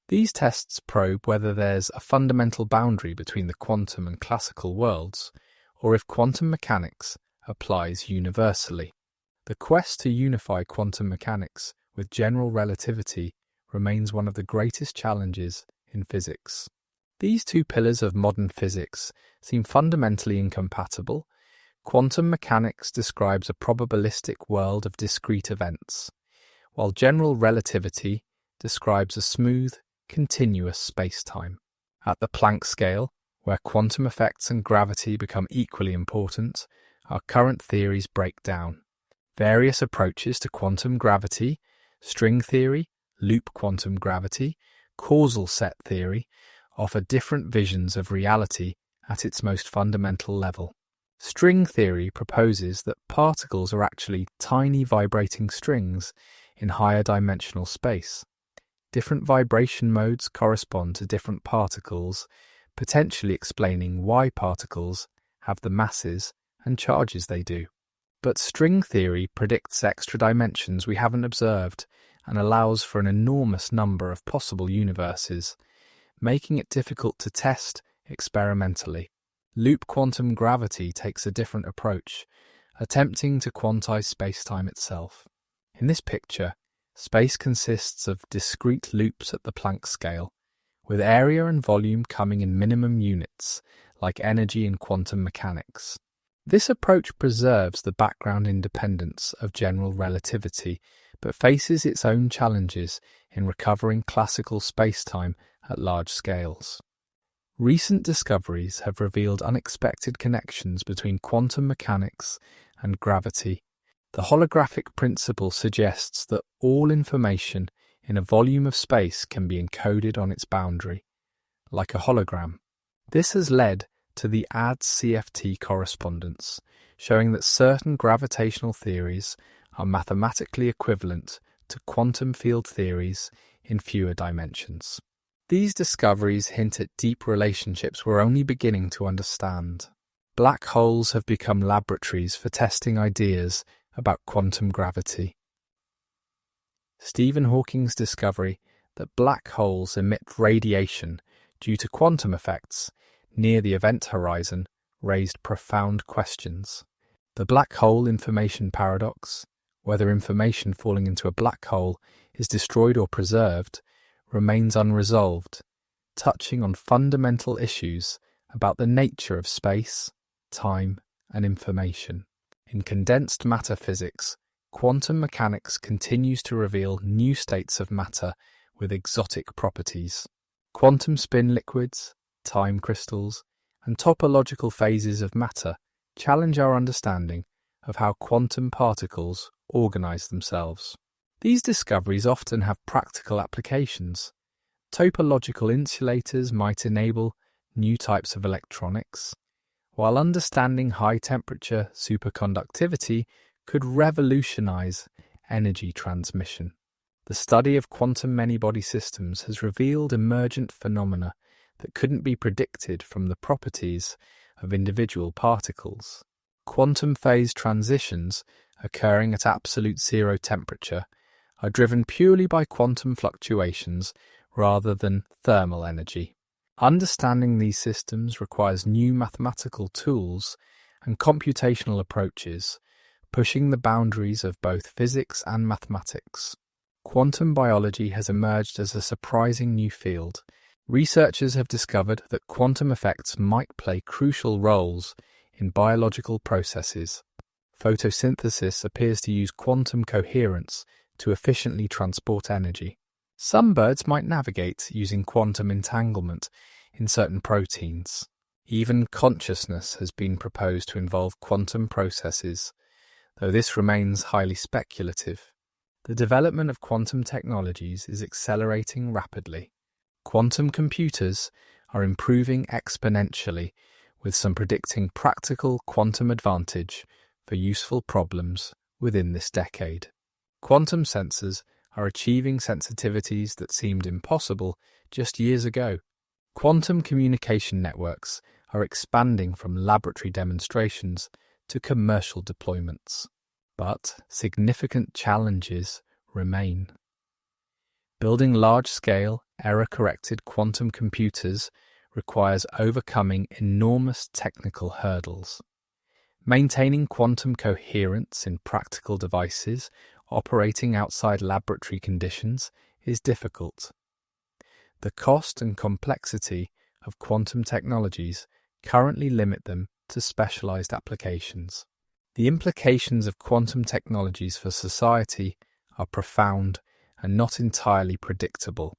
These tests probe whether there's a fundamental boundary between the quantum and classical worlds, or if quantum mechanics applies universally. The quest to unify quantum mechanics with general relativity remains one of the greatest challenges in physics. These two pillars of modern physics seem fundamentally incompatible. Quantum mechanics describes a probabilistic world of discrete events, while general relativity describes a smooth, continuous space-time. At the Planck scale, where quantum effects and gravity become equally important, our current theories break down. Various approaches to quantum gravity, string theory, loop quantum gravity, causal set theory, offer different visions of reality at its most fundamental level. String theory proposes that particles are actually tiny vibrating strings in higher dimensional space. Different vibration modes correspond to different particles, potentially explaining why particles have the masses and charges they do. But string theory predicts extra dimensions we haven't observed and allows for an enormous number of possible universes, making it difficult to test experimentally. Loop quantum gravity takes a different approach, attempting to quantize space-time itself. In this picture, space consists of discrete loops at the Planck scale, with area and volume coming in minimum units, like energy in quantum mechanics. This approach preserves the background independence of general relativity, but faces its own challenges in recovering classical space-time at large scales. Recent discoveries have revealed unexpected connections between quantum mechanics and gravity. The holographic principle suggests that all information in a volume of space can be encoded on its boundary, like a hologram. This has led to the ADS-CFT correspondence, showing that certain gravitational theories are mathematically equivalent to quantum field theories in fewer dimensions. These discoveries hint at deep relationships we're only beginning to understand. Black holes have become laboratories for testing ideas about quantum gravity. Stephen Hawking's discovery that black holes emit radiation due to quantum effects near the event horizon raised profound questions. The black hole information paradox, whether information falling into a black hole is destroyed or preserved, remains unresolved, touching on fundamental issues about the nature of space, time, and information. In condensed matter physics, quantum mechanics continues to reveal new states of matter with exotic properties. Quantum spin liquids, time crystals, and topological phases of matter challenge our understanding of how quantum particles organize themselves. These discoveries often have practical applications. Topological insulators might enable new types of electronics, while understanding high-temperature superconductivity could revolutionize energy transmission. The study of quantum many-body systems has revealed emergent phenomena that couldn't be predicted from the properties of individual particles. Quantum phase transitions occurring at absolute zero temperature are driven purely by quantum fluctuations rather than thermal energy. Understanding these systems requires new mathematical tools and computational approaches, pushing the boundaries of both physics and mathematics. Quantum biology has emerged as a surprising new field. Researchers have discovered that quantum effects might play crucial roles in biological processes. Photosynthesis appears to use quantum coherence to efficiently transport energy. Some birds might navigate using quantum entanglement in certain proteins. Even consciousness has been proposed to involve quantum processes, though this remains highly speculative. The development of quantum technologies is accelerating rapidly. Quantum computers are improving exponentially, with some predicting practical quantum advantage for useful problems within this decade. Quantum sensors are achieving sensitivities that seemed impossible just years ago. Quantum communication networks are expanding from laboratory demonstrations to commercial deployments. But significant challenges remain. Building large-scale, error-corrected quantum computers requires overcoming enormous technical hurdles. Maintaining quantum coherence in practical devices operating outside laboratory conditions is difficult. The cost and complexity of quantum technologies currently limit them to specialized applications. The implications of quantum technologies for society are profound and not entirely predictable.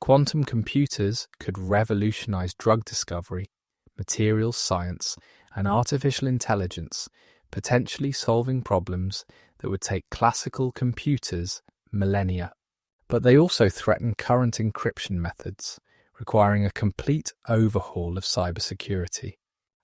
Quantum computers could revolutionize drug discovery, materials science, and artificial intelligence, potentially solving problems that would take classical computers millennia. But they also threaten current encryption methods, requiring a complete overhaul of cybersecurity.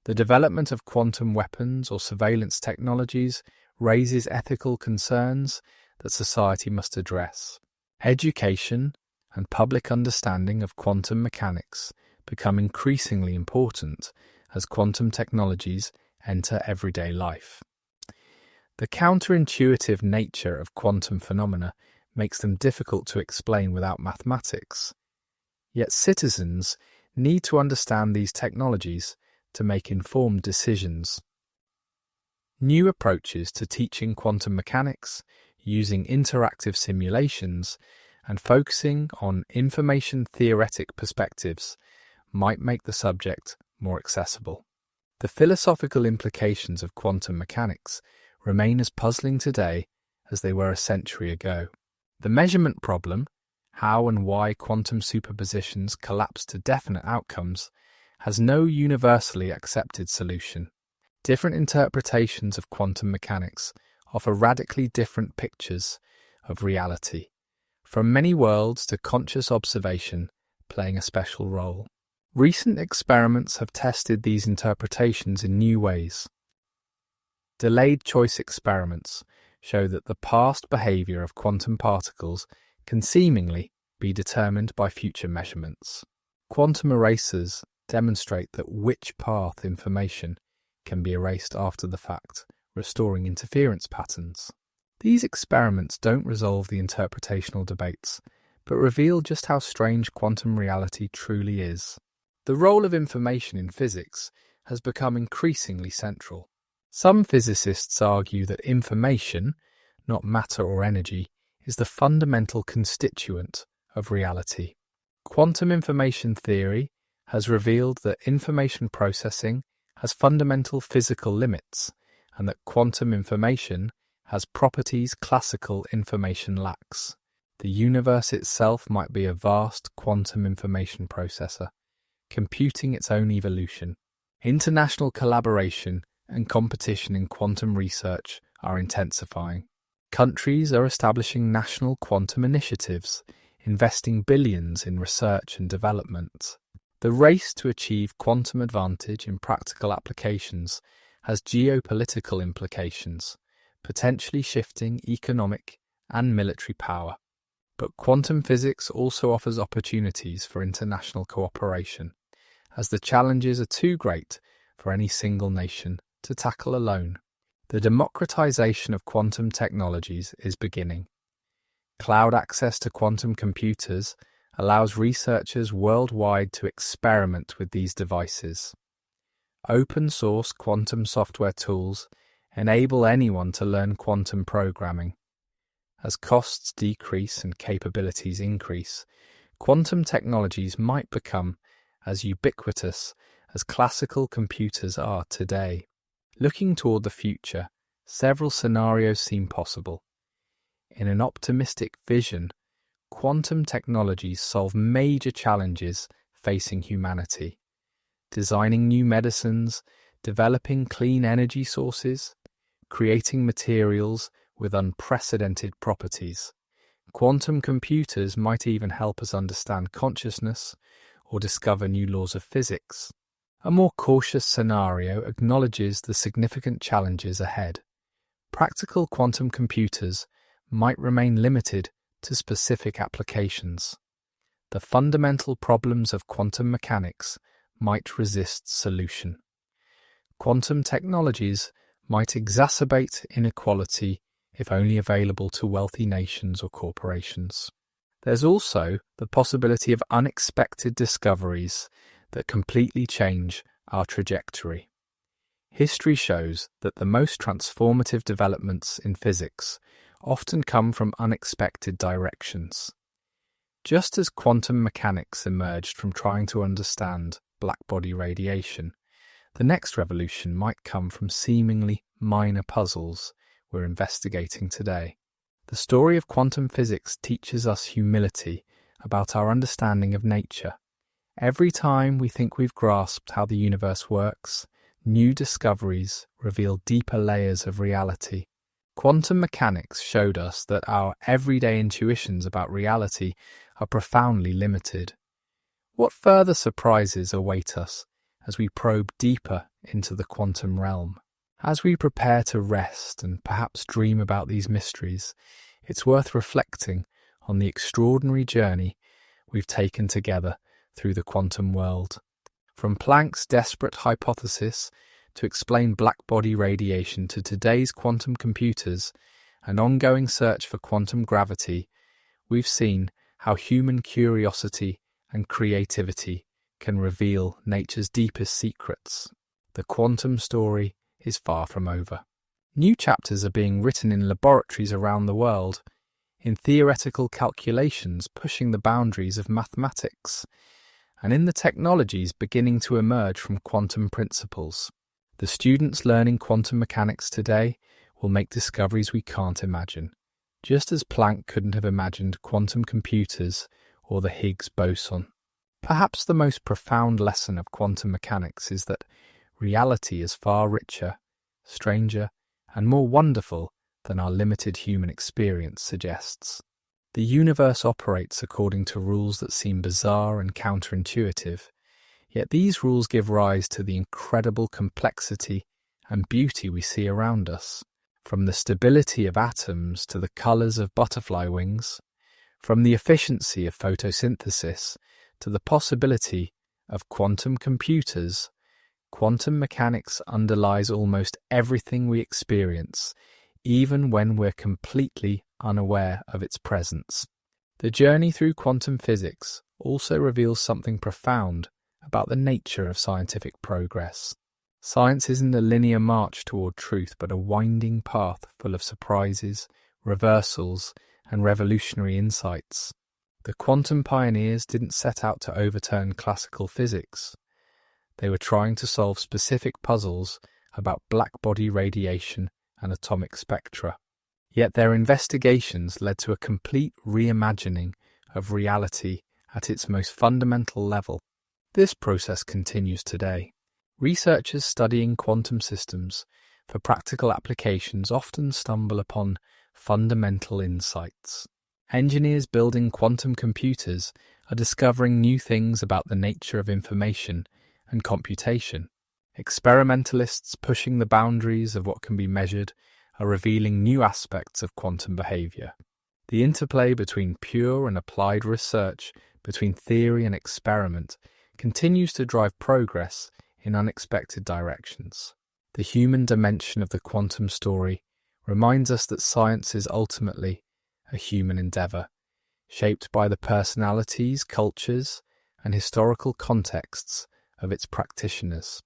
The development of quantum weapons or surveillance technologies raises ethical concerns that society must address. Education and public understanding of quantum mechanics become increasingly important as quantum technologies enter everyday life. The counterintuitive nature of quantum phenomena makes them difficult to explain without mathematics. Yet citizens need to understand these technologies to make informed decisions. New approaches to teaching quantum mechanics, using interactive simulations, and focusing on information-theoretic perspectives might make the subject more accessible. The philosophical implications of quantum mechanics remain as puzzling today as they were a century ago. The measurement problem, how and why quantum superpositions collapse to definite outcomes, has no universally accepted solution. Different interpretations of quantum mechanics offer radically different pictures of reality, from many worlds to conscious observation playing a special role. Recent experiments have tested these interpretations in new ways. Delayed choice experiments show that the past behavior of quantum particles can seemingly be determined by future measurements. Quantum erasers demonstrate that which path information can be erased after the fact, restoring interference patterns. These experiments don't resolve the interpretational debates, but reveal just how strange quantum reality truly is. The role of information in physics has become increasingly central. Some physicists argue that information, not matter or energy, is the fundamental constituent of reality. Quantum information theory has revealed that information processing has fundamental physical limits, and that quantum information has properties classical information lacks. The universe itself might be a vast quantum information processor, computing its own evolution. International collaboration and competition in quantum research are intensifying. Countries are establishing national quantum initiatives, investing billions in research and development. The race to achieve quantum advantage in practical applications has geopolitical implications, potentially shifting economic and military power. But quantum physics also offers opportunities for international cooperation, as the challenges are too great for any single nation to tackle alone. The democratization of quantum technologies is beginning. Cloud access to quantum computers allows researchers worldwide to experiment with these devices. Open-source quantum software tools enable anyone to learn quantum programming. As costs decrease and capabilities increase, quantum technologies might become as ubiquitous as classical computers are today. Looking toward the future, several scenarios seem possible. In an optimistic vision, quantum technologies solve major challenges facing humanity. Designing new medicines, developing clean energy sources, creating materials with unprecedented properties. Quantum computers might even help us understand consciousness or discover new laws of physics. A more cautious scenario acknowledges the significant challenges ahead. Practical quantum computers might remain limited to specific applications. The fundamental problems of quantum mechanics might resist solution. Quantum technologies might exacerbate inequality if only available to wealthy nations or corporations. There's also the possibility of unexpected discoveries that completely change our trajectory. History shows that the most transformative developments in physics often come from unexpected directions. Just as quantum mechanics emerged from trying to understand blackbody radiation, the next revolution might come from seemingly minor puzzles we're investigating today. The story of quantum physics teaches us humility about our understanding of nature. Every time we think we've grasped how the universe works, new discoveries reveal deeper layers of reality. Quantum mechanics showed us that our everyday intuitions about reality are profoundly limited. What further surprises await us as we probe deeper into the quantum realm? As we prepare to rest and perhaps dream about these mysteries, it's worth reflecting on the extraordinary journey we've taken together through the quantum world. From Planck's desperate hypothesis to explain blackbody radiation to today's quantum computers, an ongoing search for quantum gravity, we've seen how human curiosity and creativity can reveal nature's deepest secrets. The quantum story is far from over. New chapters are being written in laboratories around the world, in theoretical calculations pushing the boundaries of mathematics, and in the technologies beginning to emerge from quantum principles. The students learning quantum mechanics today will make discoveries we can't imagine, just as Planck couldn't have imagined quantum computers or the Higgs boson. Perhaps the most profound lesson of quantum mechanics is that reality is far richer, stranger, and more wonderful than our limited human experience suggests. The universe operates according to rules that seem bizarre and counterintuitive, Yet these rules give rise to the incredible complexity and beauty we see around us, from the stability of atoms to the colours of butterfly wings, from the efficiency of photosynthesis to the possibility of quantum computers. Quantum mechanics underlies almost everything we experience, even when we're completely unaware of its presence. The journey through quantum physics also reveals something profound about the nature of scientific progress. Science isn't a linear march toward truth, but a winding path full of surprises, reversals, and revolutionary insights. The quantum pioneers didn't set out to overturn classical physics. They were trying to solve specific puzzles about black-body radiation and atomic spectra. Yet their investigations led to a complete reimagining of reality at its most fundamental level. This process continues today. Researchers studying quantum systems for practical applications often stumble upon fundamental insights. Engineers building quantum computers are discovering new things about the nature of information and computation. Experimentalists pushing the boundaries of what can be measured are revealing new aspects of quantum behavior. The interplay between pure and applied research, between theory and experiment, continues to drive progress in unexpected directions. The human dimension of the quantum story reminds us that science is ultimately a human endeavour, shaped by the personalities, cultures, and historical contexts of its practitioners.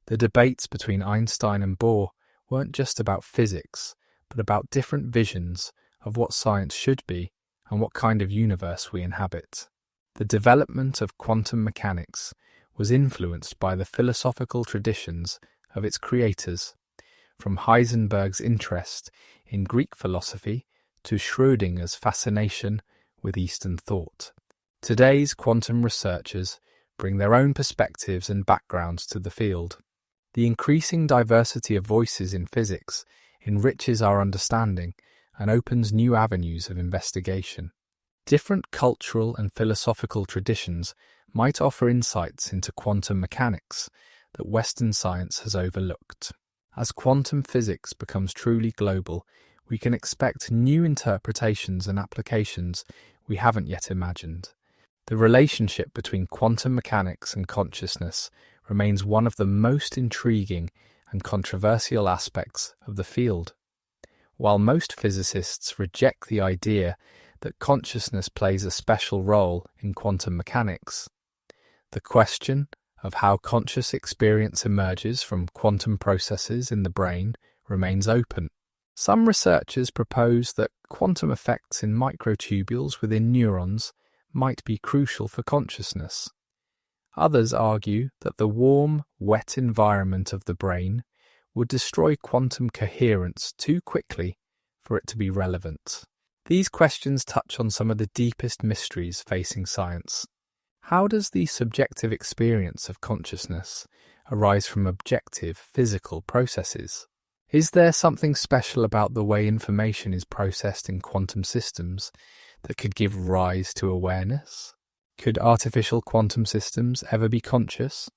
The debates between Einstein and Bohr weren't just about physics, but about different visions of what science should be and what kind of universe we inhabit. The development of quantum mechanics was influenced by the philosophical traditions of its creators, from Heisenberg's interest in Greek philosophy to Schrödinger's fascination with Eastern thought. Today's quantum researchers bring their own perspectives and backgrounds to the field. The increasing diversity of voices in physics enriches our understanding and opens new avenues of investigation. Different cultural and philosophical traditions might offer insights into quantum mechanics that Western science has overlooked. As quantum physics becomes truly global, we can expect new interpretations and applications we haven't yet imagined. The relationship between quantum mechanics and consciousness remains one of the most intriguing and controversial aspects of the field. While most physicists reject the idea that consciousness plays a special role in quantum mechanics, the question of how conscious experience emerges from quantum processes in the brain remains open. Some researchers propose that quantum effects in microtubules within neurons might be crucial for consciousness. Others argue that the warm, wet environment of the brain would destroy quantum coherence too quickly for it to be relevant. These questions touch on some of the deepest mysteries facing science. How does the subjective experience of consciousness arise from objective, physical processes? Is there something special about the way information is processed in quantum systems that could give rise to awareness? Could artificial quantum systems ever be conscious?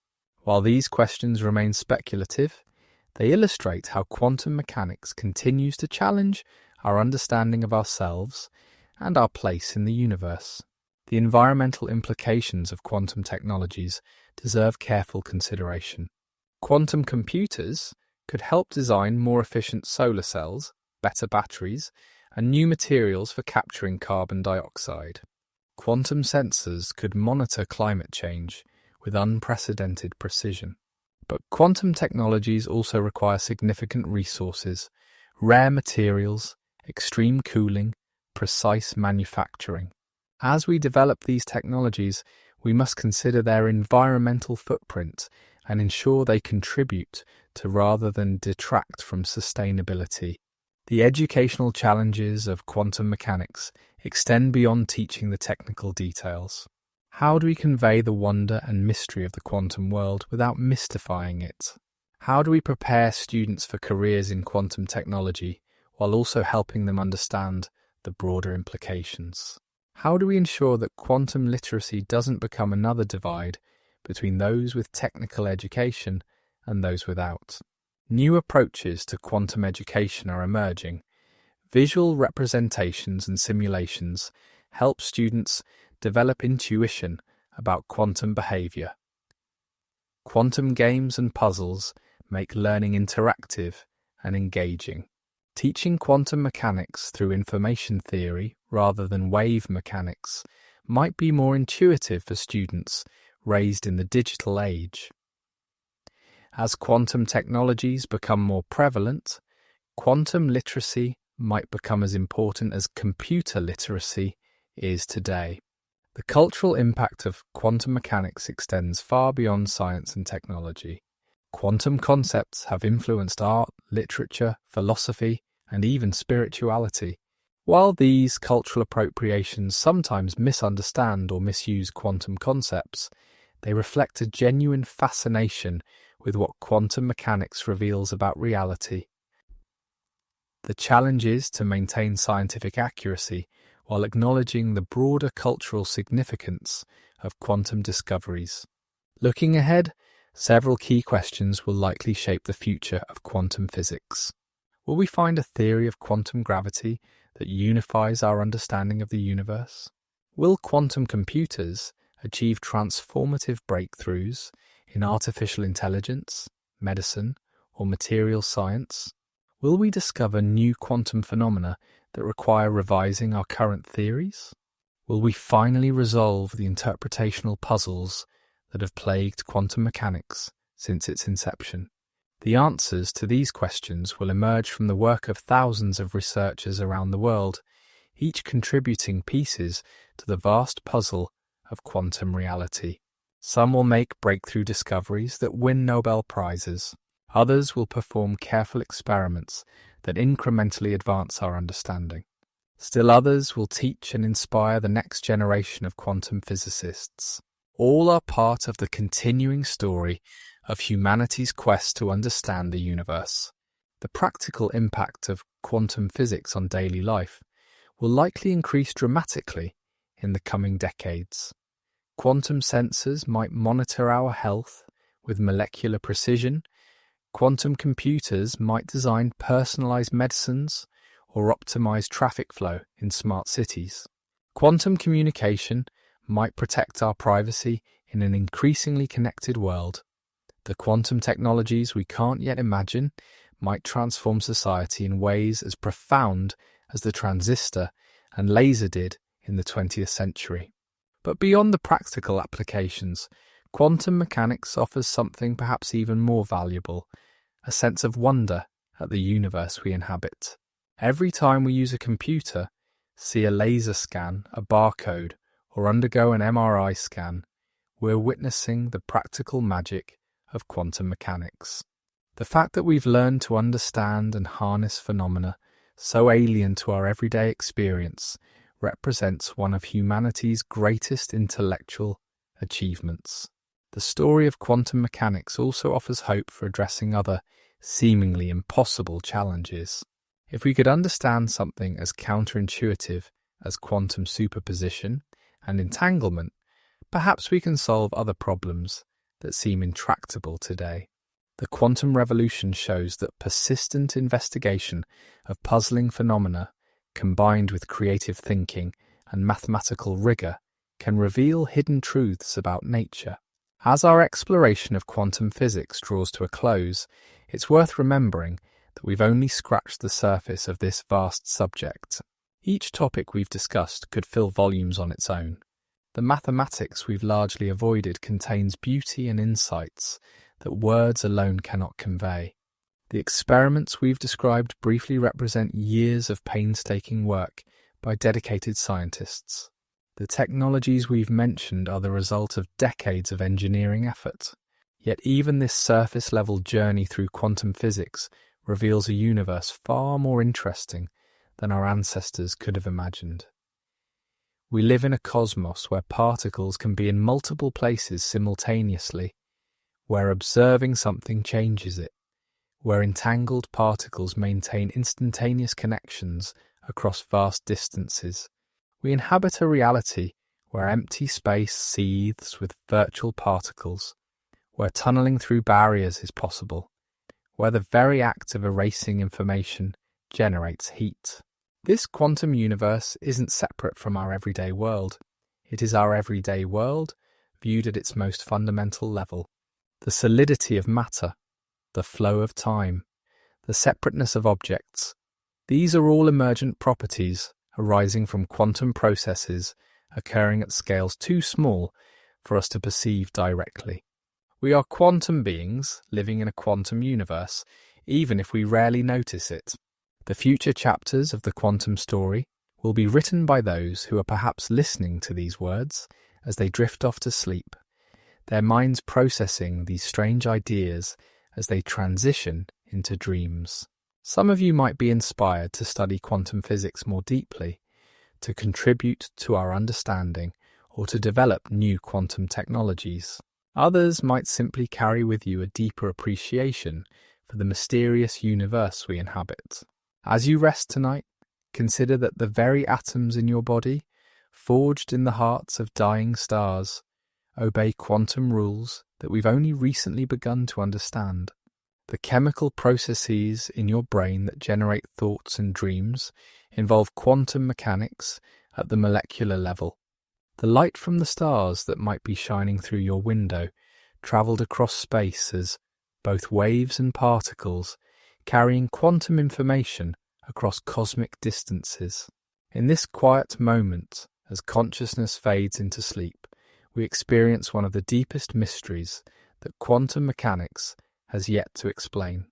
While these questions remain speculative, they illustrate how quantum mechanics continues to challenge our understanding of ourselves and our place in the universe. The environmental implications of quantum technologies deserve careful consideration. Quantum computers could help design more efficient solar cells, better batteries, and new materials for capturing carbon dioxide. Quantum sensors could monitor climate change with unprecedented precision. But quantum technologies also require significant resources, rare materials, extreme cooling, precise manufacturing. As we develop these technologies, we must consider their environmental footprint and ensure they contribute to rather than detract from sustainability. The educational challenges of quantum mechanics extend beyond teaching the technical details. How do we convey the wonder and mystery of the quantum world without mystifying it? How do we prepare students for careers in quantum technology while also helping them understand the broader implications? How do we ensure that quantum literacy doesn't become another divide between those with technical education and those without. New approaches to quantum education are emerging. Visual representations and simulations help students develop intuition about quantum behavior. Quantum games and puzzles make learning interactive and engaging. Teaching quantum mechanics through information theory rather than wave mechanics might be more intuitive for students raised in the digital age. As quantum technologies become more prevalent, quantum literacy might become as important as computer literacy is today. The cultural impact of quantum mechanics extends far beyond science and technology. Quantum concepts have influenced art, literature, philosophy, and even spirituality. While these cultural appropriations sometimes misunderstand or misuse quantum concepts, they reflect a genuine fascination with what quantum mechanics reveals about reality. The challenge is to maintain scientific accuracy while acknowledging the broader cultural significance of quantum discoveries. Looking ahead, several key questions will likely shape the future of quantum physics. Will we find a theory of quantum gravity that unifies our understanding of the universe? Will quantum computers achieve transformative breakthroughs in artificial intelligence, medicine, or material science? Will we discover new quantum phenomena that require revising our current theories? Will we finally resolve the interpretational puzzles that have plagued quantum mechanics since its inception? The answers to these questions will emerge from the work of thousands of researchers around the world, each contributing pieces to the vast puzzle of quantum reality. Some will make breakthrough discoveries that win Nobel Prizes. Others will perform careful experiments that incrementally advance our understanding. Still others will teach and inspire the next generation of quantum physicists. All are part of the continuing story of humanity's quest to understand the universe. The practical impact of quantum physics on daily life will likely increase dramatically in the coming decades. Quantum sensors might monitor our health with molecular precision. Quantum computers might design personalized medicines or optimize traffic flow in smart cities. Quantum communication might protect our privacy in an increasingly connected world. The quantum technologies we can't yet imagine might transform society in ways as profound as the transistor and laser did in the 20th century. But beyond the practical applications, quantum mechanics offers something perhaps even more valuable, a sense of wonder at the universe we inhabit. Every time we use a computer, see a laser scan, a barcode, or undergo an MRI scan, we're witnessing the practical magic of quantum mechanics. The fact that we've learned to understand and harness phenomena so alien to our everyday experience represents one of humanity's greatest intellectual achievements. The story of quantum mechanics also offers hope for addressing other seemingly impossible challenges. If we could understand something as counterintuitive as quantum superposition and entanglement, perhaps we can solve other problems that seem intractable today. The quantum revolution shows that persistent investigation of puzzling phenomena, combined with creative thinking and mathematical rigor, can reveal hidden truths about nature. As our exploration of quantum physics draws to a close, it's worth remembering that we've only scratched the surface of this vast subject. Each topic we've discussed could fill volumes on its own. The mathematics we've largely avoided contains beauty and insights that words alone cannot convey. The experiments we've described briefly represent years of painstaking work by dedicated scientists. The technologies we've mentioned are the result of decades of engineering effort. Yet even this surface-level journey through quantum physics reveals a universe far more interesting than our ancestors could have imagined. We live in a cosmos where particles can be in multiple places simultaneously, where observing something changes it, where entangled particles maintain instantaneous connections across vast distances. We inhabit a reality where empty space seethes with virtual particles, where tunneling through barriers is possible, where the very act of erasing information generates heat. This quantum universe isn't separate from our everyday world. It is our everyday world viewed at its most fundamental level. The solidity of matter, the flow of time, the separateness of objects, these are all emergent properties arising from quantum processes occurring at scales too small for us to perceive directly. We are quantum beings living in a quantum universe, even if we rarely notice it. The future chapters of the quantum story will be written by those who are perhaps listening to these words as they drift off to sleep, their minds processing these strange ideas as they transition into dreams. Some of you might be inspired to study quantum physics more deeply, to contribute to our understanding, or to develop new quantum technologies. Others might simply carry with you a deeper appreciation for the mysterious universe we inhabit. As you rest tonight, consider that the very atoms in your body, forged in the hearts of dying stars, obey quantum rules that we've only recently begun to understand. The chemical processes in your brain that generate thoughts and dreams involve quantum mechanics at the molecular level. The light from the stars that might be shining through your window travelled across space as both waves and particles, carrying quantum information across cosmic distances. In this quiet moment, as consciousness fades into sleep, we experience one of the deepest mysteries that quantum mechanics has yet to explain: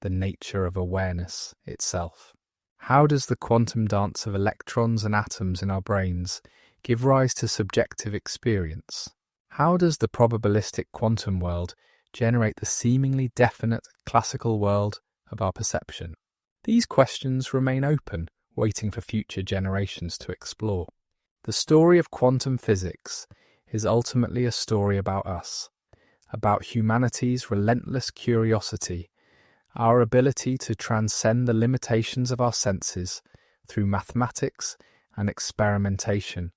the nature of awareness itself. How does the quantum dance of electrons and atoms in our brains give rise to subjective experience? How does the probabilistic quantum world generate the seemingly definite classical world of our perception? These questions remain open, waiting for future generations to explore. The story of quantum physics is ultimately a story about us, about humanity's relentless curiosity, our ability to transcend the limitations of our senses through mathematics and experimentation,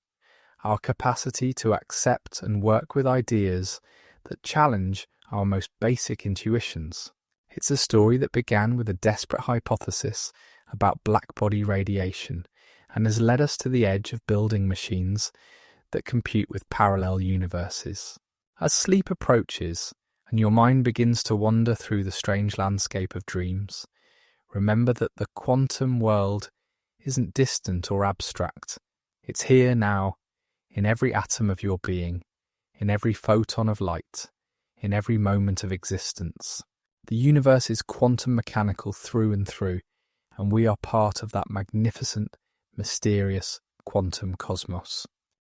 our capacity to accept and work with ideas that challenge our most basic intuitions. It's a story that began with a desperate hypothesis about black-body radiation and has led us to the edge of building machines that compute with parallel universes. As sleep approaches and your mind begins to wander through the strange landscape of dreams, remember that the quantum world isn't distant or abstract. It's here now, in every atom of your being, in every photon of light, in every moment of existence. The universe is quantum mechanical through and through, and we are part of that magnificent, mysterious quantum cosmos.